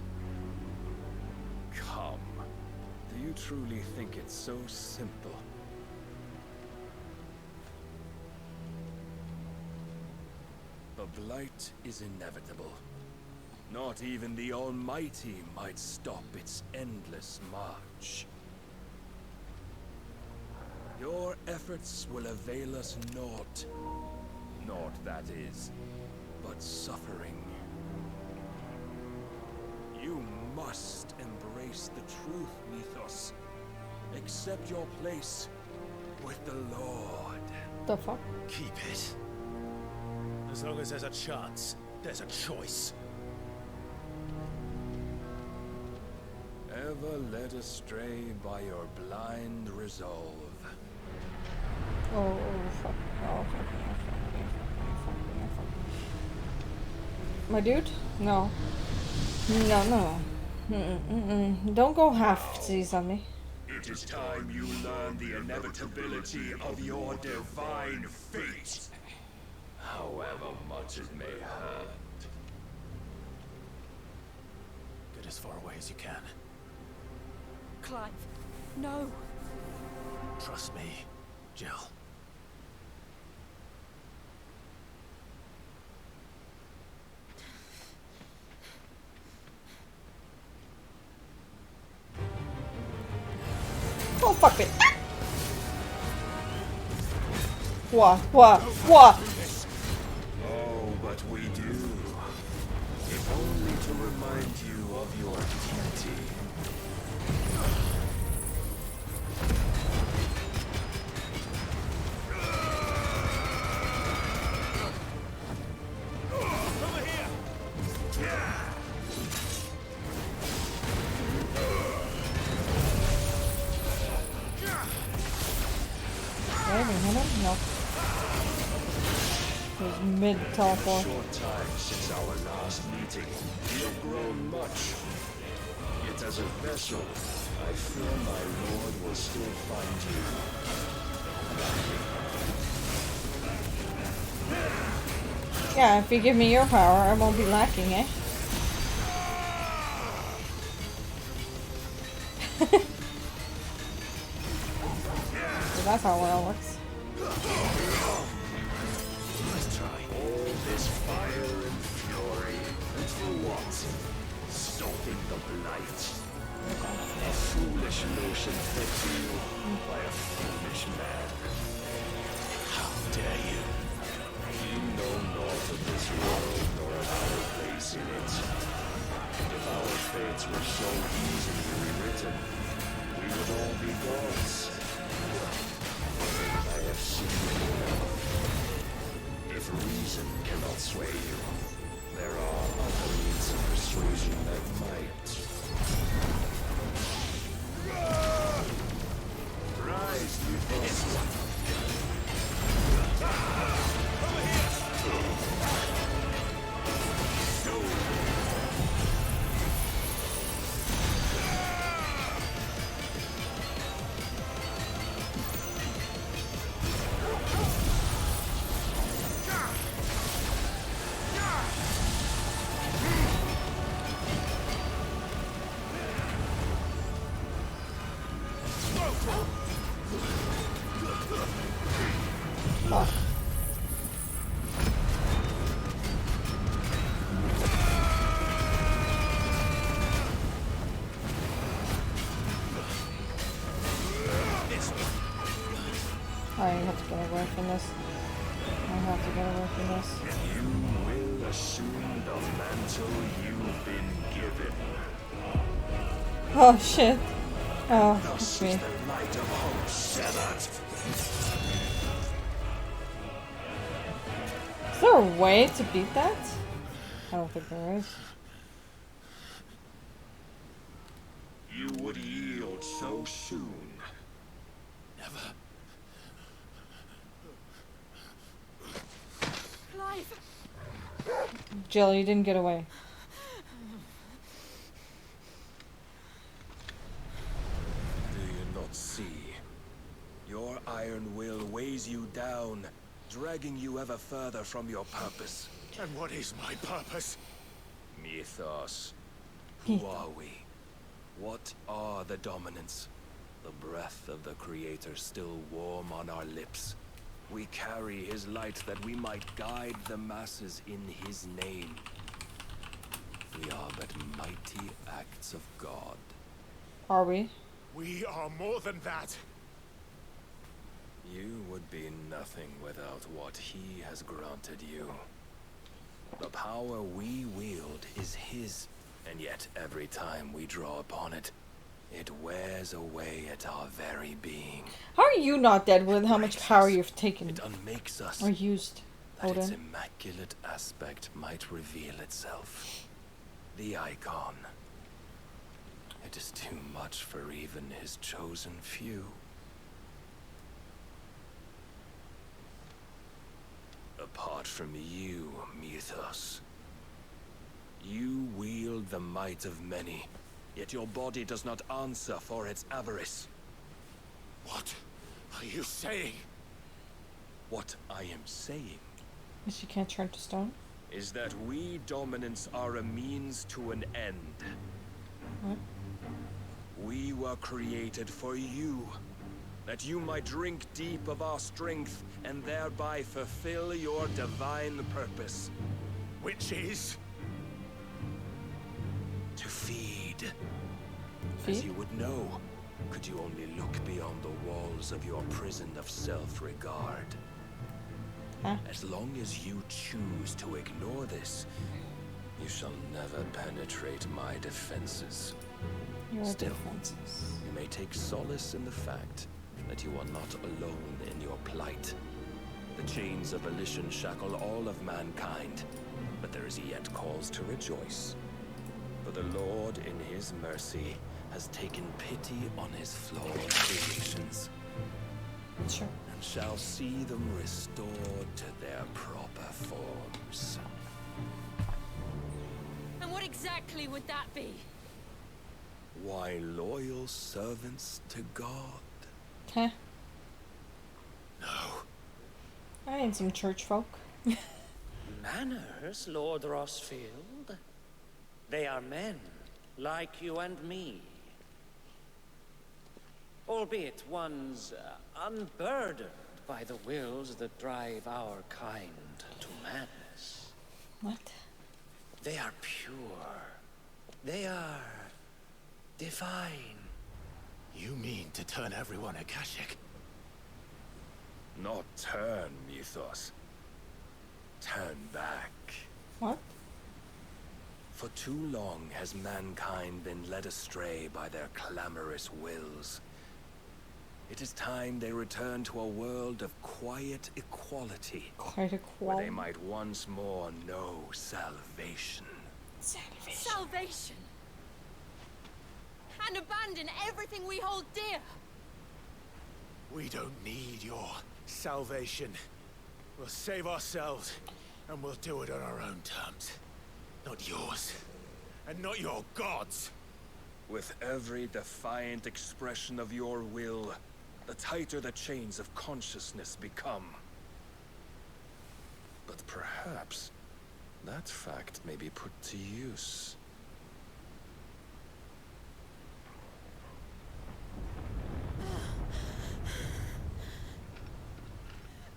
Come. Do you truly think it's so simple? The blight is inevitable. Not even the Almighty might stop its endless march. Your efforts will avail us naught. Naught, that is, but suffering. You must embrace the truth, Mythos. Accept your place with the Lord. The fuck? Keep it. As long as there's a chance, there's a choice. Ever led astray by your blind resolve. Oh, fuck. Oh, fuck. My dude? No. No. Don't go half-seas on me. It is time you learn the inevitability of your divine fate. However much it may hurt. Get as far away as you can. Clive, no. Trust me, Jill. Oh, fuck it. What? Oh, but we do. If only to remind you of your duty. No. It was mid-teleport. Short time since our last meeting, you have grown much. Yet as a vessel, I fear my lord will still find you. Yeah, if you give me your power, I won't be lacking, eh? So that's how it all works. Let's try all this fire and fury. And for what? Stopping the blight. A foolish notion fed to you by a foolish man. How dare you? You know naught of this world nor of our place in it. And if our fates were so easily rewritten, we would all be gods. I have seen it enough. If reason cannot sway you, there are other means of persuasion that might. Rise, you beast! Over here! I have to get away from this. I have to get away from this. You will assume the mantle you've been given. Oh shit. Oh, Thus it's me. is the light of hope severed. Is there a way to beat that? I don't think there is. You would yield so soon. Never. Clive! Jill, you didn't get away. Do you not see? Your iron will weighs you down, dragging you ever further from your purpose. And what is my purpose? Mythos. Who are we? What are the dominants? The breath of the Creator still warm on our lips. We carry his light that we might guide the masses in his name. We are but mighty acts of God. Are we? We are more than that. You would be nothing without what he has granted you. The power we wield is his, and yet every time we draw upon it, it wears away at our very being. How are you not dead with how much power you've taken? It unmakes us. Or used, That its Odin. immaculate aspect might reveal itself. The icon. It is too much for even his chosen few. Apart from you, Mythos, you wield the might of many, yet your body does not answer for its avarice. What are you saying? What I am saying Is she can't turn to stone? is that we dominants are a means to an end. What? We were created for you, that you might drink deep of our strength and thereby fulfill your divine purpose. Which is? To feed. Feed? As you would know, could you only look beyond the walls of your prison of self-regard. Huh? As long as you choose to ignore this, you shall never penetrate my defenses. Your Still, defenses. you may take solace in the fact that you are not alone in your plight. The chains of volition shackle all of mankind, but there is yet cause to rejoice. For the Lord, in his mercy, has taken pity on his flawed creations. Sure. And shall see them restored to their proper forms. And what exactly would that be? Why, loyal servants to God. Huh? No. I need some church folk. Manners, Lord Rossfield? They are men, like you and me. Albeit ones unburdened by the wills that drive our kind to madness. What? They are pure. They are Divine. You mean to turn everyone Akashic? Not turn, Mythos. Turn back. What? For too long has mankind been led astray by their clamorous wills. It is time they return to a world of quiet equality. Quiet equality. Where they might once more know salvation. Salvation! And abandon everything we hold dear! We don't need your salvation. We'll save ourselves, and we'll do it on our own terms. Not yours, and not your gods. With every defiant expression of your will, the tighter the chains of consciousness become. But perhaps that fact may be put to use.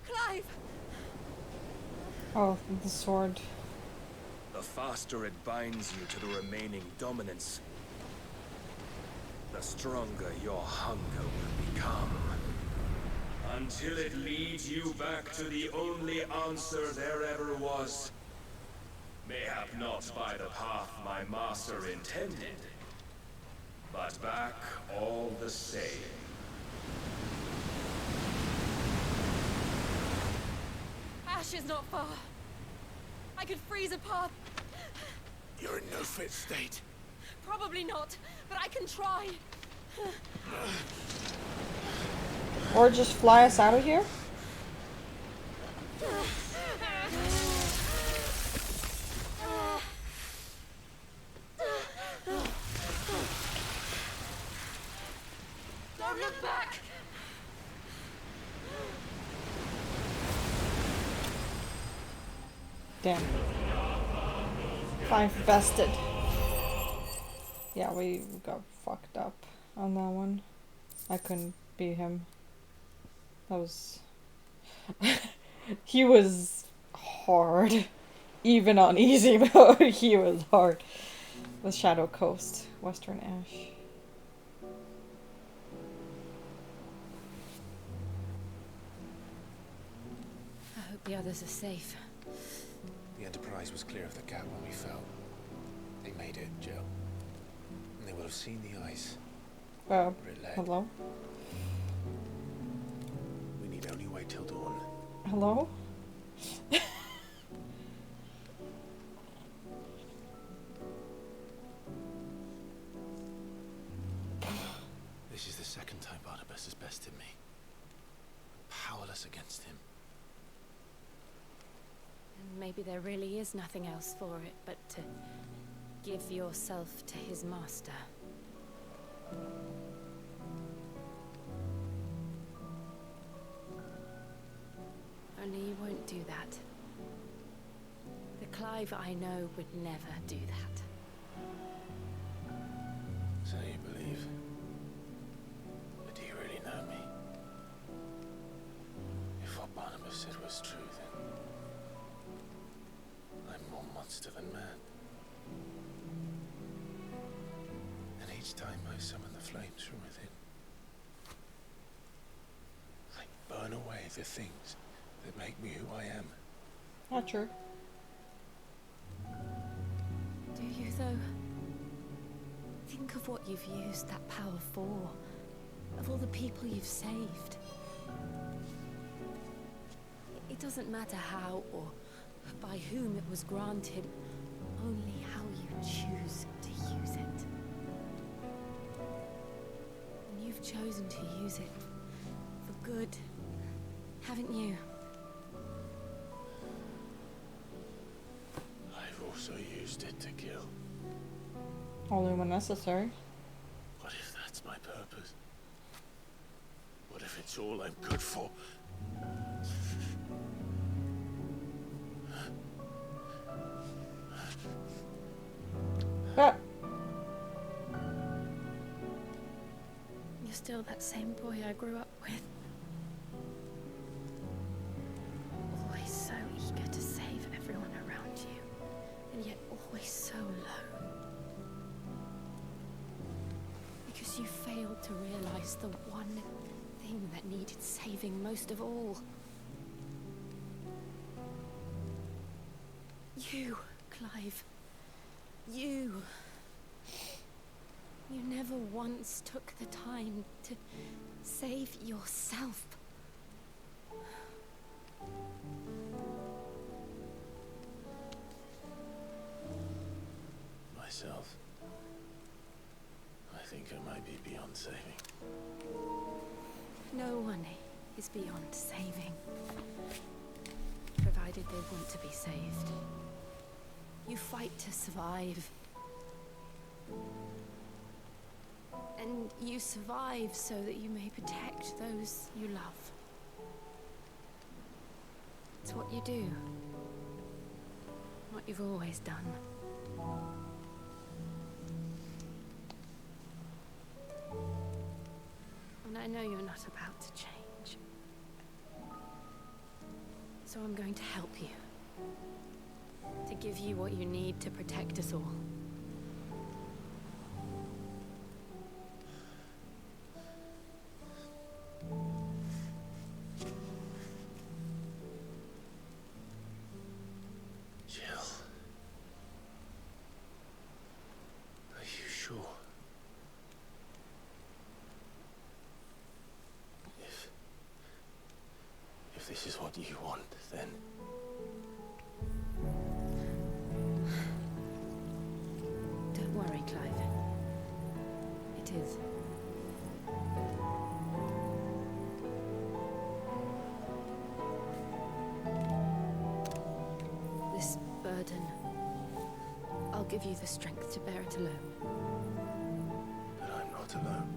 Clive! Oh, the sword. The faster it binds you to the remaining dominance, the stronger your hunger will become. Until it leads you back to the only answer there ever was. Mayhap not by the path my master intended, but back all the same. Ash is not far. I could freeze a path. You're in no fit state. Probably not, but I can try. Or just fly us out of here? Don't look back! Damn. Fine, bested. Yeah, we got fucked up on that one. I couldn't beat him. That was... he was hard. Even on easy mode, he was hard. The Shadow Coast, Western Ash. I hope the others are safe. The Enterprise was clear of the gap when we fell. They made it, Jill. And they will have seen the ice. Hello? We need only wait till dawn. Hello? This is the second time Barnabas has bested me. Powerless against him. And maybe there really is nothing else for it but to give yourself to his master. Only you won't do that. The Clive I know would never do that. So you believe? But do you really know me? If what Barnabas said was true, then I'm more monster than man. And each time I summon the flames from within, I burn away the things that make me who I am. Not true. Do you, though? Think of what you've used that power for. Of all the people you've saved. It doesn't matter how or by whom it was granted, only how you choose to use it. And you've chosen to use it for good, haven't you? I've also used it to kill. Only when necessary. What if that's my purpose? What if it's all I'm good for? You're still that same boy I grew up with. Always so eager to save everyone around you, and yet always so alone. because you failed to realize the one thing that needed saving most of all. You, Clive. You. You never once took the time to save yourself. Myself. I think I might be beyond saving. No one is beyond saving, provided they want to be saved. You fight to survive. And you survive so that you may protect those you love. It's what you do. What you've always done. And I know you're not about to change. So I'm going to help you. To give you what you need to protect us all. Jill. Are you sure? If this is what you want, then... Don't worry, Clive. It is. This burden, I'll give you the strength to bear it alone. But I'm not alone.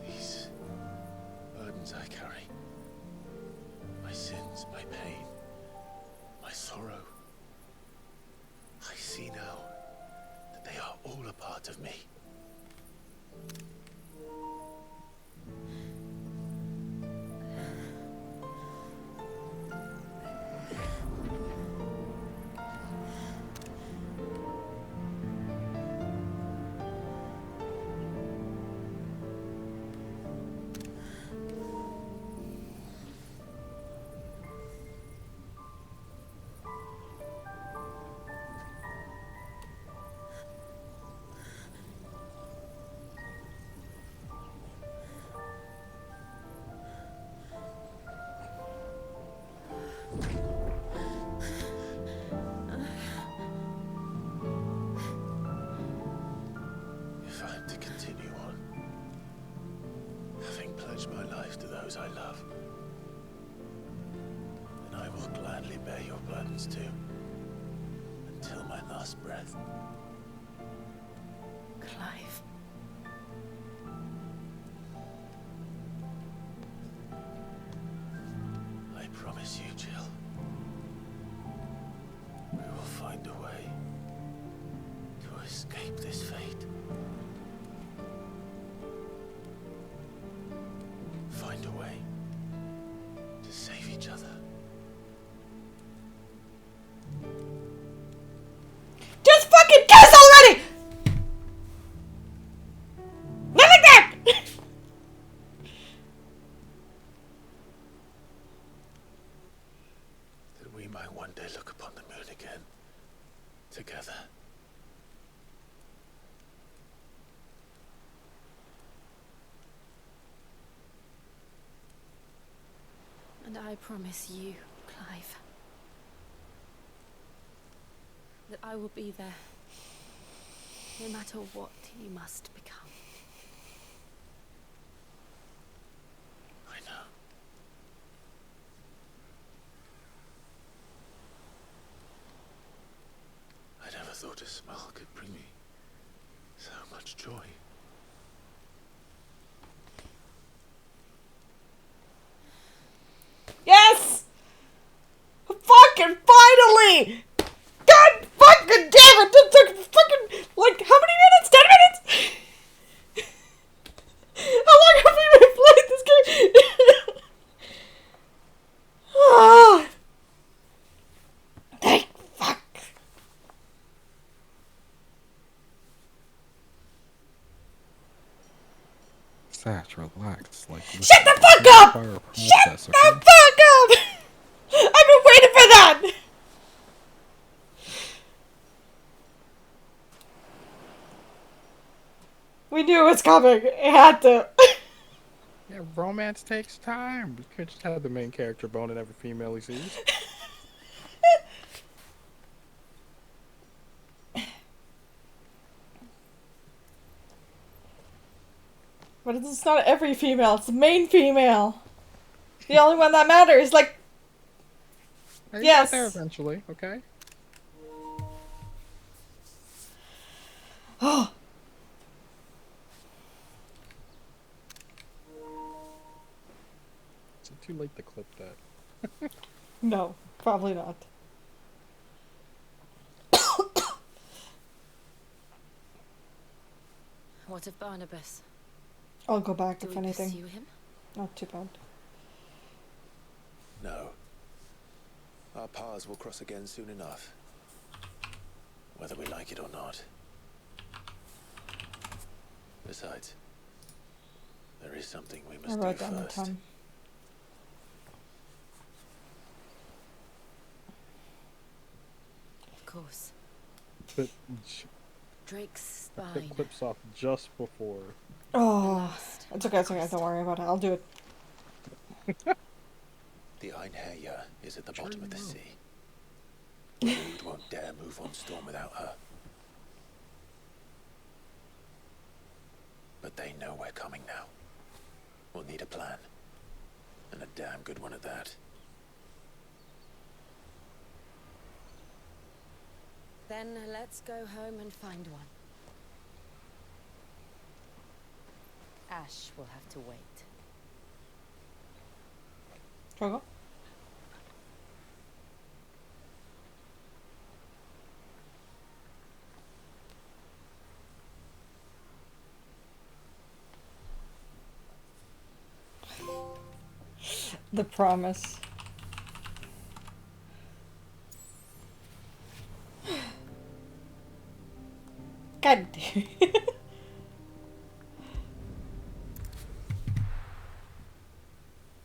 These burdens I carry, my sins, my pain, my sorrow, I see now that they are all a part of me. If I'm to continue on, having pledged my life to those I love, then I will gladly bear your burdens too, until my last breath. Clive. I promise you, Jill, we will find a way to escape this fate. Find a way to save each other. Just fucking kiss already! Not like that! That we might one day look upon the moon again, together. And I promise you, Clive, that I will be there, no matter what you must become. I know. I never thought a smile could bring me so much joy. Yes! Fucking finally! God fucking damn it! That took fucking, like, how many minutes? 10 minutes? How long have we been playing this game? Ah. Thank fuck. Sash, relax. Like, Shut the fuck up! Shut the fuck up! I've been waiting for that! We knew it was coming. It had to. Yeah, romance takes time. You could just have the main character boning every female he sees. But it's not every female, it's the main female. The only one that matters, like... Hey, yes. Get there eventually, okay? Oh. Is it too late to clip that? No, probably not. What of Barnabas? I'll go back Do if we anything. pursue him? Not too bad. No. Our paths will cross again soon enough. Whether we like it or not. Besides, there is something we must do wrote down the first. time. Of course. But Drake's spine. the clips off just before. Oh, it's okay, don't worry about it. I'll do it. The Einherja is at the bottom of the sea. Brood won't dare move on storm without her. But they know we're coming now. We'll need a plan. And a damn good one at that. Then let's go home and find one. Ash will have to wait. Struggle? The promise. God damn it.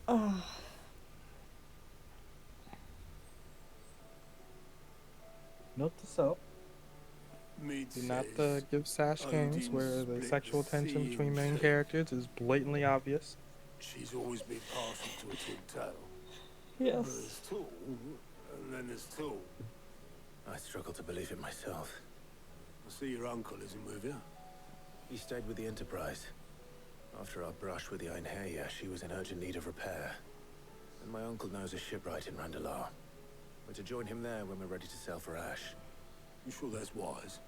Oh. Note to self. Do not give Sashkinz where the sexual tension between main characters is blatantly obvious. She's always been partial to a tall tale. Yes. There's tall, and then there's tall. I struggle to believe it myself. I see your uncle isn't with you. He stayed with the Enterprise. After our brush with the Einherja, she was in urgent need of repair. And my uncle knows a shipwright in Randalar. We're to join him there when we're ready to sail for Ash. You sure that's wise?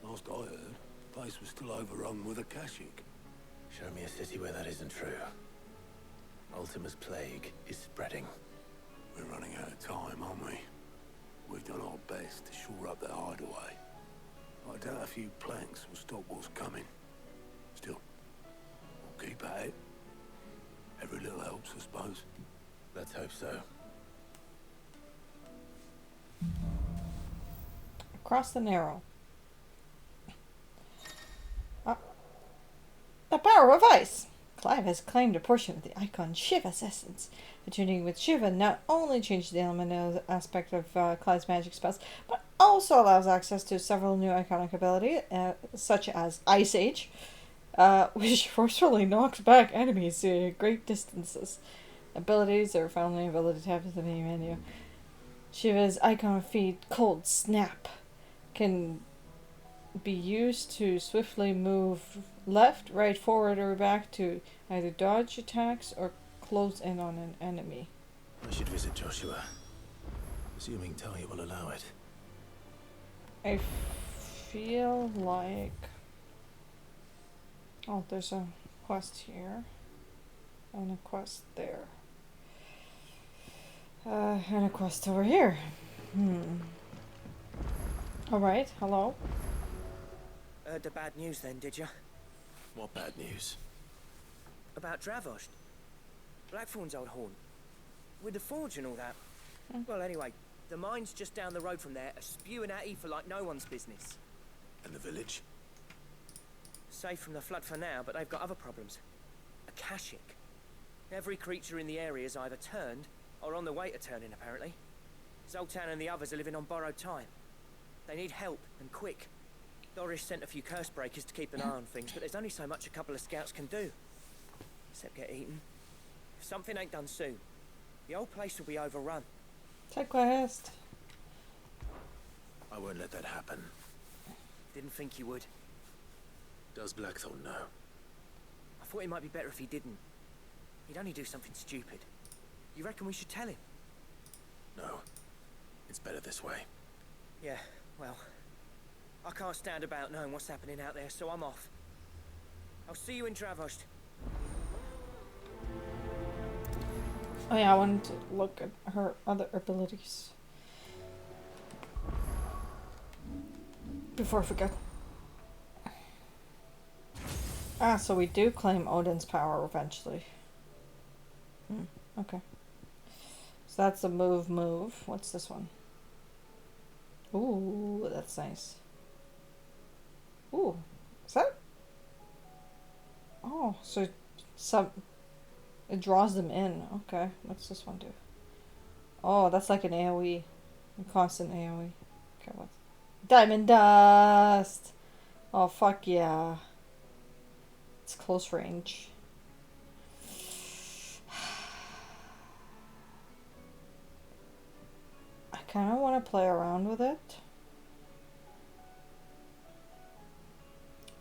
Last I heard, the place was still overrun with a Kashyyyk. Show me a city where that isn't true. Ultima's plague is spreading. We're running out of time, aren't we? We've done our best to shore up their hideaway. I doubt a few planks will stop what's coming. Still, we'll keep at it. Every little helps, I suppose. Let's hope so. Across the Narrow. The power of ice! Clive has claimed a portion of the icon Shiva's essence. Attuning with Shiva not only changes the elemental aspect of Clive's magic spells, but also allows access to several new iconic abilities, such as Ice Age, which forcefully knocks back enemies to great distances. Abilities are found in the ability tab of the main menu. Shiva's icon feat Cold Snap can be used to swiftly move left, right, forward, or back to either dodge attacks or close in on an enemy. I should visit Joshua. Assuming Talia will allow it. I feel like... Oh, there's a quest here. And a quest there. And a quest over here. Alright, hello. Heard the bad news then, did you? What bad news? About Dravost. Blackthorn's old haunt. With the forge and all that. Well, anyway, the mines just down the road from there are spewing out ether like no one's business. And the village? Safe from the flood for now, but they've got other problems. Akashic. Every creature in the area is either turned or on the way to turning, apparently. Zoltan and the others are living on borrowed time. They need help, and quick. Doris sent a few curse breakers to keep an eye on things, but there's only so much a couple of scouts can do. Except get eaten. If something ain't done soon, the whole place will be overrun. Side quest. I won't let that happen. Didn't think you would. Does Blackthorn know? I thought it might be better if he didn't. He'd only do something stupid. You reckon we should tell him? No. It's better this way. Yeah, well, I can't stand about knowing what's happening out there, so I'm off. I'll see you in Dravost. Oh yeah, I wanted to look at her other abilities. Before I forget. Ah, so we do claim Odin's power eventually. Okay. So that's a move. What's this one? Ooh, that's nice. Ooh, is that? Oh, so it draws them in. Okay, what's this one do? Oh, that's like an AoE. A constant AoE. Okay, what's... Diamond Dust! Oh, fuck yeah. It's close range. I kind of want to play around with it.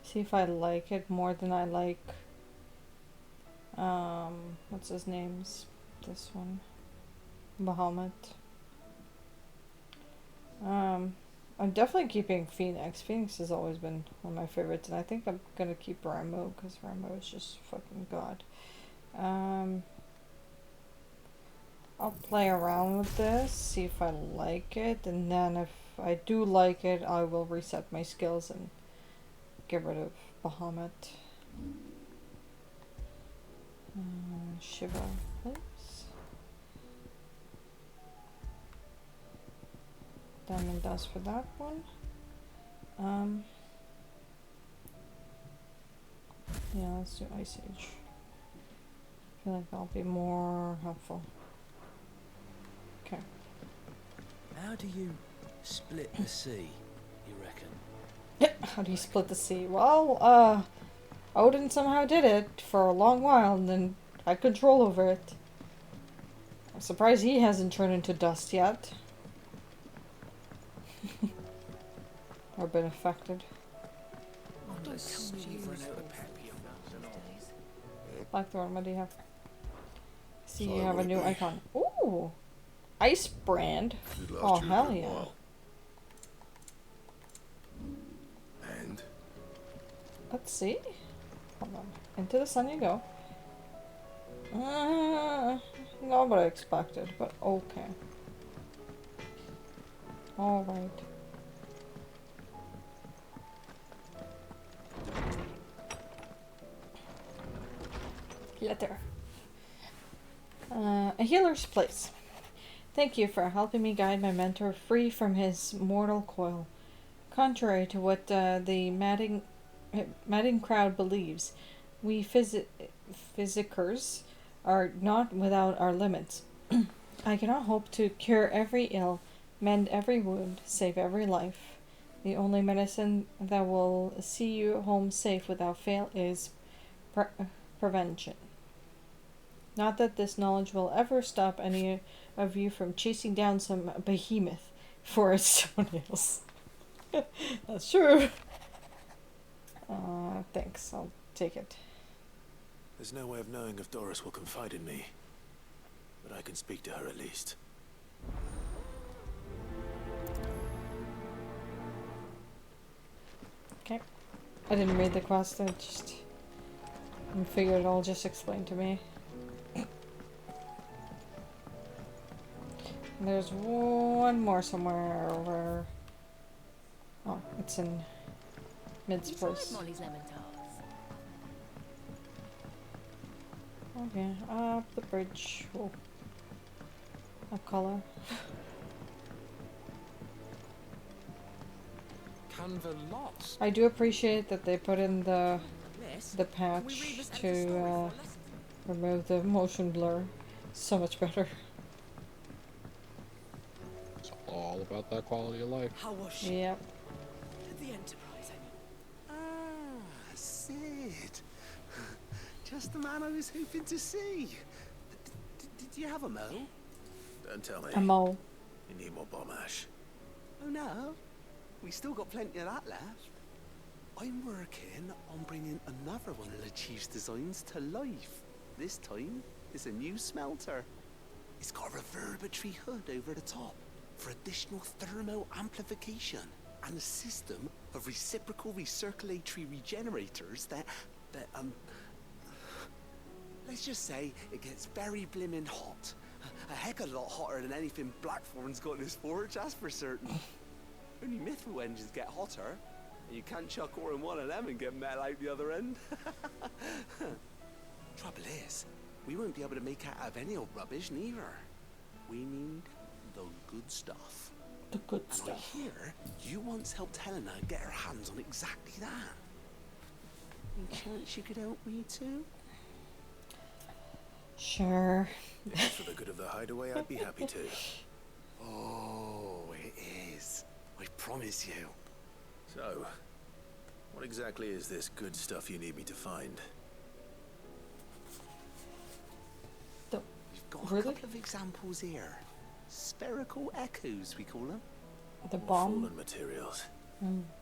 See if I like it more than I like... what's his name's? This one. Bahamut. I'm definitely keeping Phoenix. Phoenix has always been one of my favorites, and I think I'm gonna keep Ramu, because Ramu is just fucking god. I'll play around with this, see if I like it, and then if I do like it, I will reset my skills and get rid of Bahamut. Shiva, please. Diamond Dust for that one. Yeah, let's do Ice Age. I feel like that'll be more helpful. Okay. How do you split the sea, you reckon? How do you split the sea? Well, Odin somehow did it for a long while and then had control over it. I'm surprised he hasn't turned into dust yet. Or been affected. Blackthorn, what do you have? See, you have a new icon. Ooh! Ice brand. Oh, hell yeah. And? Let's see. Hold on. Into the sun you go. Not what I expected, but okay. Alright. Letter. A healer's place. Thank you for helping me guide my mentor free from his mortal coil. Contrary to what the madding crowd believes, we physicers are not without our limits. I cannot hope to cure every ill, mend every wound, save every life. The only medicine that will see you home safe without fail is prevention. Not that this knowledge will ever stop any of you from chasing down some behemoth for its toenails. That's true. Thanks, I'll take it. There's no way of knowing if Doris will confide in me, but I can speak to her at least. Okay. I didn't read the quest, I figured it all just explained to me. There's one more somewhere over... Oh, it's in Mid's place. Okay, up the bridge. Oh. A color. Canva lost. I do appreciate that they put in the patch to Remove the motion blur. So much better. It's all about that quality of life. How was she? Yep. The Enterprise, I mean. Ah, Sid. Just the man I was hoping to see. Did you have a mo? Don't tell me. A mole. You need more bomb ash. Oh no, we still got plenty of that left. I'm working on bringing another one of the Chief's designs to life. This time, it's a new smelter. It's got a reverberatory hood over the top for additional thermal amplification and a system of reciprocal recirculatory regenerators that let's just say it gets very blimmin' hot. A heck of a lot hotter than anything Blackthorn's got in his forge, that's for certain. Only Mithril engines get hotter, and you can't chuck ore in one of them and get metal out the other end. Trouble is, we won't be able to make out of any old rubbish neither. We need the good stuff. The good and stuff. I hear you once helped Helena get her hands on exactly that. Any chance you could help me too? Sure. If it's for the good of the hideaway, I'd be happy to. Oh, it is. I promise you. So, what exactly is this good stuff you need me to find? We've got a couple of examples here. Spherical echoes, we call them. The More bomb. fallen materials.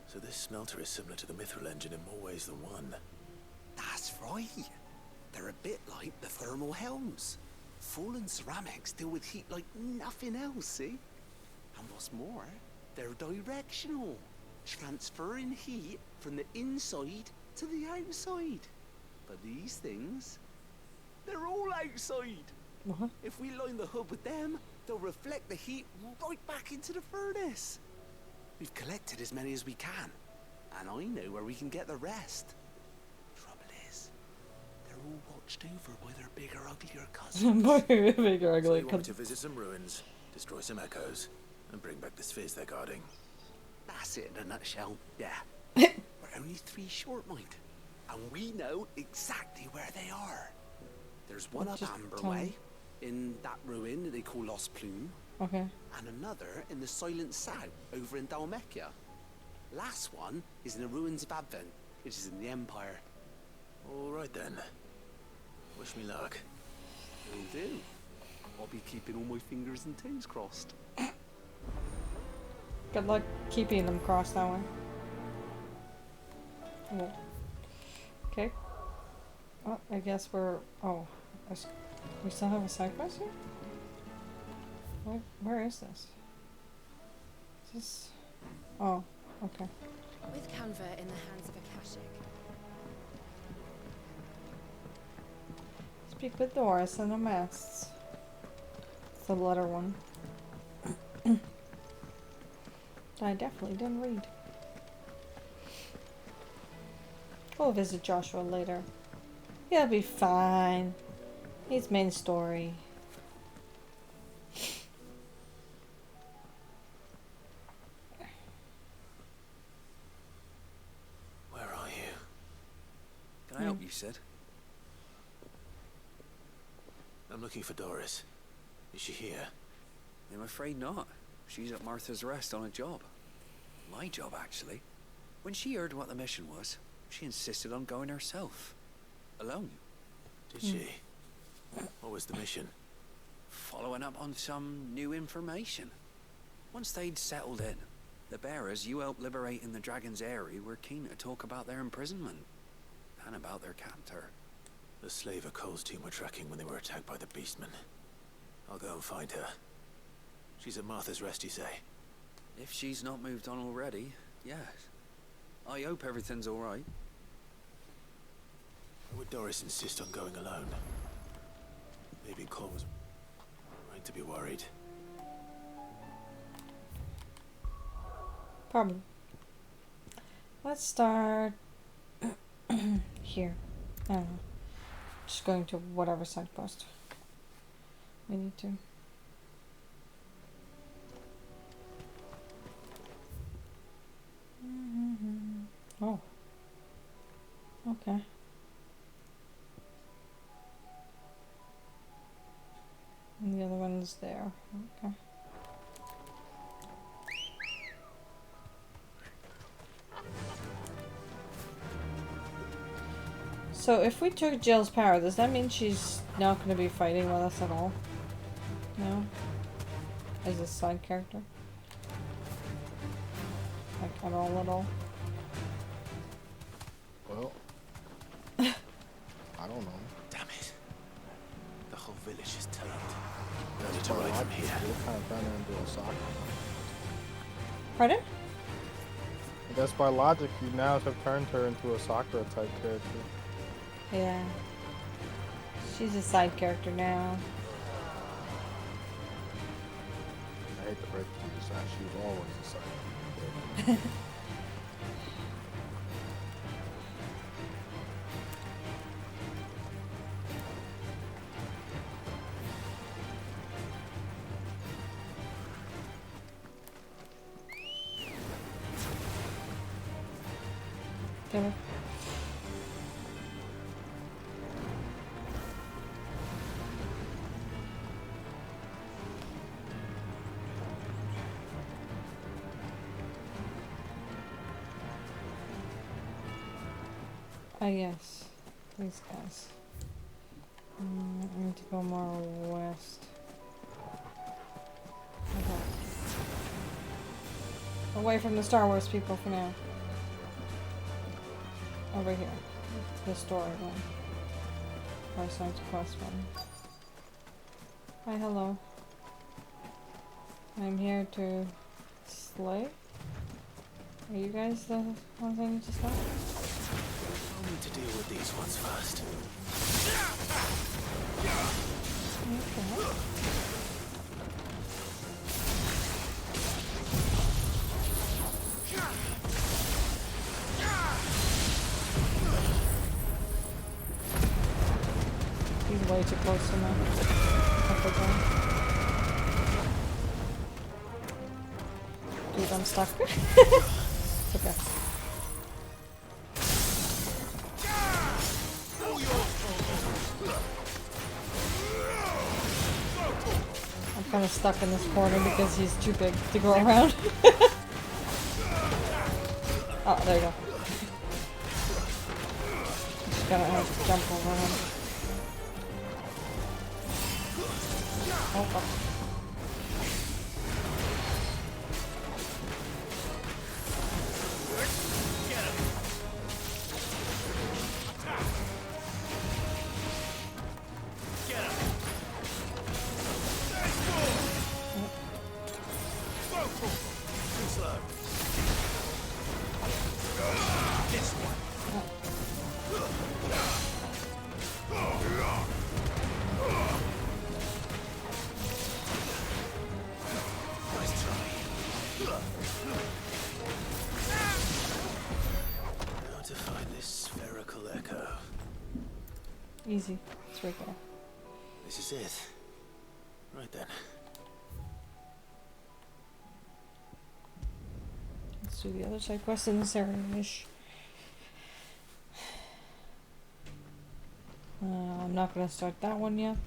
So this smelter is similar to the Mithril engine in more ways than one. That's right. They're a bit like the thermal helms. Fallen ceramics deal with heat like nothing else, see? And what's more, they're directional, transferring heat from the inside to the outside. But these things, they're all outside. What? If we line the hood with them, they'll reflect the heat right back into the furnace. We've collected as many as we can, and I know where we can get the rest. Trouble is, they're all watched over by their bigger, uglier cousins. Bigger, So ugly. you want me to visit some ruins, destroy some echoes, and bring back the spheres they're guarding. That's it in a nutshell, yeah. We're only 3 short, mind, and we know exactly where they are. There's one up Just Amber tell me. Way, in that ruin that they call Lost Plume, Okay. and another in the Silent South, over in Dalmekia. Last one is in the ruins of Advent, which is in the Empire. All right then. Wish me luck. Will do. I'll be keeping all my fingers and toes crossed. Good luck keeping them crossed that way. Oh. Okay. Oh, I guess we're. Oh, we still have a side quest here? Where is this? Is this? Oh, okay. With Canva in the hands of Akashic. Speak with Doris and the masts. It's the letter one. I definitely didn't read. We'll visit Joshua later. He'll be fine. He's main story. Where are you? Can I help you, Sid? I'm looking for Doris. Is she here? I'm afraid not. She's at Martha's Rest on a job. My job, actually. When she heard what the mission was, she insisted on going herself. Alone. Did she? What was the mission? Following up on some new information. Once they'd settled in, the bearers you helped liberate in the Dragon's Eyrie were keen to talk about their imprisonment. And about their captor. The slaver Cole's team were tracking when they were attacked by the Beastmen. I'll go and find her. She's at Martha's Rest, you say? If she's not moved on already, yes. I hope everything's alright. Why would Doris insist on going alone? Maybe Cole was right to be worried. Probably. Let's start here. I don't know. Just going to whatever side post we need to. Oh. Okay. was there. Okay. So if we took Jill's power, does that mean she's not going to be fighting with us at all? No? As a side character? Like at all? Well, I don't know. Damn it. The whole village is turned. That's Need to why ride I from here. kind of turned her into a soccer. Pardon? I guess by logic, you now have turned her into a Sakura type character. Yeah. She's a side character now. I hate to break it to you, Sash. She was always a side character. Damn it. Ah, yes. These guys. I need to go more west. Okay. Away from the Star Wars people for now. Over here. The story one. Or science quest one. Hi, hello. I'm here to slay. Are you guys the ones I need to stop? I'll need to deal with these ones first. Okay. He's way too close to my comfort zone. Dude, I'm stuck. It's okay. I'm kind of stuck in this corner because he's too big to go around. Oh, there you go. Just gotta have to jump over him. Oh, fuck. How to find this spherical echo? Easy. It's right there. This is it. Right then. Let's do the other side quest in this area-ish. I'm not gonna start that one yet.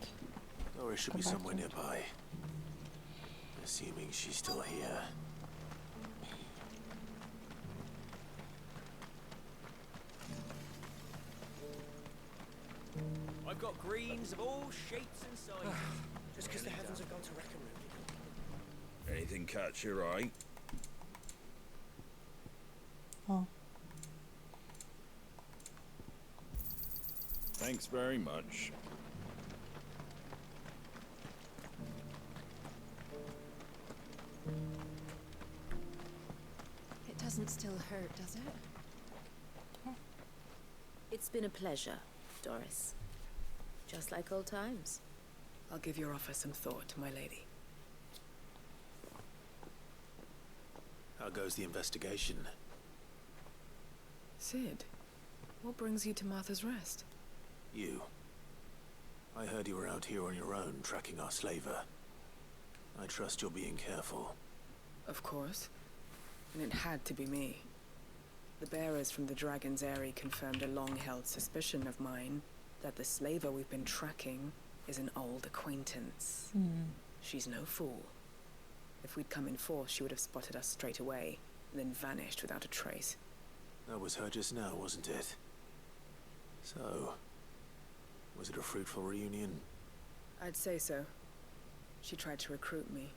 Or it should be somewhere nearby. Assuming she's still here. I've got greens of all shapes and sizes. Just because the heavens have gone to wreck and ruin. Anything catch your eye? Oh. Thanks very much. It doesn't still hurt, does it? It's been a pleasure, Doris. Just like old times. I'll give your offer some thought, my lady. How goes the investigation? Sid, what brings you to Martha's Rest? You. I heard you were out here on your own, tracking our slaver. I trust you're being careful. Of course. And it had to be me. The bearers from the Dragon's Eyrie confirmed a long-held suspicion of mine that the slaver we've been tracking is an old acquaintance. She's no fool. If we'd come in force, she would have spotted us straight away, and then vanished without a trace. That was her just now, wasn't it? So, was it a fruitful reunion? I'd say so. She tried to recruit me.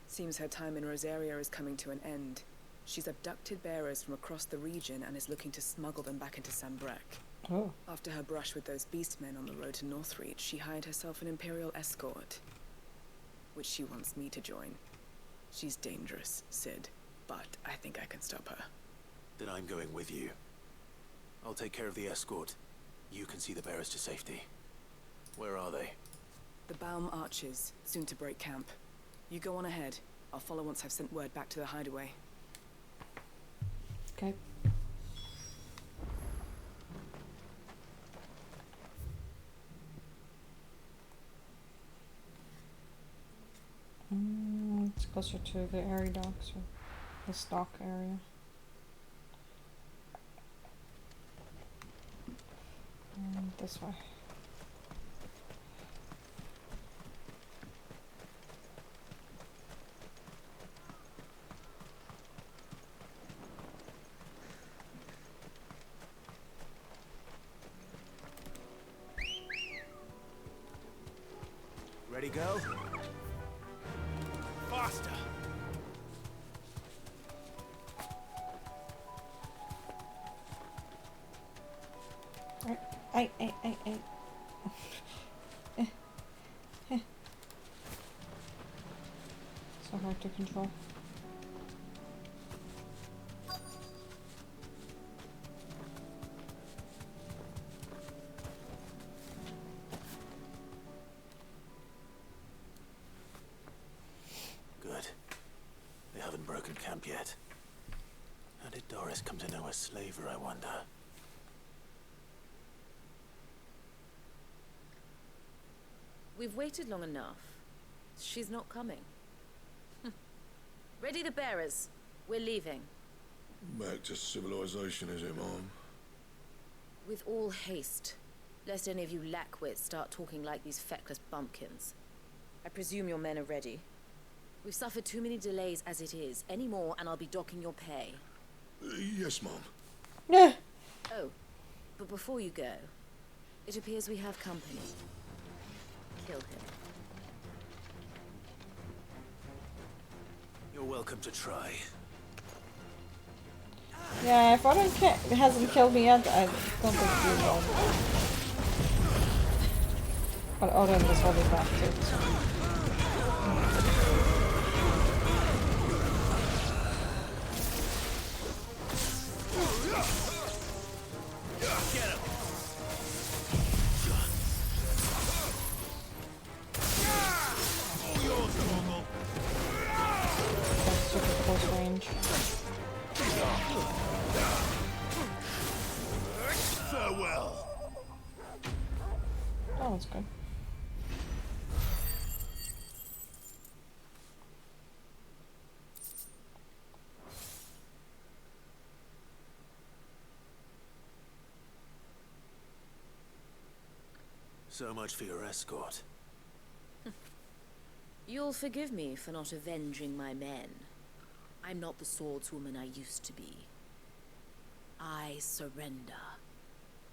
Seems her time in Rosaria is coming to an end. She's abducted bearers from across the region and is looking to smuggle them back into Sambrek. Oh. After her brush with those beastmen on the road to Northreach, she hired herself an Imperial escort, which she wants me to join. She's dangerous, Sid, but I think I can stop her. Then I'm going with you. I'll take care of the escort. You can see the bearers to safety. Where are they? The Baum Archers, soon to break camp. You go on ahead. I'll follow once I've sent word back to the hideaway. Okay. It's closer to the area docks, or the stock area. And this way. Ready, go? Faster! Ay. So hard to control. Good. They haven't broken camp yet. How did Doris come to know a slaver, I wonder? We've waited long enough. She's not coming. Ready the bearers. We're leaving. Back to civilization, is it, Mom? With all haste. Lest any of you lackwits start talking like these feckless bumpkins. I presume your men are ready. We've suffered too many delays as it is. Any more and I'll be docking your pay. Yes, Mom. Yeah. Oh, but before you go, it appears we have company. Kill him. You're welcome to try. Yeah, if Odin hasn't killed me yet, I don't think he will. But Odin is holding back too. Farewell. That was good. So much for your escort. You'll forgive me for not avenging my men. I'm not the swordswoman I used to be. I surrender.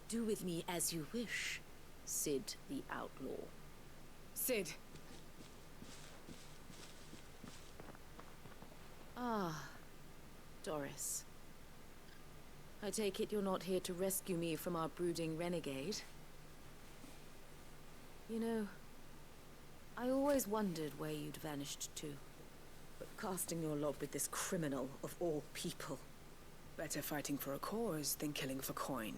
Do with me as you wish, Sid the Outlaw. Sid! Ah, Doris. I take it you're not here to rescue me from our brooding renegade. You know, I always wondered where you'd vanished to. But casting your lot with this criminal of all people. Better fighting for a cause than killing for coin.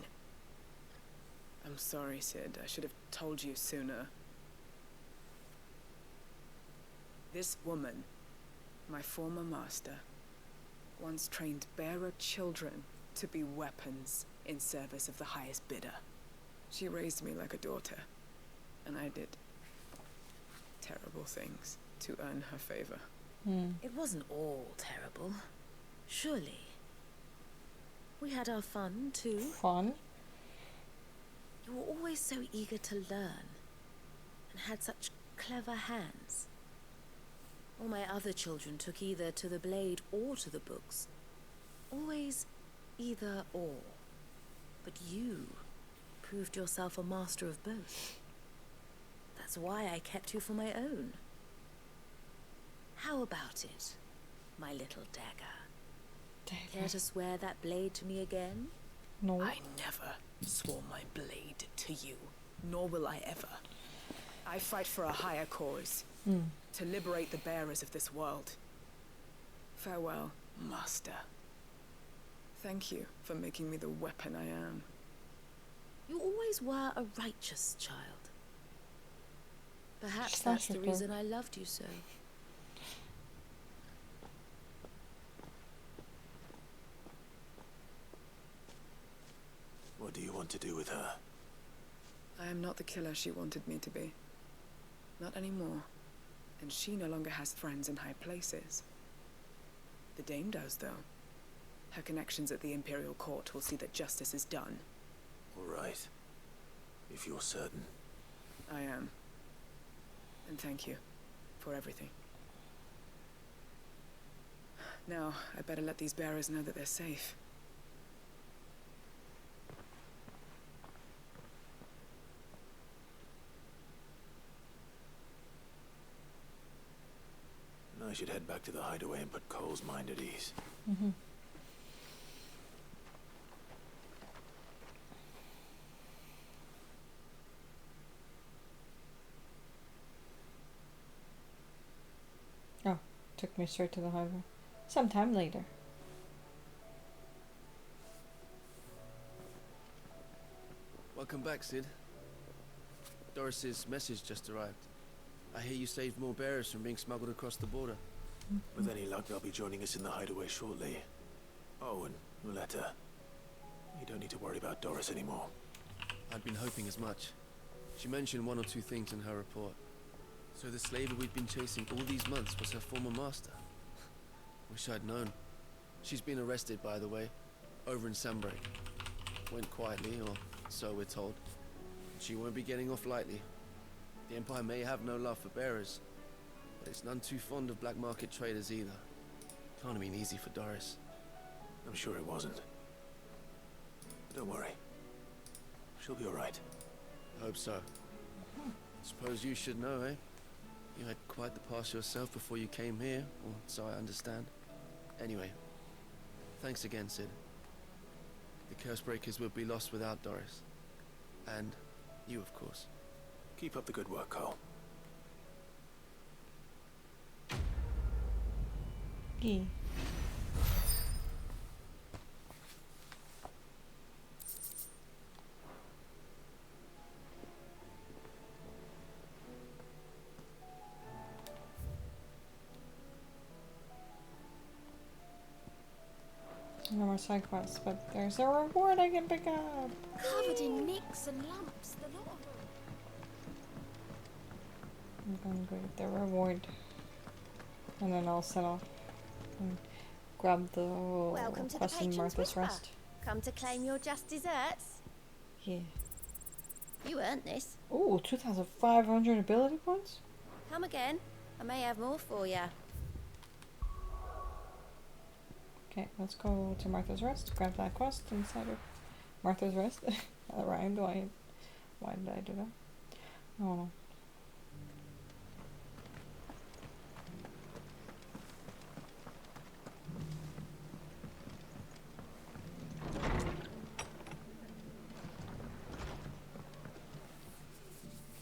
I'm sorry, Sid. I should have told you sooner. This woman, my former master, once trained bearer children to be weapons in service of the highest bidder. She raised me like a daughter, and I did terrible things to earn her favor. It wasn't all terrible, surely. We had our fun, too. Fun? You were always so eager to learn, and had such clever hands. All my other children took either to the blade or to the books. Always either or. But you proved yourself a master of both. That's why I kept you for my own. How about it, my little dagger? Care to swear that blade to me again? No. I never swore my blade to you, nor will I ever. I fight for a higher cause, to liberate the bearers of this world. Farewell, Master. Thank you for making me the weapon I am. You always were a righteous child. Perhaps that's the reason I loved you so. What do you want to do with her? I am not the killer she wanted me to be. Not anymore. And she no longer has friends in high places. The Dame does, though. Her connections at the Imperial Court will see that justice is done. All right. If you're certain. I am. And thank you for everything. Now, I better let these bearers know that they're safe. I should head back to the hideaway and put Cole's mind at ease. Oh, took me straight to the highway. Sometime later. Welcome back, Sid. Doris's message just arrived. I hear you saved more bearers from being smuggled across the border. With any luck, they'll be joining us in the hideaway shortly. Oh, and Letta. You don't need to worry about Doris anymore. I'd been hoping as much. She mentioned one or two things in her report. So the slaver we've been chasing all these months was her former master. Wish I'd known. She's been arrested, by the way, over in Sunbreak. Went quietly, or so we're told. She won't be getting off lightly. The Empire may have no love for bearers, but it's none too fond of black market traders either. Can't have been easy for Doris. I'm sure it wasn't. Don't worry. She'll be all right. Hope so. Suppose you should know, eh? You had quite the past yourself before you came here, or so I understand. Anyway, thanks again, Sid. The Cursebreakers would be lost without Doris. And you, of course. Keep up the good work, Cole. Yeah. No more side quests, but there's a reward I can pick up. Covered in nicks and lumps, the lot of them. I'm gonna go get the reward. And then I'll set off and grab the Welcome to the quest in Patron's Martha's Whisper. Rest. Come to claim your just desserts. Yeah. You earned this. Oh, 2,500 ability points? Come again. I may have more for you. Okay, let's go to Martha's Rest, grab that quest inside of Martha's Rest. That rhymed. Why did I do that? I don't know.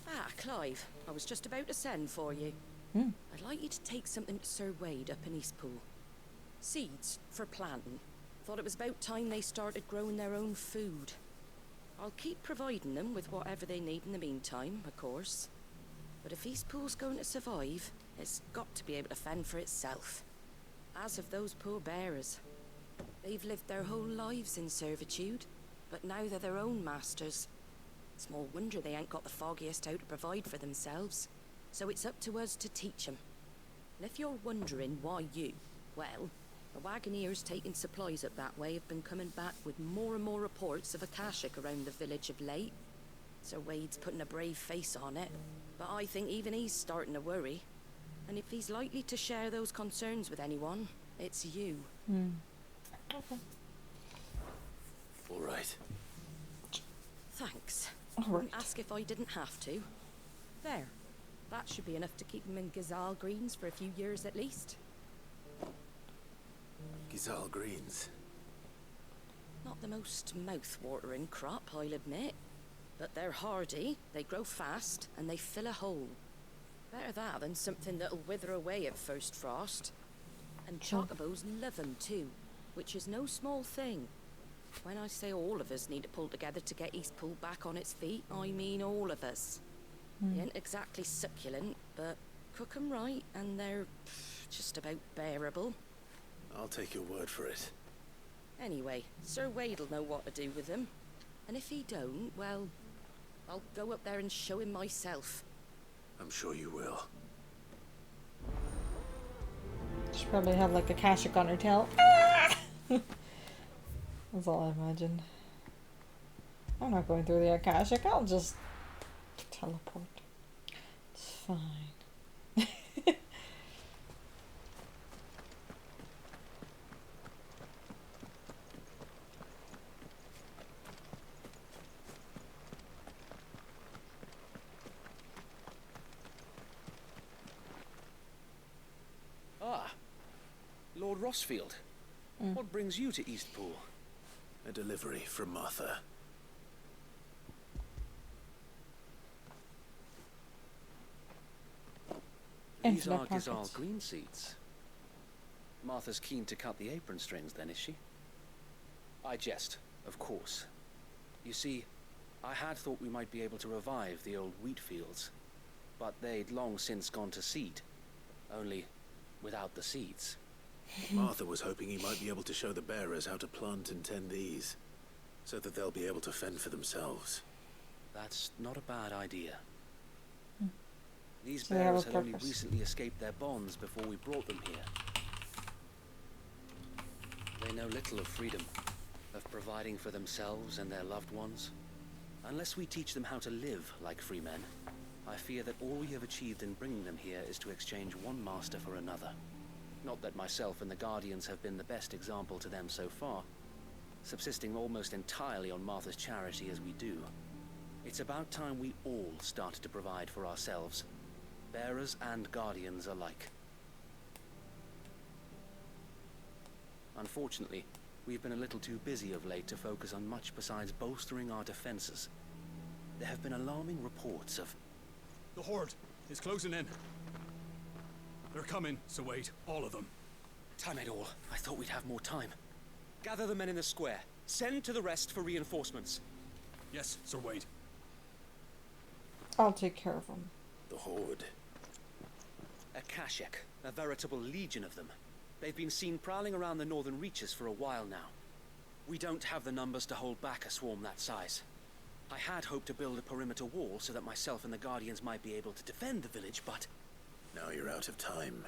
Ah, Clive, I was just about to send for you. I'd like you to take something to Sir Wade up in Eastpool. Seeds for planting. Thought it was about time they started growing their own food. I'll keep providing them with whatever they need in the meantime, of course. But if Eastpool's going to survive, it's got to be able to fend for itself. As of those poor bearers. They've lived their whole lives in servitude, but now they're their own masters. Small wonder they ain't got the foggiest how to provide for themselves. So it's up to us to teach them. And if you're wondering why you, well, the wagoneers taking supplies up that way have been coming back with more and more reports of Akashic around the village of late. Sir Wade's putting a brave face on it, but I think even he's starting to worry. And if he's likely to share those concerns with anyone, it's you. Okay. All right. Thanks. All right. Wouldn't ask if I didn't have to. There. That should be enough to keep him in Gazal Greens for a few years at least. Gazal Greens. Not the most mouth-watering crop, I'll admit. But they're hardy, they grow fast, and they fill a hole. Better that than something that'll wither away at first frost. And chocobos love them too, which is no small thing. When I say all of us need to pull together to get Eastpool back on its feet, I mean all of us. They ain't exactly succulent, but cook 'em right and they're just about bearable. I'll take your word for it. Anyway, Sir Wade'll know what to do with them. And if he don't, well, I'll go up there and show him myself. I'm sure you will. She'll probably have like a Kashik on her tail. That's all I imagined. I'm not going through the Akashic, I'll just teleport. It's fine. Ah, Lord Rossfield. What brings you to Eastpool? A delivery from Martha. These are Infinite Gazal pockets. green seeds. Martha's keen to cut the apron strings then, is she? I jest, of course. You see, I had thought we might be able to revive the old wheat fields, but they'd long since gone to seed, only without the seeds. Martha was hoping he might be able to show the bearers how to plant and tend these, so that they'll be able to fend for themselves. That's not a bad idea. These So they have bearers a had only purpose. recently escaped their bonds before we brought them here. They know little of freedom, of providing for themselves and their loved ones. Unless we teach them how to live like free men, I fear that all we have achieved in bringing them here is to exchange one master for another. Not that myself and the Guardians have been the best example to them so far, subsisting almost entirely on Martha's charity as we do. It's about time we all started to provide for ourselves, bearers and Guardians alike. Unfortunately, we've been a little too busy of late to focus on much besides bolstering our defenses. There have been alarming reports of... The Horde is closing in. They're coming, Sir Wade, all of them. Damn it all, I thought we'd have more time. Gather the men in the square. Send to the rest for reinforcements. Yes, Sir Wade. I'll take care of them. The Horde. A Kashek, a veritable legion of them. They've been seen prowling around the northern reaches for a while now. We don't have the numbers to hold back a swarm that size. I had hoped to build a perimeter wall so that myself and the Guardians might be able to defend the village, but... Now you're out of time.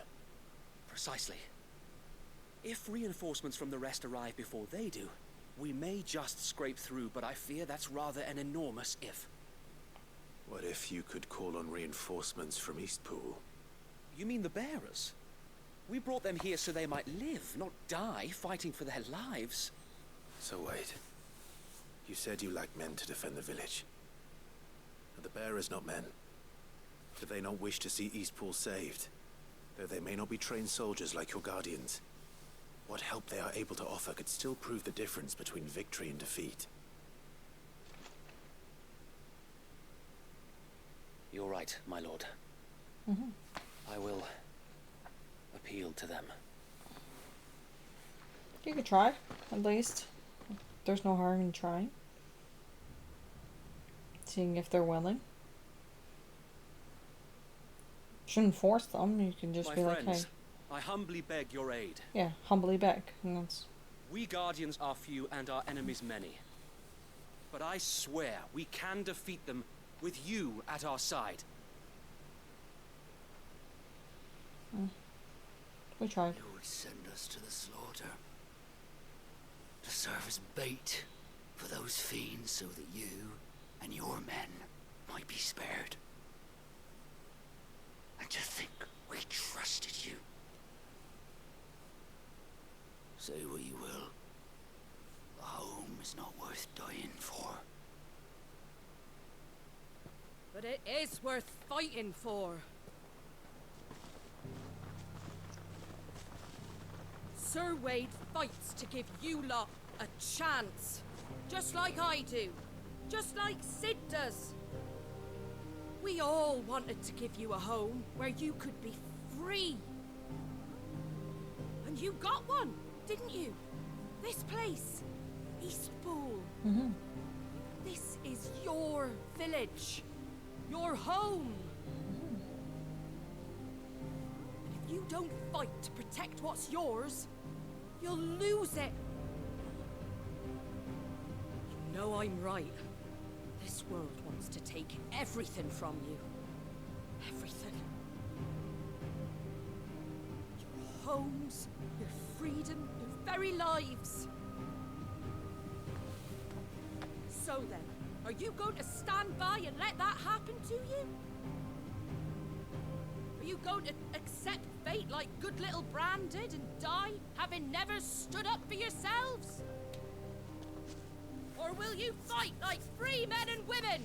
Precisely. If reinforcements from the rest arrive before they do, we may just scrape through, but I fear that's rather an enormous if. What if you could call on reinforcements from Eastpool? You mean the bearers? We brought them here so they might live, not die, fighting for their lives. So wait. You said you lacked men to defend the village. Are the bearers not men? Do they not wish to see Eastpool saved? Though they may not be trained soldiers like your Guardians. What help they are able to offer could still prove the difference between victory and defeat. You're right, my lord. I will appeal to them. You could try, at least. There's no harm in trying. Seeing if they're willing. Shouldn't force them, you can just My be friends, like, hey. I humbly beg your aid. Yeah, humbly beg. And that's... We Guardians are few and our enemies many. But I swear we can defeat them with you at our side. We tried. You would send us to the slaughter. To serve as bait for those fiends so that you and your men might be spared. And to think we tried is not worth dying for. But it is worth fighting for. Sir Wade fights to give you lot a chance. Just like I do. Just like Sid does. We all wanted to give you a home where you could be free. And you got one, didn't you? This place, Eastpool. This is your village. Your home. And if you don't fight to protect what's yours, you'll lose it. You know I'm right. This world wants to take everything from you. Everything. Your homes, your freedom, your very lives. So then, are you going to stand by and let that happen to you? Are you going to accept fate like good little Bran did and die, having never stood up for yourselves? Or will you fight like free men and women?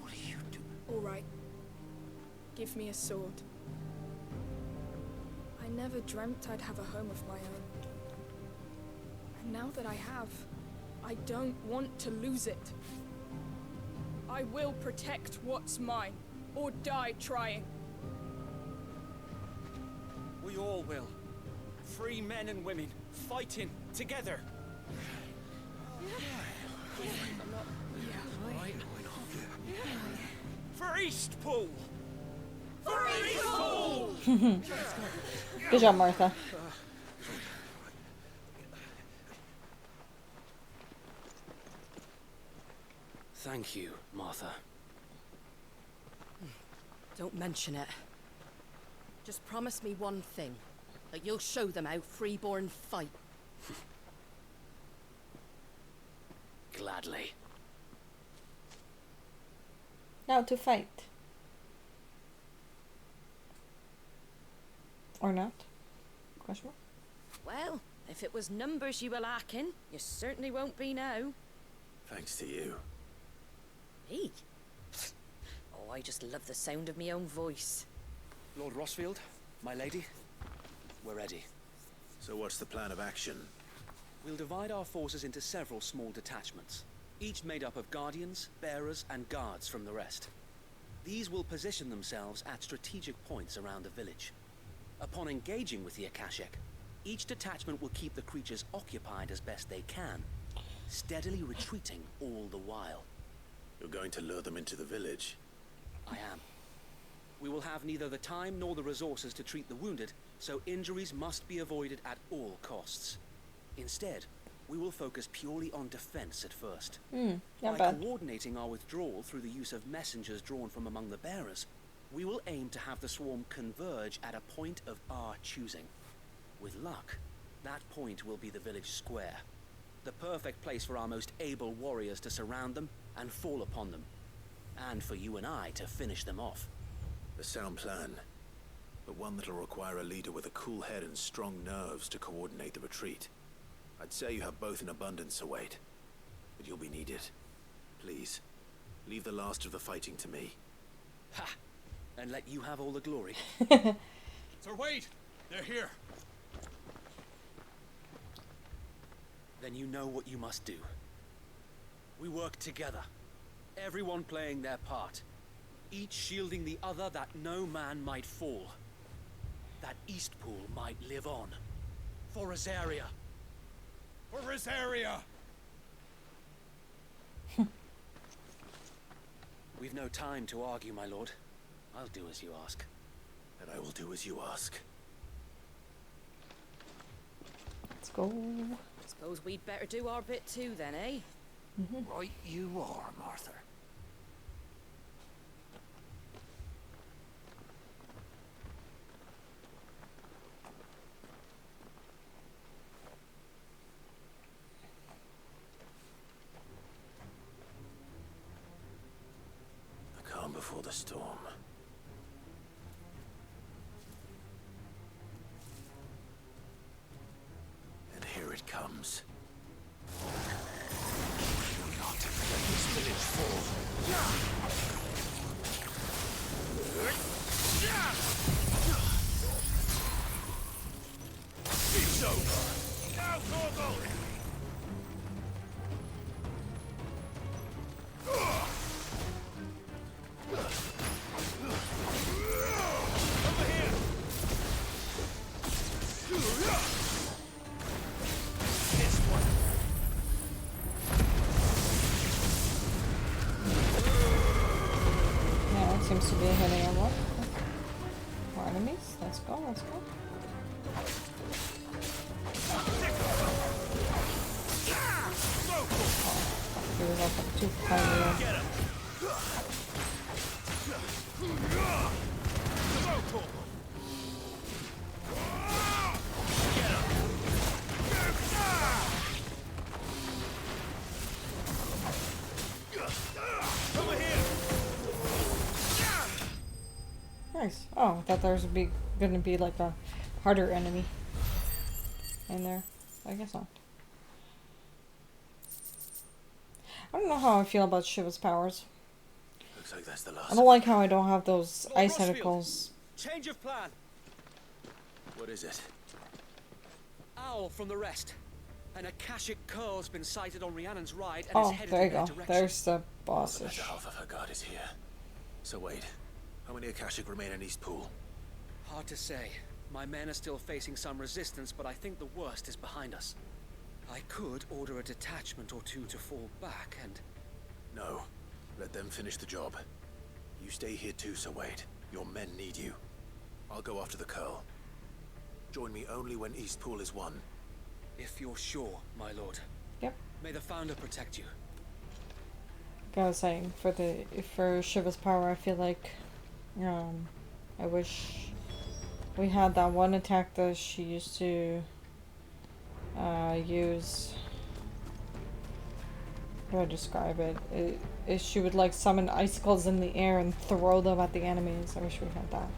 What are you doing? All right. Give me a sword. I never dreamt I'd have a home of my own. And now that I have, I don't want to lose it. I will protect what's mine, or die trying. We all will. Free men and women, fighting together. I'm not... For Eastpool! For Eastpool! Good job, Martha. Thank you, Martha. Don't mention it. Just promise me one thing. That you'll show them how freeborn fight. Gladly. Now to fight. Or not? Question mark? Well, if it was numbers you were lacking, you certainly won't be now. Thanks to you. Me? Oh, I just love the sound of my own voice. Lord Rossfield, my lady, we're ready. So what's the plan of action? We'll divide our forces into several small detachments, each made up of guardians, bearers, and guards from the rest. These will position themselves at strategic points around the village. Upon engaging with the Akashic, each detachment will keep the creatures occupied as best they can, steadily retreating all the while. You're going to lure them into the village? I am. We will have neither the time nor the resources to treat the wounded, so injuries must be avoided at all costs. Instead, we will focus purely on defense at first. Not By bad. coordinating our withdrawal through the use of messengers drawn from among the bearers, we will aim to have the swarm converge at a point of our choosing. With luck, that point will be the village square. The perfect place for our most able warriors to surround them and fall upon them. And for you and I to finish them off. A sound plan, but one that'll require a leader with a cool head and strong nerves to coordinate the retreat. I'd say you have both in abundance, Sir Wade, but you'll be needed. Please, leave the last of the fighting to me. Ha! And let you have all the glory. Sir Wade, they're here. Then you know what you must do. We work together, everyone playing their part, each shielding the other that no man might fall, that Eastpool might live on. For Rosaria. For Rosaria! We've no time to argue, my lord. I'll do as you ask. And I will do as you ask. Let's go. Suppose we'd better do our bit too then, eh? Right you are, Martha. before the storm. And here it comes. Do not let this village fall. It's over. Now, Torgal! Over here! This one. Yeah, it seems to be hitting a lot. More enemies. Let's go, let's go. He was up too high. Get him. Nice. Oh, I thought there was gonna be like a harder enemy in there. I guess not. I don't know how I feel about Shiva's powers. Looks like that's the last. I don't like how I don't have those ice tentacles. Change of plan. What is it? Owl from the rest. An Akashic curl's been sighted on Rhiannon's ride and Oh, is headed there you in their go. direction. There's the The boss. better half of her guard is here. So wait, how many Akashic remain in East Pool? Hard to say. My men are still facing some resistance, but I think the worst is behind us. I could order a detachment or two to fall back and... No. Let them finish the job. You stay here too, Sir Wade. Your men need you. I'll go after the Curl. Join me only when East Pool is won. If you're sure, my lord. Yep. May the Founder protect you. Like I was saying, for Shiva's power, I feel like, I wish we had that one attack that she used to use. How do I describe it? She would like summon icicles in the air and throw them at the enemies. I wish we had that.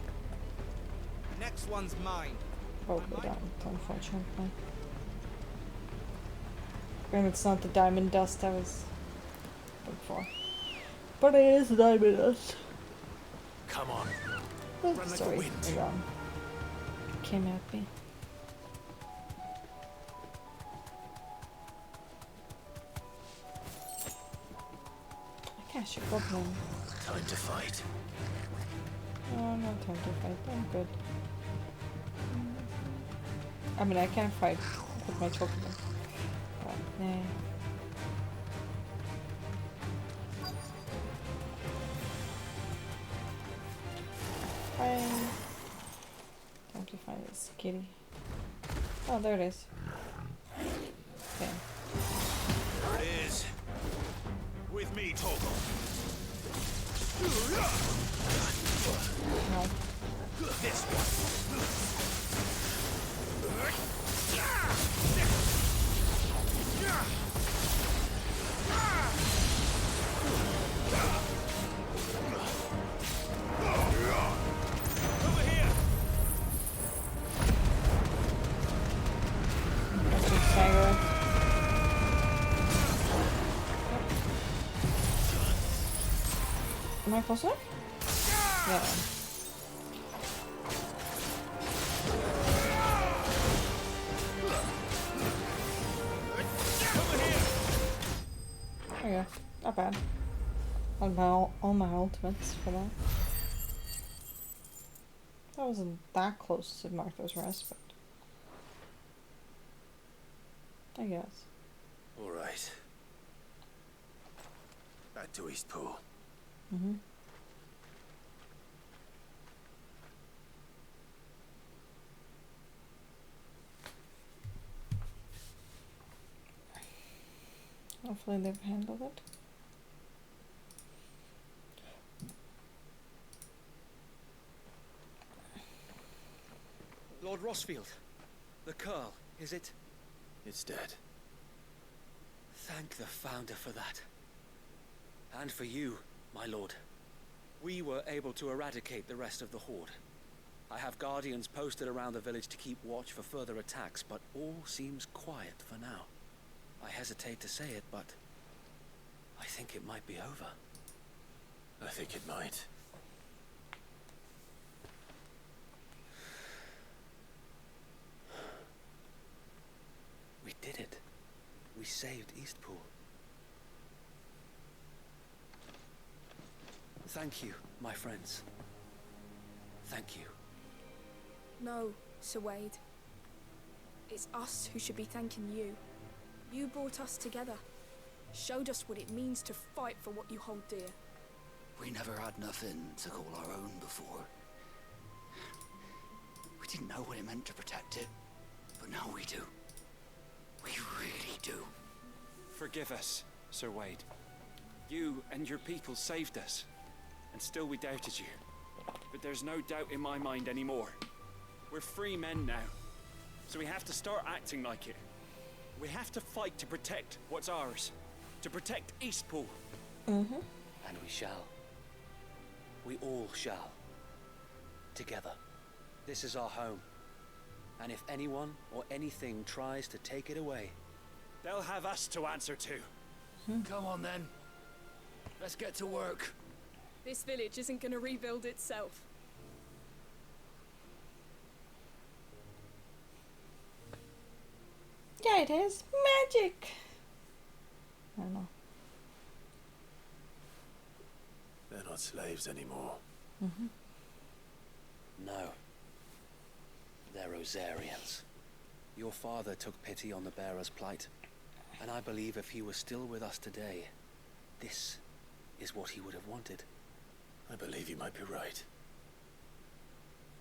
Next one's mine. But we don't, unfortunately. And it's not the diamond dust I was looking for. But it is diamond dust. Come on. Oh, Run like sorry, the wind. Came at me. Gosh, goblin. Time to fight. Oh, no time to fight. I'm good. I mean, I can't fight with my chocolate. But, nah. Fine. Time to find this kitty. Oh, there it is. Okay. There it is. With me, Torgal. No. This one. Over here. That's just stagger. Am I close enough? Yeah. There you go. Not bad. All my ultimates for that. That wasn't that close to Martha's Rest, but I guess. All right. Back to East Pool. Mm-hmm. Hopefully they've handled it. Lord Rossfield, the Curl, is it? It's dead. Thank the Founder for that. And for you, my lord. We were able to eradicate the rest of the Horde. I have guardians posted around the village to keep watch for further attacks, but all seems quiet for now. I hesitate to say it, but I think it might be over. I think it might. We did it. We saved Eastpool. Thank you, my friends. Thank you. No, Sir Wade. It's us who should be thanking you. You brought us together. Showed us what it means to fight for what you hold dear. We never had nothing to call our own before. We didn't know what it meant to protect it, but now we do. We really do. Forgive us, Sir Wade. You and your people saved us, and still we doubted you. But there's no doubt in my mind anymore. We're free men now, so we have to start acting like it. We have to fight to protect what's ours, to protect Eastpool. Mm-hmm. And we shall. We all shall. Together. This is our home. And if anyone or anything tries to take it away, they'll have us to answer to. Come on then. Let's get to work. This village isn't gonna rebuild itself. Yeah, it is magic. I don't know. They're not slaves anymore. Mm-hmm. No. They're Rosarians. Your father took pity on the bearer's plight, and I believe if he was still with us today, this is what he would have wanted. I believe you might be right.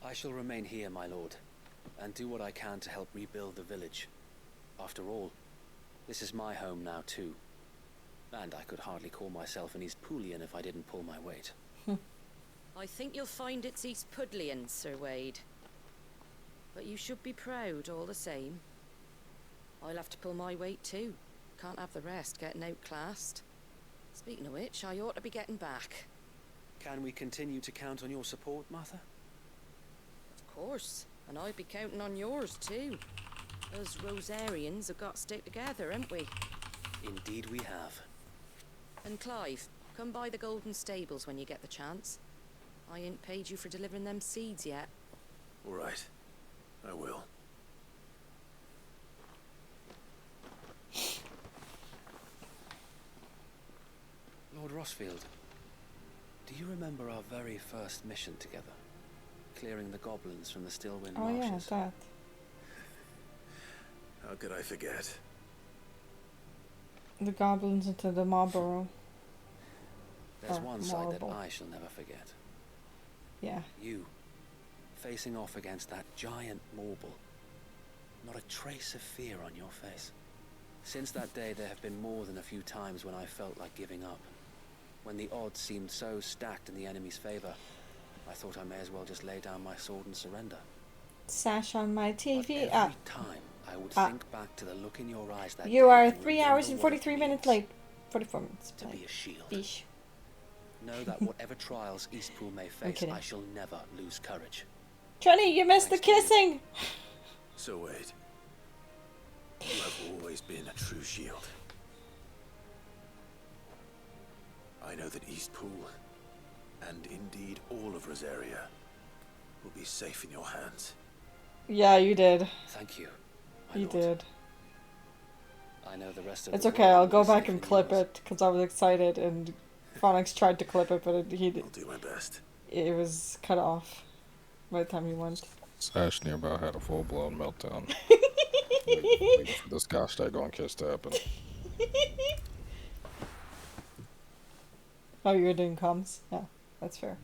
I shall remain here, my lord, and do what I can to help rebuild the village. After all, this is my home now too. And I could hardly call myself an Eastpoolian if I didn't pull my weight. I think you'll find it's Eastpudlian, Sir Wade. But you should be proud all the same. I'll have to pull my weight too. Can't have the rest getting outclassed. Speaking of which, I ought to be getting back. Can we continue to count on your support, Martha? Of course. And I'd be counting on yours too. Us Rosarians have got to stick together, haven't we? Indeed we have. And Clive, come by the Golden Stables when you get the chance. I ain't paid you for delivering them seeds yet. All right. I will. Lord Rossfield, do you remember our very first mission together? Clearing the goblins from the Stillwind marshes? Yeah, that. How could I forget? The goblins into the Marlborough. There's one sight that I shall never forget. Yeah. You, facing off against that giant Morble. Not a trace of fear on your face. Since that day, there have been more than a few times when I felt like giving up. When the odds seemed so stacked in the enemy's favor, I thought I may as well just lay down my sword and surrender. Sash on my TV. But every time I would think back to the look in your eyes that you day are and 3 hours and remember what 43 it minutes means late. 44 minutes. to be a shield. Bish. Know that whatever trials Eastpool may face, I shall never lose courage. Johnny, you missed the kissing. So Wade, you have always been a true shield. I know that Eastpool, and indeed all of Rosaria, will be safe in your hands. Yeah, you did. Thank you. You did. I know the rest of It's the okay, world I'll will go be back safe and in clip yours. it because I was excited and Phonics tried to clip it, but I'll do my best. It was cut off by the time he went. Sash nearby had a full-blown meltdown. This gosh daggone kiss to happen. Oh, you're doing comms? Yeah, that's fair.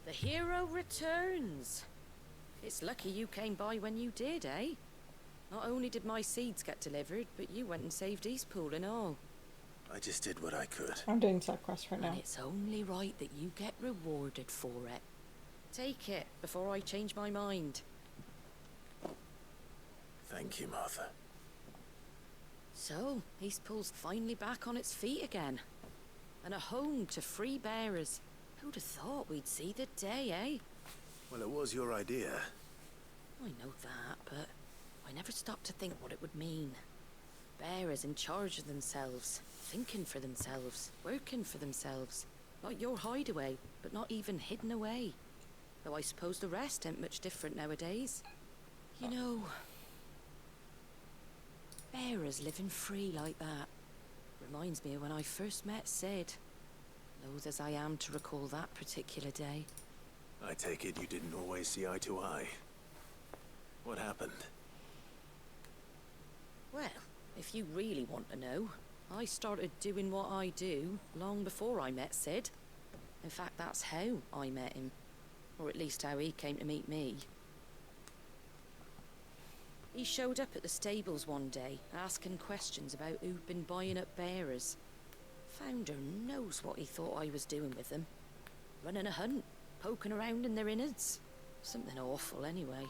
The hero returns. It's lucky you came by when you did, eh? Not only did my seeds get delivered, but you went and saved Eastpool and all. I just did what I could. I'm doing side quest right now. And it's only right that you get rewarded for it. Take it before I change my mind. Thank you, Martha. So, East Pool's finally back on its feet again. And a home to free bearers. Who'd have thought we'd see the day, eh? Well, it was your idea. I know that, but I never stopped to think what it would mean. Bearers in charge of themselves, thinking for themselves, working for themselves. Not your hideaway, but not even hidden away. Though I suppose the rest ain't much different nowadays. You know, bearers living free like that reminds me of when I first met Sid. Loath as I am to recall that particular day. I take it you didn't always see eye to eye. What happened? Well, if you really want to know, I started doing what I do long before I met Sid. In fact, that's how I met him. Or at least how he came to meet me. He showed up at the stables one day, asking questions about who'd been buying up bearers. Founder knows what he thought I was doing with them. Running a hunt, poking around in their innards. Something awful, anyway.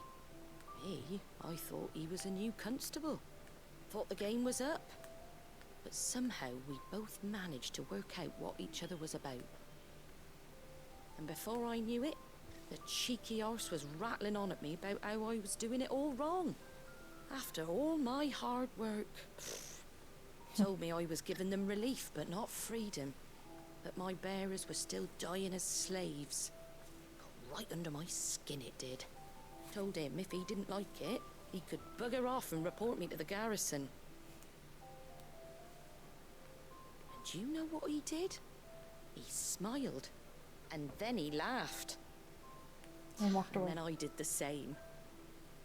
Me, I thought he was a new constable. Thought the game was up. But somehow we both managed to work out what each other was about. And before I knew it, the cheeky arse was rattling on at me about how I was doing it all wrong. After all my hard work. Told me I was giving them relief, but not freedom. That my bearers were still dying as slaves. Got right under my skin, it did. Told him if he didn't like it, he could bugger off and report me to the garrison. And you know what he did? He smiled. And then he laughed. And walked away. And then I did the same.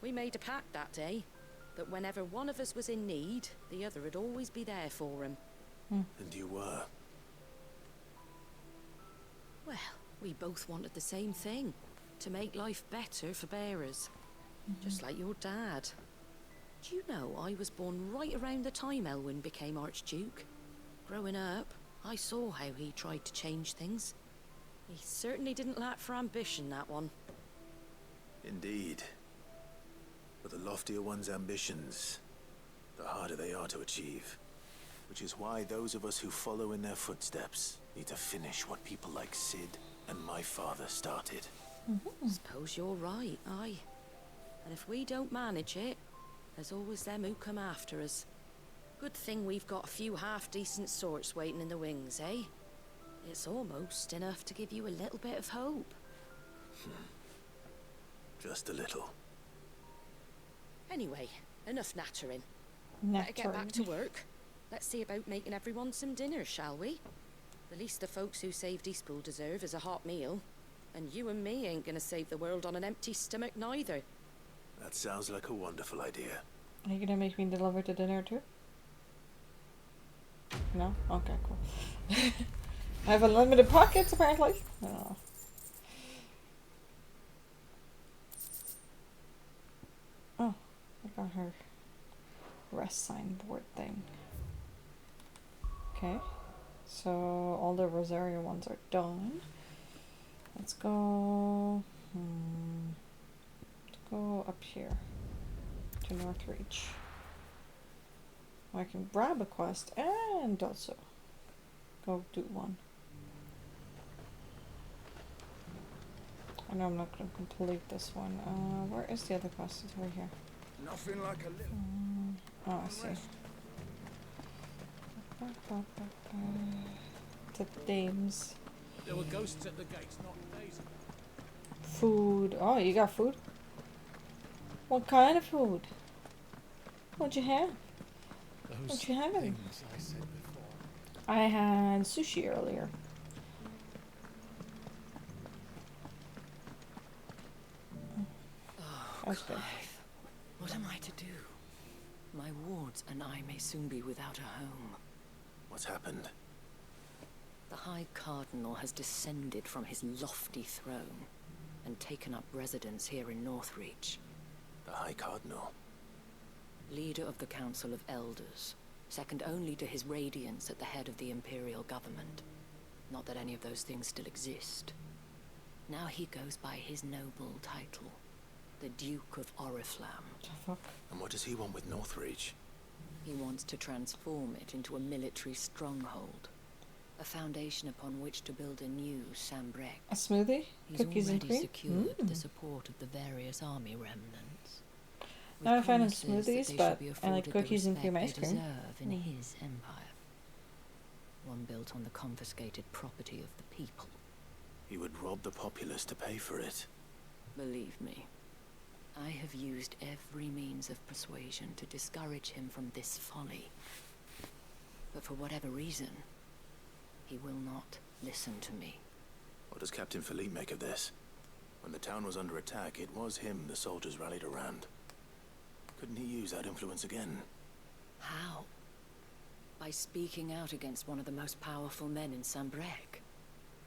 We made a pact that day, that whenever one of us was in need, the other would always be there for him. And you were? Well, we both wanted the same thing. To make life better for bearers. Just like your dad. Do you know I was born right around the time Elwyn became Archduke? Growing up, I saw how he tried to change things. He certainly didn't lack for ambition, that one. Indeed. But the loftier one's ambitions, the harder they are to achieve. Which is why those of us who follow in their footsteps need to finish what people like Sid and my father started. Suppose you're right, aye. And if we don't manage it, there's always them who come after us. Good thing we've got a few half-decent sorts waiting in the wings, eh? It's almost enough to give you a little bit of hope. Just a little. Anyway, enough nattering. Better get back to work. Let's see about making everyone some dinner, shall we? The least the folks who saved Eastpool deserve is a hot meal. And you and me ain't gonna save the world on an empty stomach neither. That sounds like a wonderful idea. Are you gonna make me deliver the dinner too? No? Okay, cool. I have unlimited pockets apparently. Oh. Oh, I got her rest signboard thing. Okay, so all the Rosaria ones are done. Let's go. Let's go up here to Northreach. I can grab a quest and also go do one. I know I'm not going to complete this one. Where is the other quest? It's over here. Nothing like a little. Oh, I see. The dames. There were ghosts at the gates, not days. Food. Oh, you got food? What kind of food? What'd you have? What'd you have? I said before. I had sushi earlier. Oh, Clive, what am I to do? My wards and I may soon be without a home. What's happened? The High Cardinal has descended from his lofty throne and taken up residence here in Northreach. The High Cardinal? Leader of the Council of Elders, second only to his Radiance at the head of the Imperial government. Not that any of those things still exist. Now he goes by his noble title, the Duke of Oriflamme. And what does he want with Northreach? He wants to transform it into a military stronghold, a foundation upon which to build a new Sambrec. A smoothie? He's Cookies and already cream? secured the support of the various army remnants. Now I find promises that smoothies, they but should be I like afforded the cookies and cream respect ice they cream. deserve in his empire. One built on the confiscated property of the people. He would rob the populace to pay for it. Believe me, I have used every means of persuasion to discourage him from this folly. But for whatever reason, he will not listen to me. What does Captain Philippe make of this? When the town was under attack, it was him the soldiers rallied around. Couldn't he use that influence again? How? By speaking out against one of the most powerful men in Sambrec.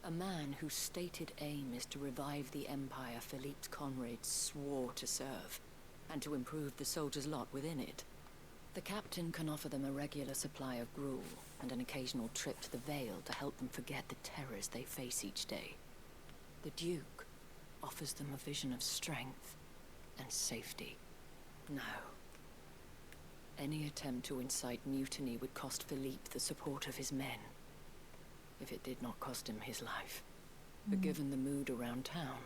A man whose stated aim is to revive the empire Philippe's comrades swore to serve, and to improve the soldiers' lot within it. The captain can offer them a regular supply of gruel, and an occasional trip to the Vale to help them forget the terrors they face each day. The Duke offers them a vision of strength and safety. No. Any attempt to incite mutiny would cost Philippe the support of his men, if it did not cost him his life. But given the mood around town,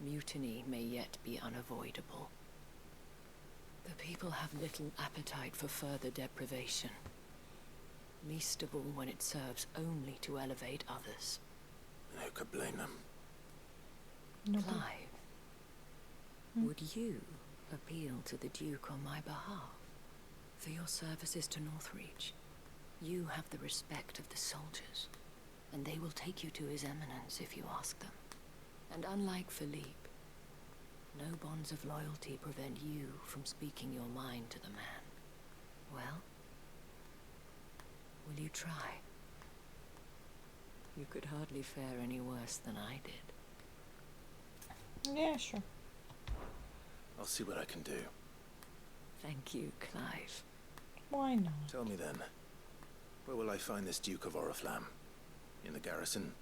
mutiny may yet be unavoidable. The people have little appetite for further deprivation, least of all when it serves only to elevate others. Who could blame them? Clive, would you appeal to the Duke on my behalf? For your services to Northreach, you have the respect of the soldiers, and they will take you to His Eminence if you ask them. And unlike Philippe, no bonds of loyalty prevent you from speaking your mind to the man. Well, will you try? You could hardly fare any worse than I did. Yeah, sure. I'll see what I can do. Thank you, Clive. Why not? Tell me then, where will I find this Duke of Oriflamme? In the garrison?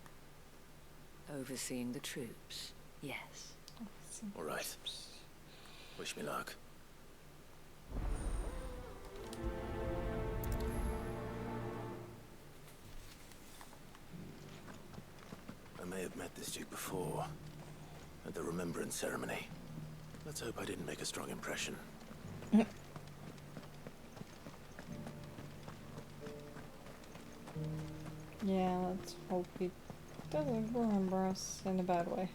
Overseeing the troops, yes. All right. Wish me luck. I may have met this Duke before, at the Remembrance Ceremony. Let's hope I didn't make a strong impression. Yeah, let's hope he doesn't remember us in a bad way.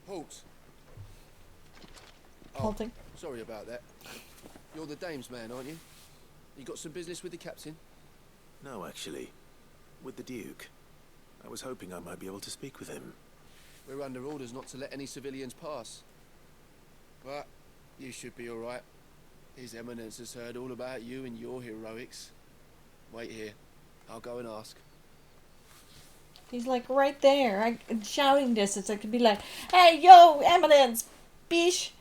Halt. Halting. Sorry about that. You're the dame's man, aren't you? You got some business with the captain? No, actually. With the Duke. I was hoping I might be able to speak with him. We're under orders not to let any civilians pass. But you should be all right. His Eminence has heard all about you and your heroics. Wait here. I'll go and ask. He's like right there, shouting distance. I could be like, "Hey, yo, Eminence, bish."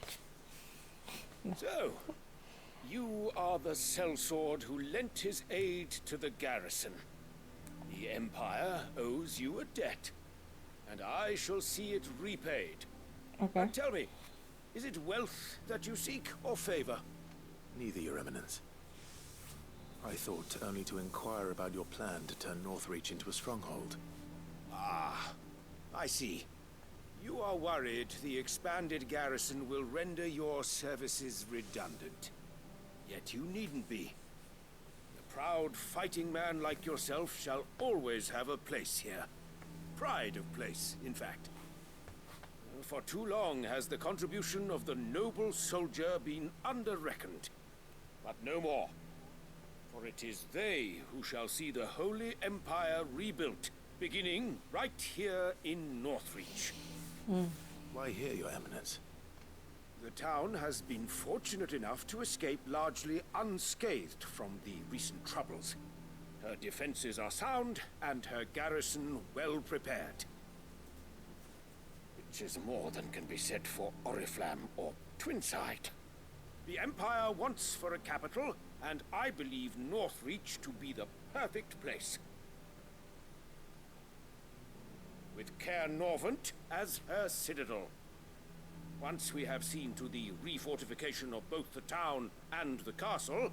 So, you are the sellsword who lent his aid to the garrison. The Empire owes you a debt, and I shall see it repaid. Okay. But tell me, is it wealth that you seek, or favor? Neither, Your Eminence. I thought only to inquire about your plan to turn Northreach into a stronghold. Ah, I see. You are worried the expanded garrison will render your services redundant. Yet you needn't be. A proud fighting man like yourself shall always have a place here. Pride of place, in fact. For too long has the contribution of the noble soldier been under-reckoned. But no more. For it is they who shall see the Holy Empire rebuilt, beginning right here in Northreach. Why here, Your Eminence? The town has been fortunate enough to escape largely unscathed from the recent troubles. Her defenses are sound, and her garrison well prepared. Which is more than can be said for Oriflamme or Twinside. The Empire wants for a capital and I believe Northreach to be the perfect place. With Caer Norvent as her citadel. Once we have seen to the refortification of both the town and the castle,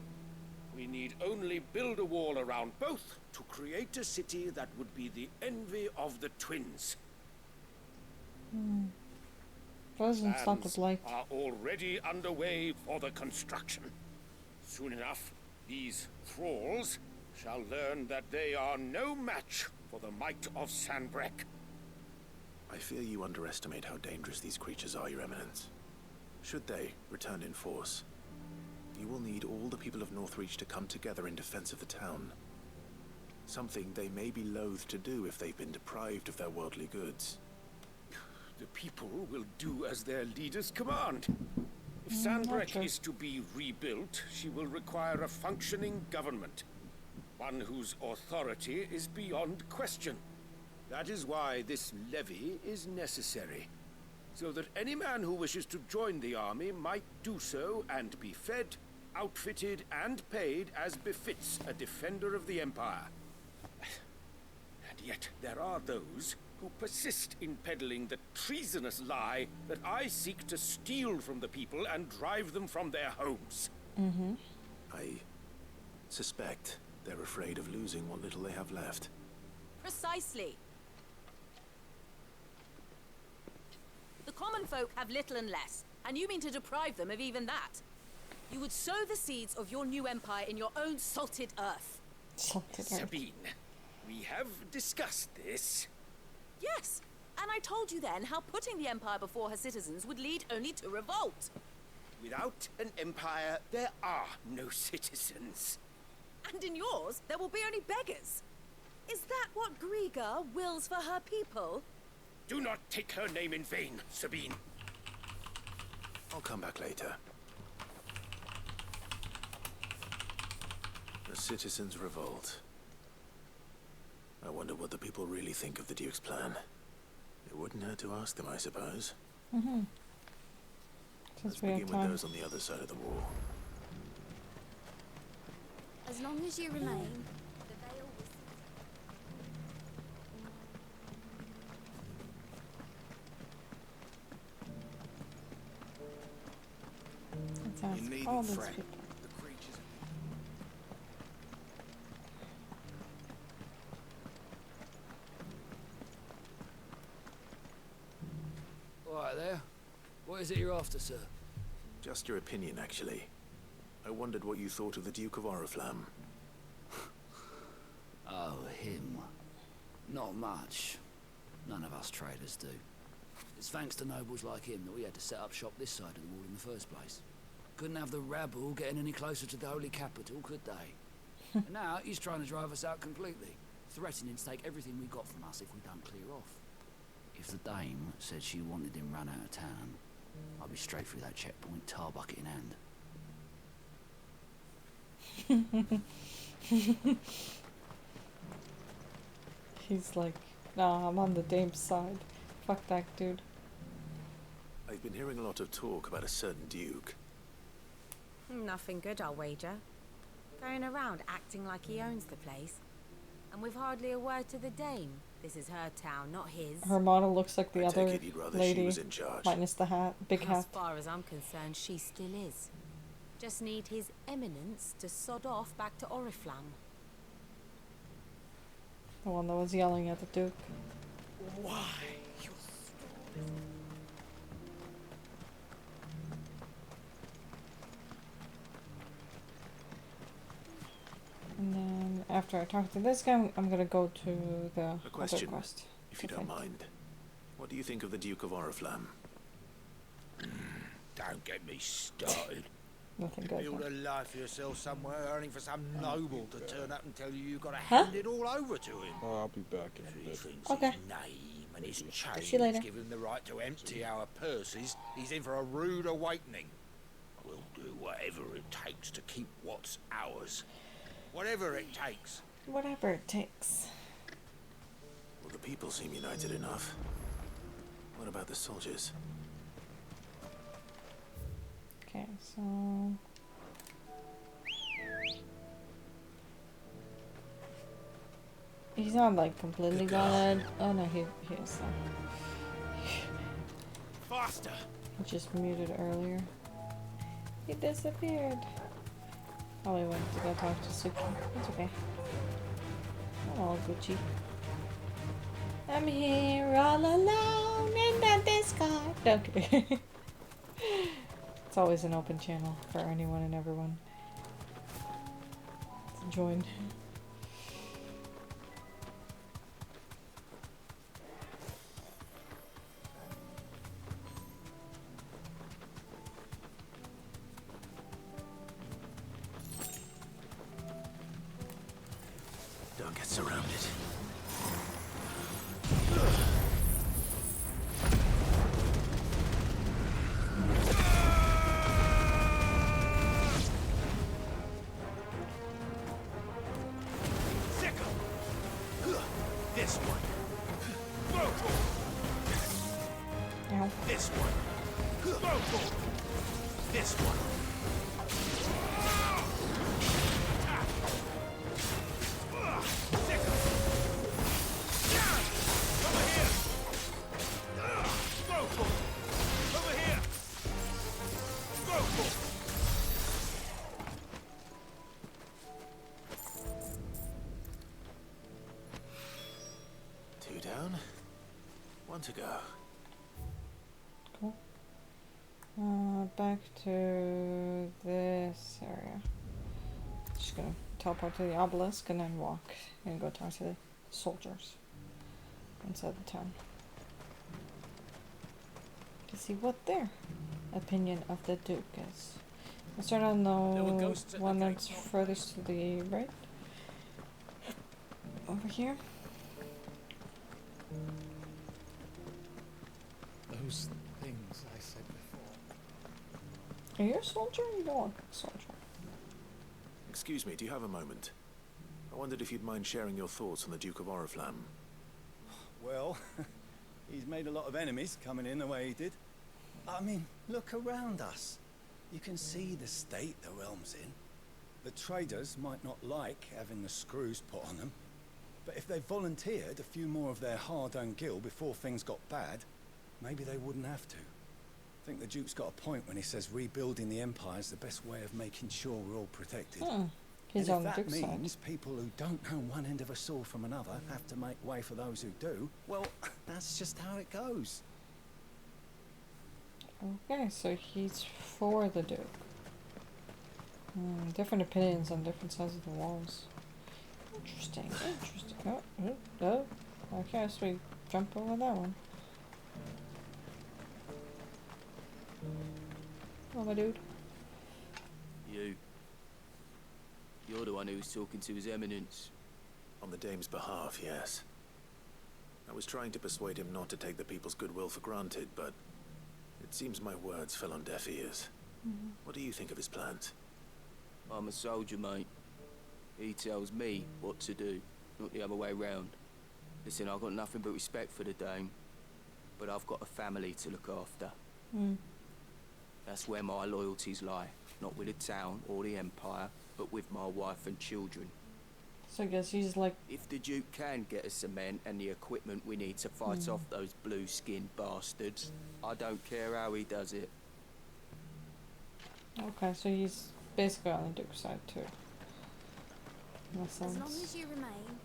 we need only build a wall around both to create a city that would be the envy of the twins. Plans are already underway for the construction. Soon enough, these thralls shall learn that they are no match for the might of Sanbreque. I fear you underestimate how dangerous these creatures are, Your Eminence. Should they return in force, you will need all the people of Northreach to come together in defense of the town. Something they may be loath to do if they've been deprived of their worldly goods. The people will do as their leaders command. If Sanbreque is to be rebuilt, she will require a functioning government. One whose authority is beyond question. That is why this levy is necessary. So that any man who wishes to join the army might do so and be fed, outfitted, and paid as befits a defender of the Empire. And yet there are those who persist in peddling the treasonous lie that I seek to steal from the people and drive them from their homes. I suspect they're afraid of losing what little they have left. Precisely. The common folk have little and less, and you mean to deprive them of even that. You would sow the seeds of your new empire in your own salted earth. Sabine, we have discussed this. Yes, and I told you then how putting the empire before her citizens would lead only to revolt. Without an empire, there are no citizens. And in yours, there will be only beggars. Is that what Griga wills for her people? Do not take her name in vain, Sabine. I'll come back later. The citizens revolt. I wonder what the people really think of the Duke's plan. It wouldn't hurt to ask them, I suppose. Let's begin with those on the other side of the wall. As long as you remain, the veil will You needn't fret. Right there. What is it you're after, sir? Just your opinion, actually. I wondered what you thought of the Duke of Oriflamme. Oh, him. Not much. None of us traders do. It's thanks to nobles like him that we had to set up shop this side of the wall in the first place. Couldn't have the rabble getting any closer to the holy capital, could they? And now he's trying to drive us out completely, threatening to take everything we got from us if we don't clear off. If the dame said she wanted him run out of town, I'd be straight through that checkpoint, tar bucket in hand. He's like, nah, I'm on the dame's side. Fuck that dude. I've been hearing a lot of talk about a certain duke. Nothing good, I'll wager. Going around acting like he owns the place. And with hardly a word to the dame. This is her town, not his. Her model looks like the I other take it you'd rather lady, she was in charge. minus the hat, big hat. As far as I'm concerned, she still is. Just need his eminence to sod off back to Oriflamme. The one that was yelling at the Duke. Why? And then after I talk to this guy, I'm gonna go to the A question, other quest. if you don't mind. What do you think of the Duke of Oriflamme? Don't get me started. Nothing You good. build a life for yourself somewhere, earning for some noble to turn up and tell you you've got to Huh? hand it all over to him. Oh, I'll be back in a bit. Okay. His name and his See you later. chains give him the right to empty our purses. He's in for a rude awakening. We'll do whatever it takes to keep what's ours. Whatever it takes. Whatever it takes. Well, the people seem united enough. What about the soldiers? Okay, so He's not like completely gone. Oh no, he is. So. Faster! He just muted earlier. He disappeared. Probably went to go talk to Suki. It's okay. I'm all Gucci. I'm here all alone in the discard. Okay. It's always an open channel for anyone and everyone to join. Don't get surrounded. This one. Ow. This one. This one. Two down. One to go. Cool. Back to this area. Just gonna teleport to the obelisk and then walk and go talk to the soldiers inside the town to see what their opinion of the Duke is. Let's start on the one that's furthest to the right. Over here. Those things I said before. Are you a soldier? You don't look like a soldier. Excuse me, do you have a moment? I wondered if you'd mind sharing your thoughts on the Duke of Oriflamme. Well, he's made a lot of enemies coming in the way he did. I mean, look around us. You can see the state the realm's in. The traders might not like having the screws put on them, but if they volunteered a few more of their hard-earned gil before things got bad, maybe they wouldn't have to. I think the Duke's got a point when he says rebuilding the Empire is the best way of making sure we're all protected. He's and on if the that Duke's means people who don't know one end of a sword from another have to make way for those who do, well, that's just how it goes. Okay, so he's for the Duke. Different opinions on different sides of the walls. Interesting, interesting. Oh. Okay, so we jump over that one. Oh, my dude. You're the one who was talking to His Eminence. On the Dame's behalf, yes. I was trying to persuade him not to take the people's goodwill for granted, but it seems my words fell on deaf ears. What do you think of his plans? I'm a soldier, mate. He tells me what to do, not the other way round. Listen, I've got nothing but respect for the Dame, but I've got a family to look after. That's where my loyalties lie, not with the town or the Empire, but with my wife and children. So I guess he's like... If the Duke can get us the men and the equipment we need to fight off those blue-skinned bastards, I don't care how he does it. Okay, so he's basically on the Duke's side too. In a As long sense. as you remain,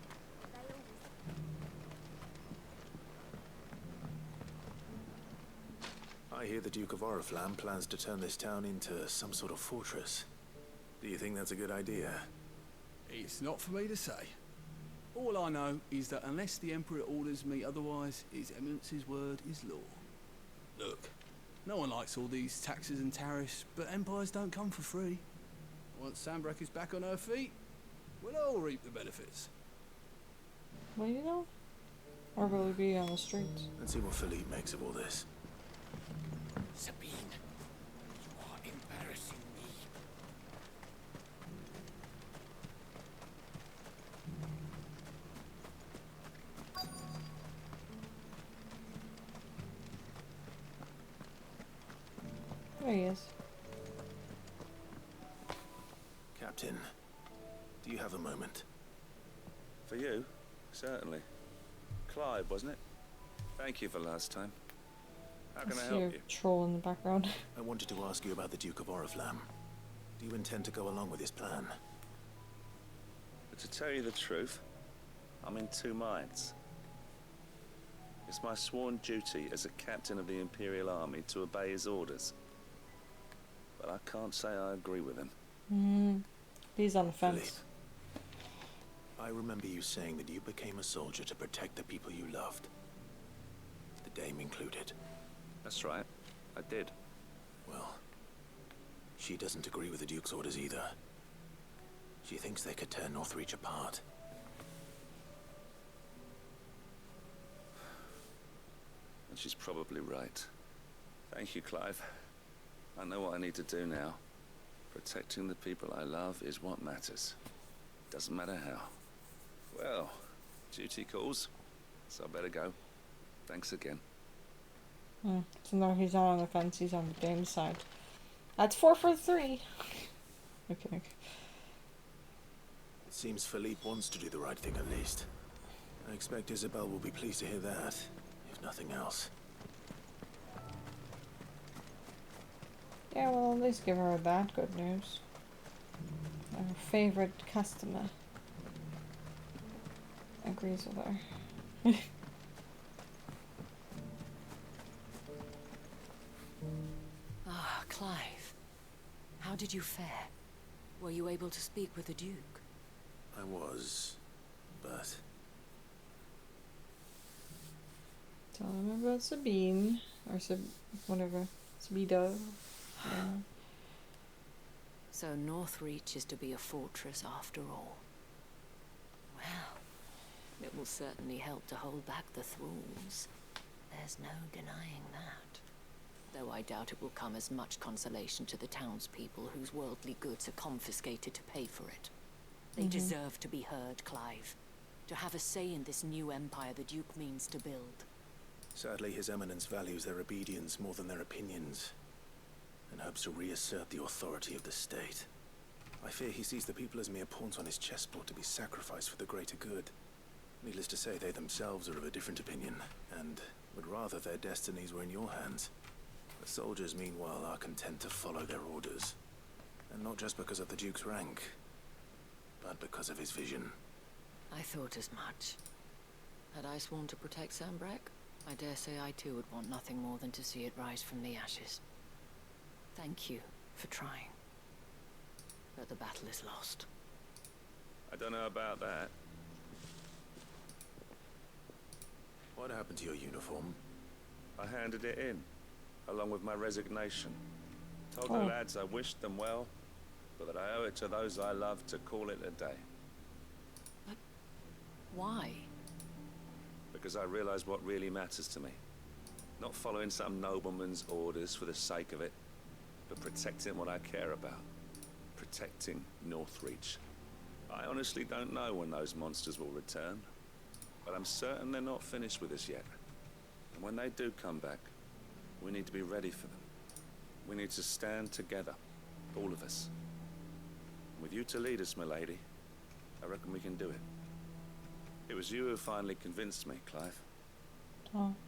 I hear the Duke of Oriflamme plans to turn this town into some sort of fortress. Do you think that's a good idea? It's not for me to say. All I know is that unless the Emperor orders me otherwise, His Eminence's word is law. Look, no one likes all these taxes and tariffs, but empires don't come for free. Once Sandbreck is back on her feet, we'll all reap the benefits. Well, you know? Or will he be on the streets? Let's see what Philippe makes of all this. Sabine, you are embarrassing me. There he is. Captain, do you have a moment? For you? certainly. Clive, wasn't it? Thank you for last time. How can I see help a you? troll in the background. I wanted to ask you about the Duke of Oriflamme. Do you intend to go along with his plan? But to tell you the truth, I'm in two minds. It's my sworn duty as a captain of the Imperial Army to obey his orders. But I can't say I agree with him. He's on the fence. I remember you saying that you became a soldier to protect the people you loved. The Dame included. That's right. I did. Well, she doesn't agree with the Duke's orders either. She thinks they could tear Northreach apart. And she's probably right. Thank you, Clive. I know what I need to do now. Protecting the people I love is what matters. Doesn't matter how. Well, duty calls, so I better go. Thanks again. So now he's not on the fence, he's on the Dame's side. That's 4 for 3. Okay. It seems Philippe wants to do the right thing at least. I expect Isabel will be pleased to hear that, if nothing else. Yeah, well, at least give her that good news. Her favorite customer agrees with her. Ah, Clive. How did you fare? Were you able to speak with the Duke? I was, but... Tell him about Sabine, or whatever, Sabida. Yeah. So Northreach is to be a fortress after all. Well, it will certainly help to hold back the thralls. There's no denying that. Though I doubt it will come as much consolation to the townspeople whose worldly goods are confiscated to pay for it. They deserve to be heard, Clive. To have a say in this new empire the Duke means to build. Sadly, His Eminence values their obedience more than their opinions, and hopes to reassert the authority of the state. I fear he sees the people as mere pawns on his chessboard to be sacrificed for the greater good. Needless to say, they themselves are of a different opinion, and would rather their destinies were in your hands. The soldiers, meanwhile, are content to follow their orders. And not just because of the Duke's rank, but because of his vision. I thought as much. Had I sworn to protect Sambrek, I dare say I too would want nothing more than to see it rise from the ashes. Thank you for trying. But the battle is lost. I don't know about that. What happened to your uniform? I handed it in, along with my resignation. Told the lads I wished them well, but that I owe it to those I love to call it a day. But why? Because I realized what really matters to me. Not following some nobleman's orders for the sake of it, but protecting what I care about. Protecting Northreach. I honestly don't know when those monsters will return, but I'm certain they're not finished with us yet. And when they do come back, we need to be ready for them. We need to stand together, all of us. And with you to lead us, milady, I reckon we can do it. It was you who finally convinced me, Clive.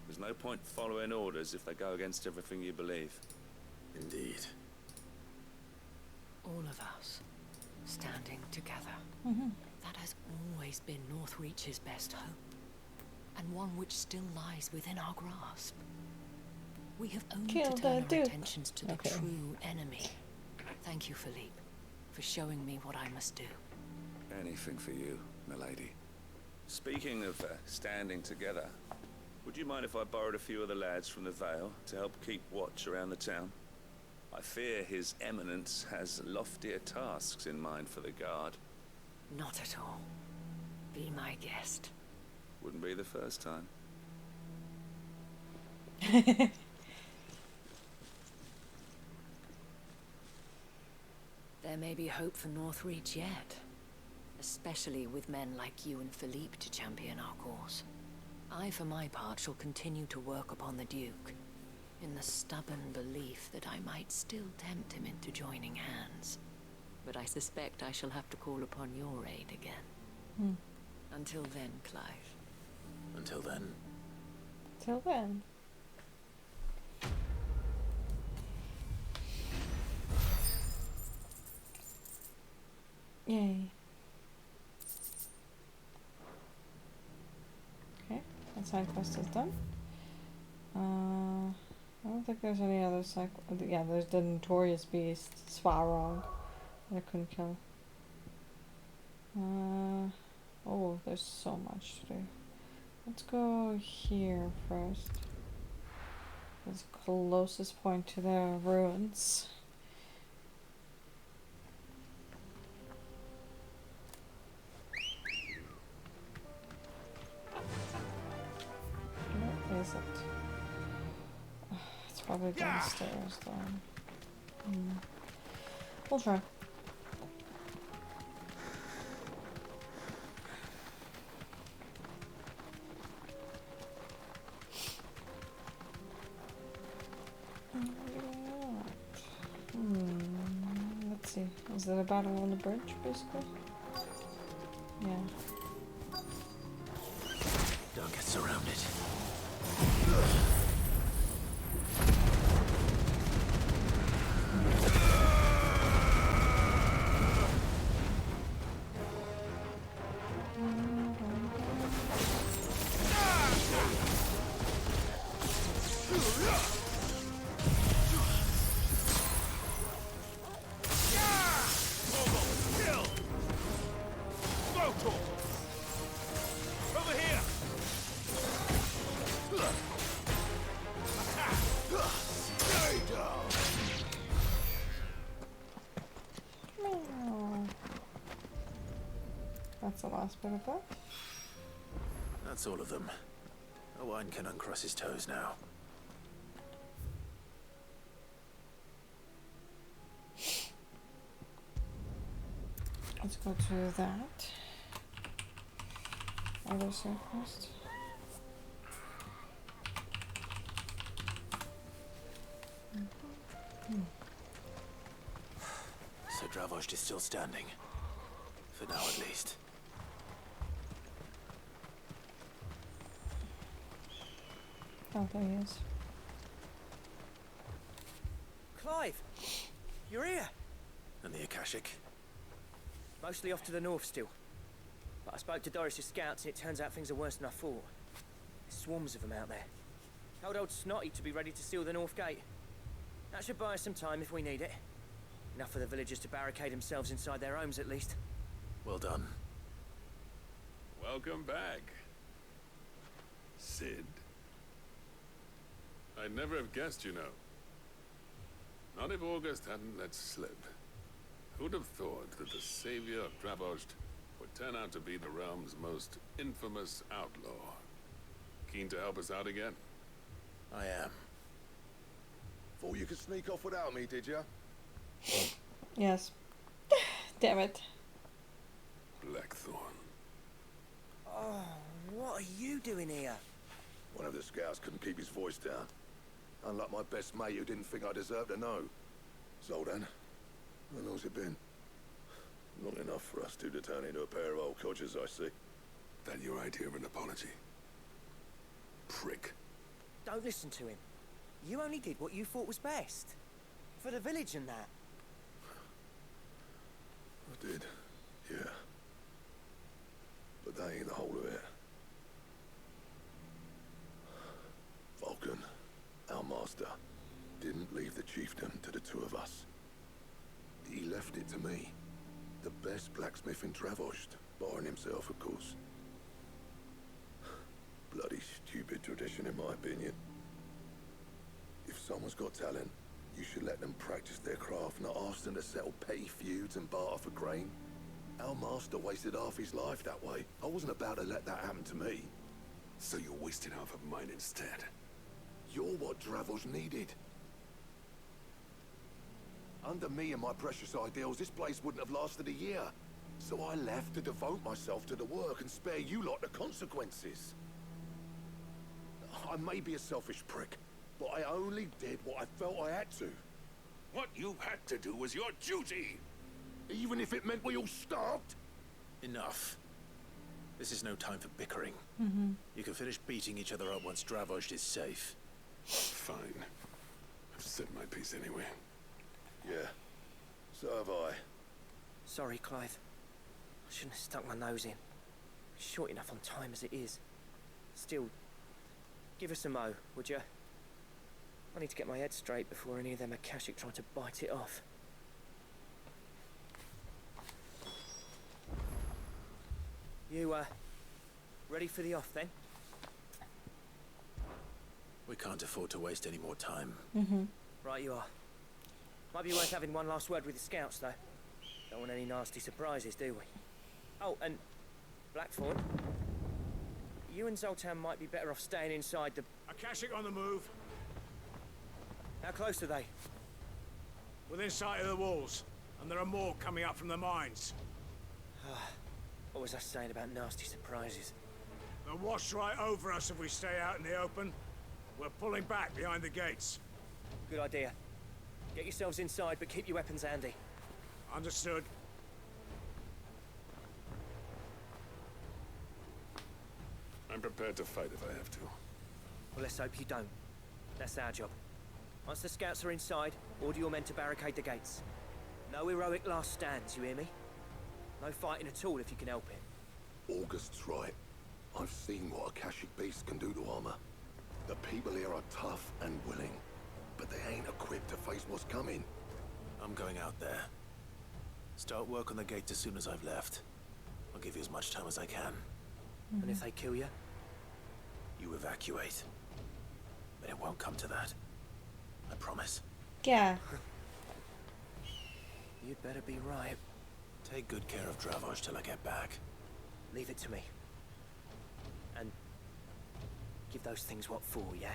There's no point following orders if they go against everything you believe. Indeed. All of us, standing together. That has always been Northreach's best hope, and one which still lies within our grasp. We have only to turn our attentions to the true enemy. Thank you, Philippe, for showing me what I must do. Anything for you, milady. Speaking of standing together, would you mind if I borrowed a few of the lads from the Vale to help keep watch around the town? I fear His Eminence has loftier tasks in mind for the guard. Not at all. Be my guest. Wouldn't be the first time. There may be hope for Northreach yet. Especially with men like you and Philippe to champion our cause. I, for my part, shall continue to work upon the Duke, in the stubborn belief that I might still tempt him into joining hands. But I suspect I shall have to call upon your aid again. Until then, Clive. Until then. Till then. Yay. Okay, that side quest is done. I don't think there's any other side. Yeah, there's the notorious beast, Svarog, that I couldn't kill. Oh, there's so much to do. Let's go here first. It's the closest point to the ruins. Where is it? It's probably downstairs though. We'll try. Let's see. Is it a battle on the bridge, basically? Yeah. Don't get surrounded. That's the last bit of that. That's all of them. Owen can uncross his toes now. Let's go to that. Other side quest. So Dravost is still standing. For now, at least. Oh, there he is. Clive! You're here! And the Akashic? Mostly off to the north still. But I spoke to Doris's scouts and it turns out things are worse than I thought. There's swarms of them out there. Told old Snotty to be ready to seal the north gate. That should buy us some time if we need it. Enough for the villagers to barricade themselves inside their homes at least. Well done. Welcome back, Sid. I'd never have guessed, you know. Not if August hadn't let slip. Who'd have thought that the savior of Dravost would turn out to be the realm's most infamous outlaw? Keen to help us out again? I am. Thought you could sneak off without me, did ya? Yes. Damn it. Blackthorn. Oh, what are you doing here? One of the scouts couldn't keep his voice down. Unlike my best mate who didn't think I deserved to know. Zoldan, how long's it been? Long enough for us two to turn into a pair of old codgers, I see. That your idea of an apology? Prick. Don't listen to him. You only did what you thought was best. For the village and that. I did, yeah. But that ain't the whole of it. Vulcan, our master, didn't leave the chiefdom to the two of us. He left it to me. The best blacksmith in Dravost, barring himself, of course. Bloody stupid tradition, in my opinion. If someone's got talent, you should let them practice their craft, not ask them to settle petty feuds and barter for grain. Our master wasted half his life that way. I wasn't about to let that happen to me. So you wasted half of mine instead. You're what Dravost needed. Under me and my precious ideals, this place wouldn't have lasted a year. So I left to devote myself to the work and spare you lot the consequences. I may be a selfish prick, but I only did what I felt I had to. What you had to do was your duty! Even if it meant we all starved? Enough. This is no time for bickering. You can finish beating each other up once Dravoj is safe. Fine. I've said my piece anyway. Yeah, so have I. Sorry, Clive. I shouldn't have stuck my nose in. Short enough on time as it is. Still, give us a mo, would you? I need to get my head straight before any of them Akashic try to bite it off. You, ready for the off then? We can't afford to waste any more time. Right you are. Might be worth having one last word with the scouts, though. Don't want any nasty surprises, do we? Oh, and Blackthorn, you and Zoltan might be better off staying inside the... Akashic on the move. How close are they? Within sight of the walls. And there are more coming up from the mines. What was I saying about nasty surprises? They'll wash right over us if we stay out in the open. We're pulling back behind the gates. Good idea. Get yourselves inside, but keep your weapons handy. Understood. I'm prepared to fight if I have to. Well, let's hope you don't. That's our job. Once the scouts are inside, order your men to barricade the gates. No heroic last stands, you hear me? No fighting at all if you can help it. August's right. I've seen what Akashic beasts can do to armor. The people here are tough and willing, but they ain't equipped to face what's coming. I'm going out there. Start work on the gate as soon as I've left. I'll give you as much time as I can. And if they kill you? You evacuate. But it won't come to that. I promise. Yeah. You'd better be right. Take good care of Dravoj till I get back. Leave it to me. And give those things what for, yeah?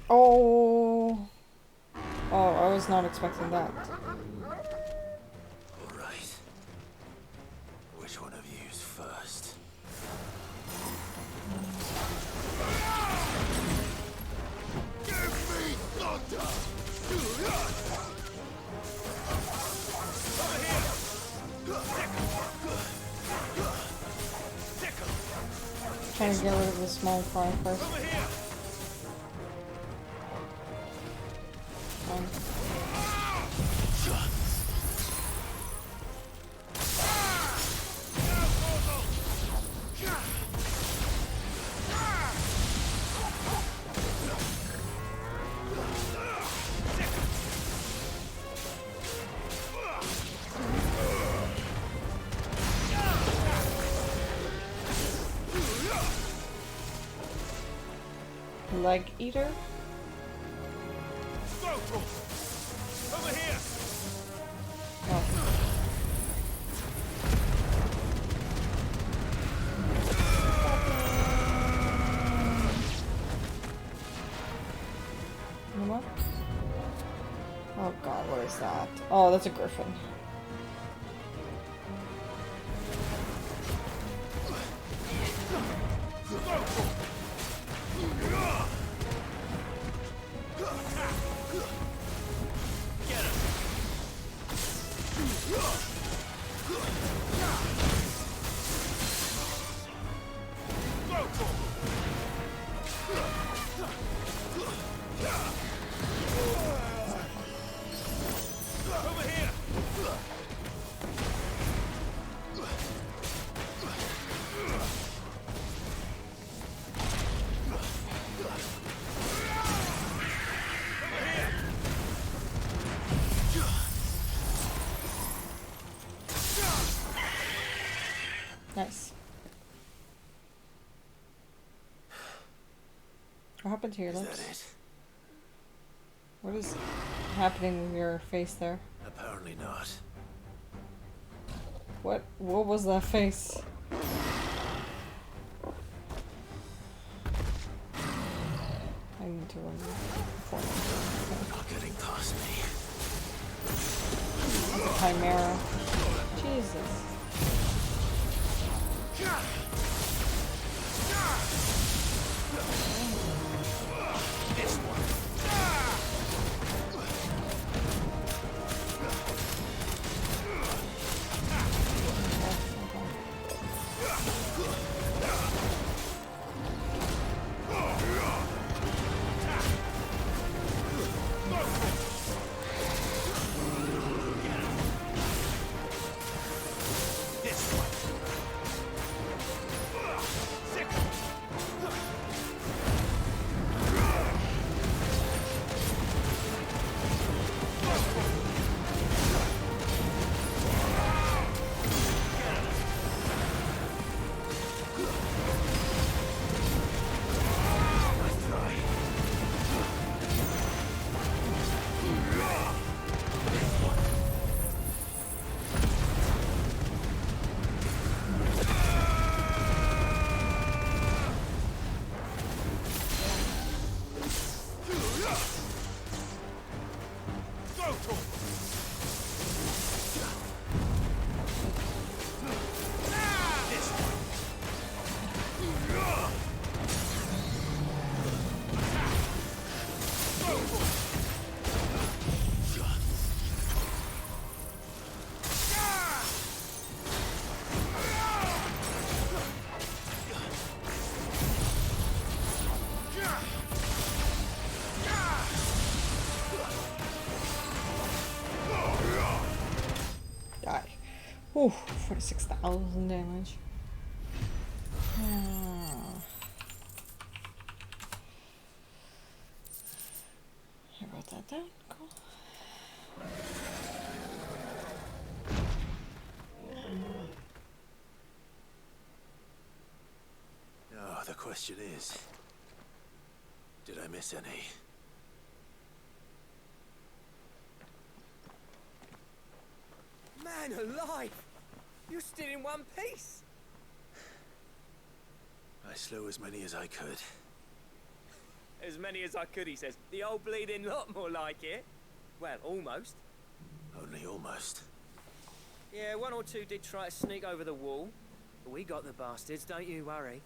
Oh. Oh, I was not expecting that. All right. Which one of you's first? Give me thunder! Trying to get rid of the small fry first. Leg eater? Over here! What? Oh god, what is that? Oh, that's a griffin. Nice. What happened to your lips? Is that it? What is happening with your face there? Apparently not. What was that face? I need to remove it. Not getting past me. Chimera. Jesus. Ooh, 46,000 damage. I wrote that down. Cool. Oh, the question is, did I miss any? Man alive! You're still in one piece! I slew as many as I could. As many as I could, he says. The old bleeding lot, more like it. Well, almost. Only almost. Yeah, one or two did try to sneak over the wall. But we got the bastards, don't you worry.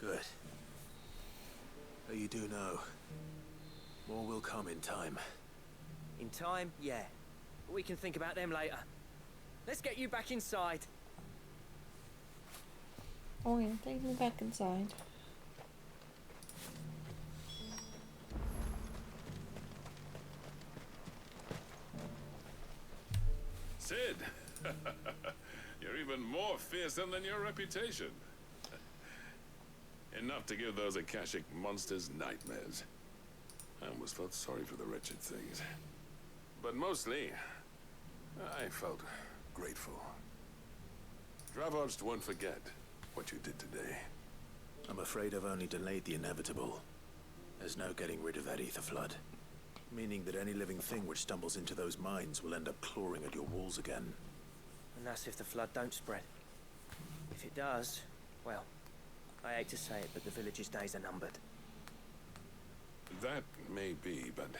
Good. But you do know, more will come in time. In time, yeah. But we can think about them later. Let's get you back inside. Oh yeah, take me back inside. Sid! You're even more fearsome than your reputation. Enough to give those Akashic monsters nightmares. I almost felt sorry for the wretched things. But mostly, I felt grateful. Dravoged won't forget what you did today. I'm afraid I've only delayed the inevitable. There's no getting rid of that ether flood. Meaning that any living thing which stumbles into those mines will end up clawing at your walls again. And that's if the flood don't spread. If it does, well, I hate to say it, but the village's days are numbered. That may be, but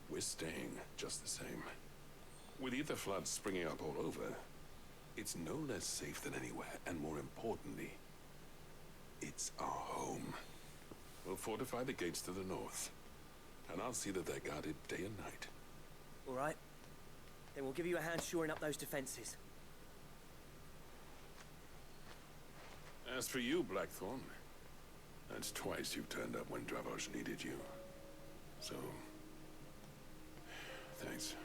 we're staying just the same. With ether floods springing up all over, it's no less safe than anywhere, and more importantly, it's our home. We'll fortify the gates to the north, and I'll see that they're guarded day and night. All right. Then we'll give you a hand shoring up those defenses. As for you, Blackthorn, that's twice you've turned up when Dravos needed you. So, thanks.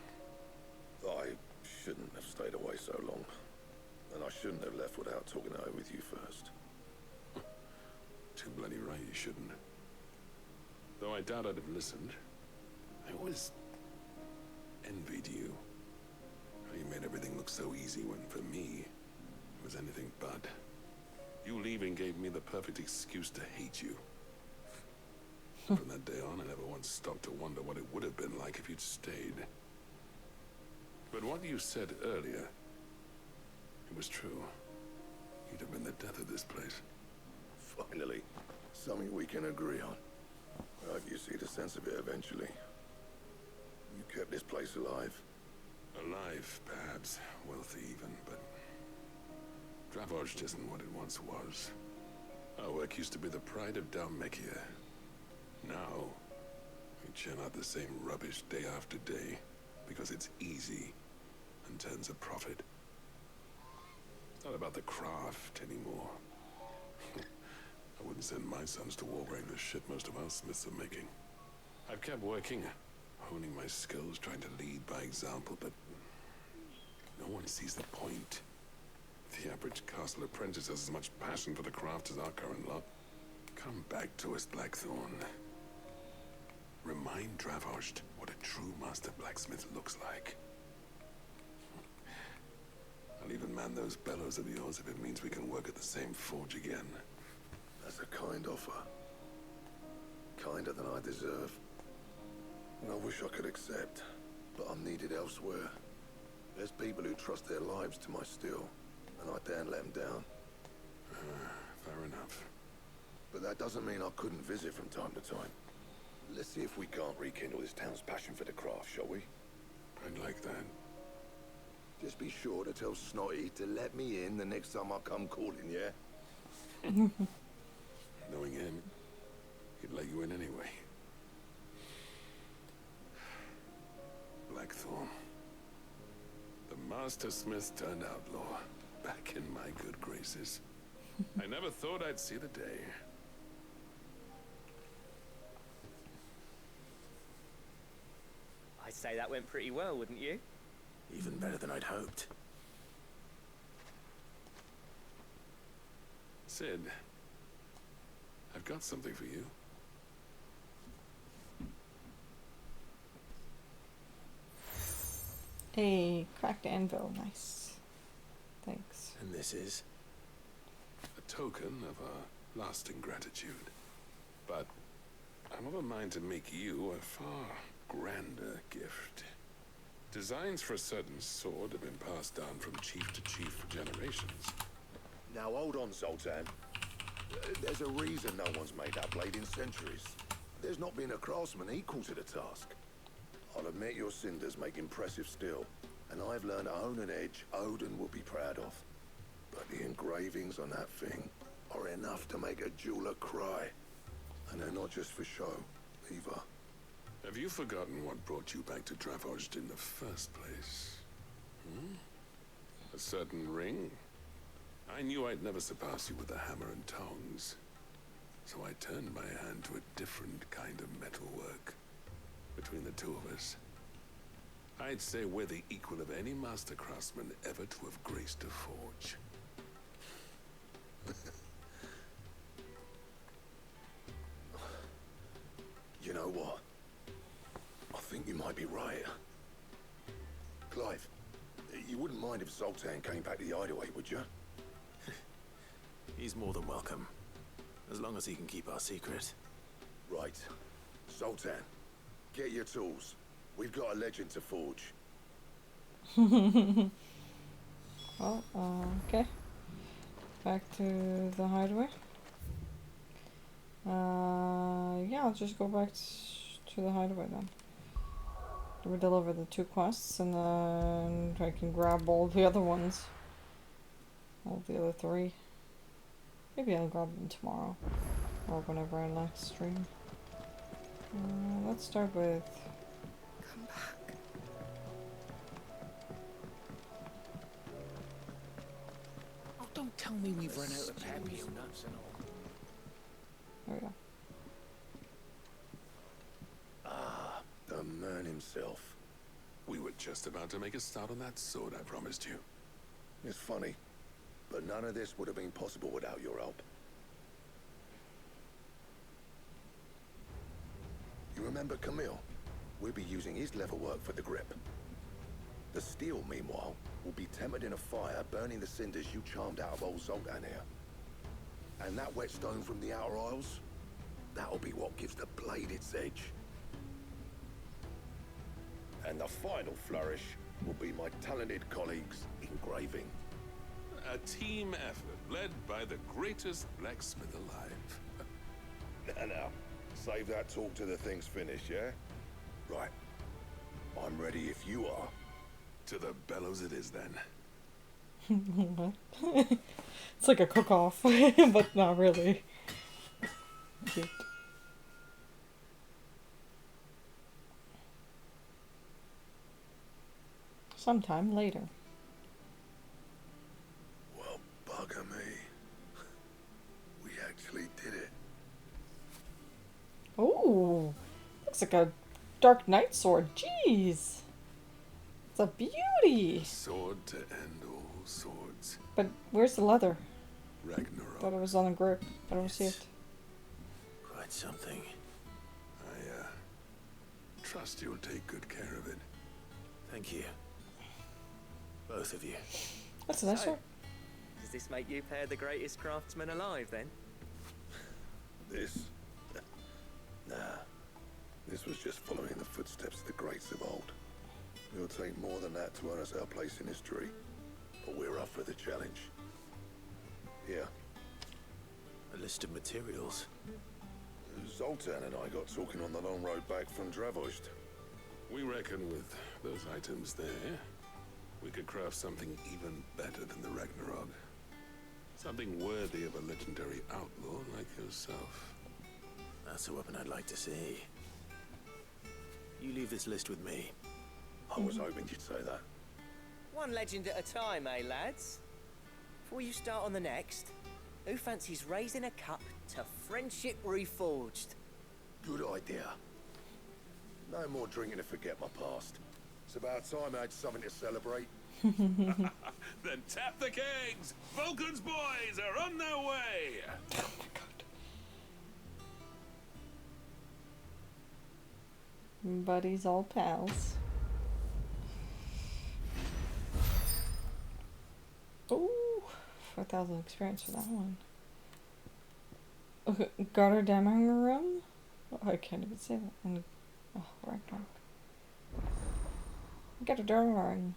I shouldn't have stayed away so long. And I shouldn't have left without talking it over with you first. Too bloody right you shouldn't. Though I doubt I'd have listened. I always envied you. How you made everything look so easy when, for me, it was anything but. You leaving gave me the perfect excuse to hate you. From that day on, I never once stopped to wonder what it would have been like if you'd stayed. But what you said earlier, it was true. You'd have been the death of this place. Finally, something we can agree on. I hope you see the sense of it eventually. You kept this place alive. Alive, perhaps. Wealthy even, but Dravoged isn't what it once was. Our work used to be the pride of Dalmekia. Now, we churn out the same rubbish day after day because it's easy and turns a profit. It's not about the craft anymore. I wouldn't send my sons to war wearing the shit most of our smiths are making. I've kept working, honing my skills, trying to lead by example, but no one sees the point. The average castle apprentice has as much passion for the craft as our current lot. Come back to us, Blackthorn. Remind Dravoged what a true master blacksmith looks like. I'll even man those bellows of yours if it means we can work at the same forge again. That's a kind offer. Kinder than I deserve. And I wish I could accept, but I'm needed elsewhere. There's people who trust their lives to my steel, and I daren't let them down. Fair enough. But that doesn't mean I couldn't visit from time to time. Let's see if we can't rekindle this town's passion for the craft, shall we? I'd like that. Just be sure to tell Snotty to let me in the next time I come calling, yeah? Knowing him, he'd let you in anyway. Blackthorn. The Master Smith turned outlaw, back in my good graces. I never thought I'd see the day. I'd say that went pretty well, wouldn't you? Even better than I'd hoped. Sid, I've got something for you. A cracked anvil, nice. Thanks. And this is? A token of our lasting gratitude. But I'm of a mind to make you a far grander gift. Designs for a certain sword have been passed down from chief to chief for generations. Now hold on, Zoltan. There's a reason no one's made that blade in centuries. There's not been a craftsman equal to the task. I'll admit your cinders make impressive steel, and I've learned to own an edge Odin will be proud of. But the engravings on that thing are enough to make a jeweler cry. And they're not just for show, either. Have you forgotten what brought you back to Dravojd in the first place? Hmm? A certain ring? I knew I'd never surpass you with a hammer and tongs. So I turned my hand to a different kind of metalwork. Between the two of us, I'd say we're the equal of any master craftsman ever to have graced a forge. You know what? I think you might be right. Clive, you wouldn't mind if Zoltan came back to the Hideaway, would you? He's more than welcome. As long as he can keep our secret. Right. Zoltan, get your tools. We've got a legend to forge. Well, okay. Back to the hideaway. Yeah, I'll just go back to the hideaway then. We deliver the 2 quests and then I can grab all the other ones. All the other 3. Maybe I'll grab them tomorrow. Or whenever I next stream. Let's start with... Come back. Oh, don't tell me we've run out of papio nuts and all. There we go. Ah, the man himself. We were just about to make a start on that sword I promised you. It's funny, but none of this would have been possible without your help. You remember Camille? We'll be using his leatherwork for the grip. The steel, meanwhile, will be tempered in a fire, burning the cinders you charmed out of old Zoltan here. And that whetstone from the Outer Isles, that'll be what gives the blade its edge. And the final flourish will be my talented colleagues engraving. A team effort led by the greatest blacksmith alive. Now, save that talk till the thing's finished, yeah? Right. I'm ready if you are. To the bellows it is then. It's like a cook-off, but not really. Cute. Sometime later. Well, bugger me. We actually did it. Oh, looks like a Dark Knight sword. Jeez. It's a beauty. Sword to end all swords. But where's the leather? Ragnarok. Thought it was on the grip. I don't see it. Quite something. I trust you'll take good care of it. Thank you. Both of you. That's a nice sword. Does this make you pair the greatest craftsman alive then? This? Nah. This was just following the footsteps of the greats of old. It'll take more than that to earn us our place in history. But we're up for the challenge. Here. A list of materials. Zoltan and I got talking on the long road back from Dravojd. We reckon with those items there, we could craft something even better than the Ragnarok. Something worthy of a legendary outlaw like yourself. That's a weapon I'd like to see. You leave this list with me. I was hoping you'd say that. One legend at a time, eh, lads? Before you start on the next, who fancies raising a cup to friendship reforged? Good idea. No more drinking to forget my past. It's about time I had something to celebrate. Then tap the kegs! Vulcan's boys are on their way! Buddies, all pals. Ooh, 4,000 experience for that one. Okay, got a damning room? Oh, I can't even say that. And, oh, Ragnarok. Got a damning ring.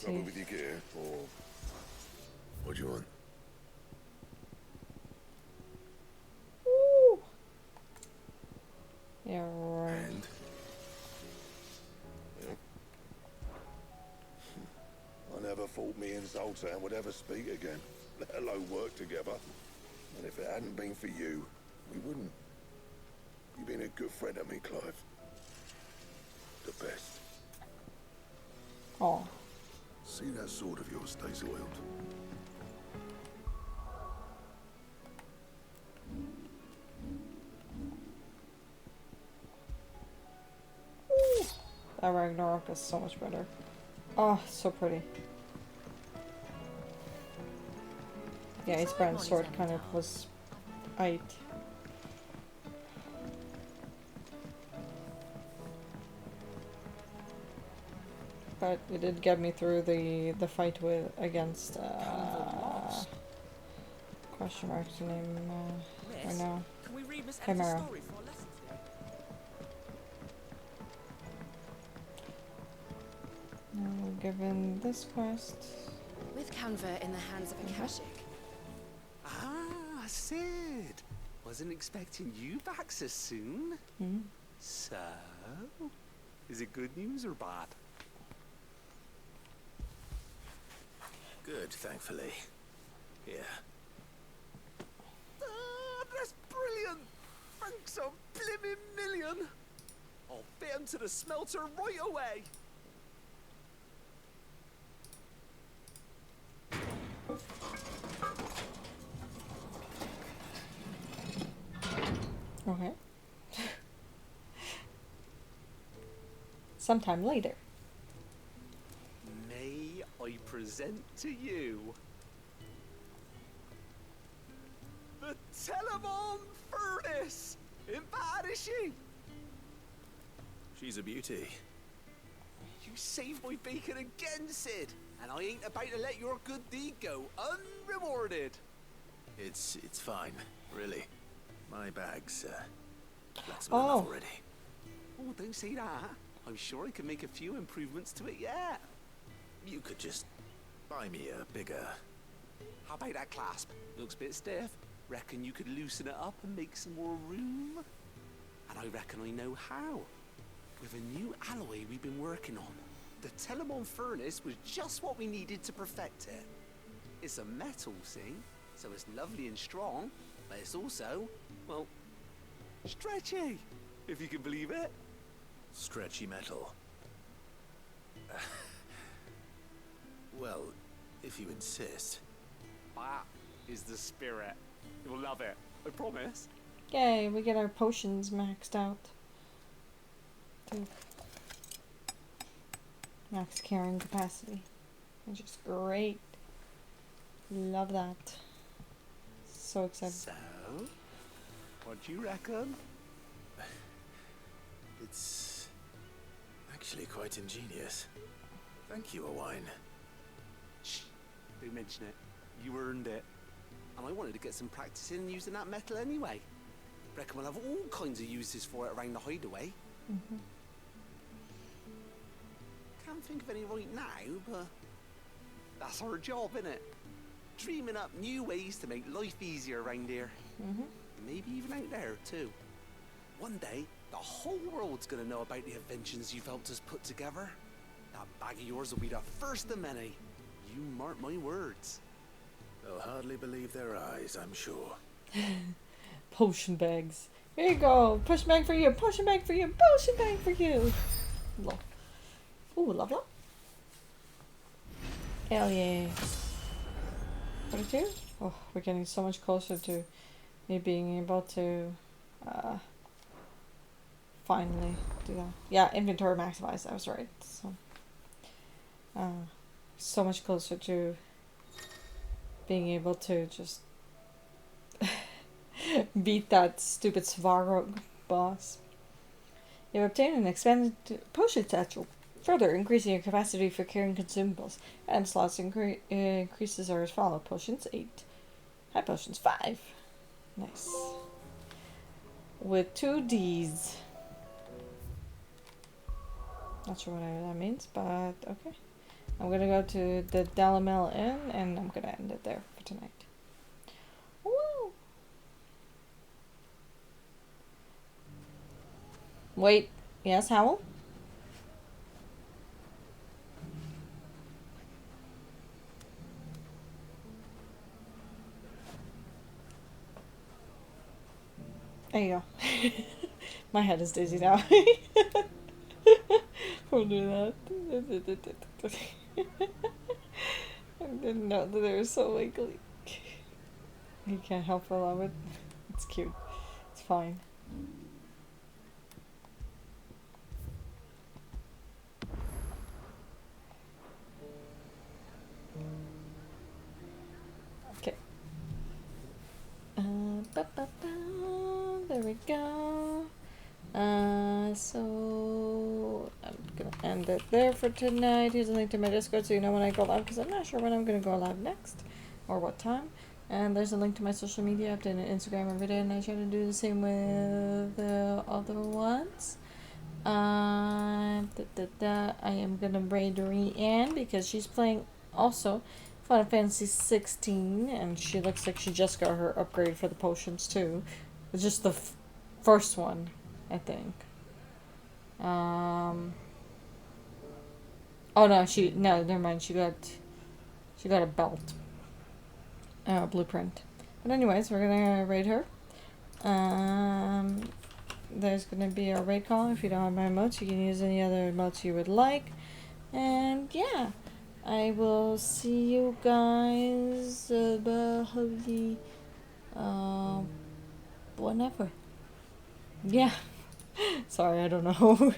Trouble with your gear, or what do you want? Ooh. Yeah, right. And? Yep. I never thought me and Zoltan would ever speak again, let alone work together. And if it hadn't been for you, we wouldn't. You've been a good friend to me, Clive. The best. Oh. See that sword of yours stays oiled. Ooh. That Ragnarok is so much better. Oh, so pretty. Yeah, Icebrand's sword kind of was aight. But it did get me through the fight with against question mark's name right now. Can we read Miss Chimera. story for our lessons here? Now we're given this quest. With Canva in the hands of Akashic. Ah, Sid. Wasn't expecting you back so soon. Hmm. So, is it good news or bad? Good, thankfully. Here. Ah, that's brilliant. Thanks a blimmin' million. I'll fit him to the smelter right away. Okay. Sometime later. May I present to you the Telemon Furnace? Ain't bad, is she? She's a beauty. You saved my bacon again, Sid, and I ain't about to let your good deed go unrewarded. It's fine, really. My bag's flexible Oh. enough already. Oh, don't say that. I'm sure I can make a few improvements to it yet. You could just buy me a bigger... How about that clasp? Looks a bit stiff. Reckon you could loosen it up and make some more room? And I reckon I know how. With a new alloy we've been working on. The Telemon Furnace was just what we needed to perfect it. It's a metal, see? So it's lovely and strong, but it's also, well, stretchy, if you can believe it. Stretchy metal. Well, if you insist. That is the spirit. You'll love it, I promise. Yay, we get our potions maxed out. To max carrying capacity. Which is great. Love that. So excited. So, what do you reckon? It's actually quite ingenious. Thank you, Owain. Shh, don't mention it. You earned it. And I wanted to get some practice in using that metal anyway. Reckon we'll have all kinds of uses for it around the hideaway. Mm-hmm. Can't think of any right now, but that's our job, innit? Dreaming up new ways to make life easier around here. Mm-hmm. Maybe even out there, too. One day, the whole world's gonna know about the inventions you've helped us put together. That bag of yours will be the first of many. You mark my words. They'll hardly believe their eyes, I'm sure. Potion bags. Here you go. Potion bag for you. Potion bag for you. Potion bag for you. Love. Ooh, love that. Hell yeah. 42? Oh, we're getting so much closer to me being able to finally do that. Yeah, inventory maximize, I was right. So, so much closer to being able to just beat that stupid Svarog boss. You've obtained an expanded potion satchel, further increasing your capacity for carrying consumables. And slots increases are as follows: potions 8, high potions 5. Nice. With 2 Ds. Not sure what that means, but okay. I'm gonna go to the Dalamel Inn and I'm gonna end it there for tonight. Woo! Wait, yes, Howell? There you go. My head is dizzy now. We'll do that. I didn't know that they were so wiggly. You can't help but love it. It's cute. It's fine. Okay. There we go. So I'm gonna end it there for tonight. Here's a link to my Discord so you know when I go live, because I'm not sure when I'm gonna go live next or what time. And there's a link to my social media. I update on Instagram every day, and I try to do the same with the other ones. I am gonna raid Anne because she's playing also Final Fantasy 16, and she looks like she just got her upgrade for the potions too. It's just the first one, I think. Oh no, never mind. She got a belt, blueprint. But anyways, we're gonna raid her. There's gonna be a raid call. If you don't have my emotes, you can use any other emotes you would like. And yeah, I will see you guys hopefully whenever. Yeah. Sorry, I don't know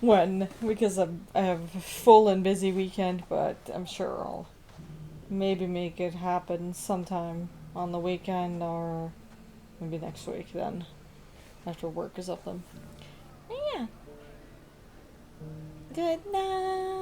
when, because I have a full and busy weekend, but I'm sure I'll maybe make it happen sometime on the weekend or maybe next week then, after work is up then. Yeah. Good night.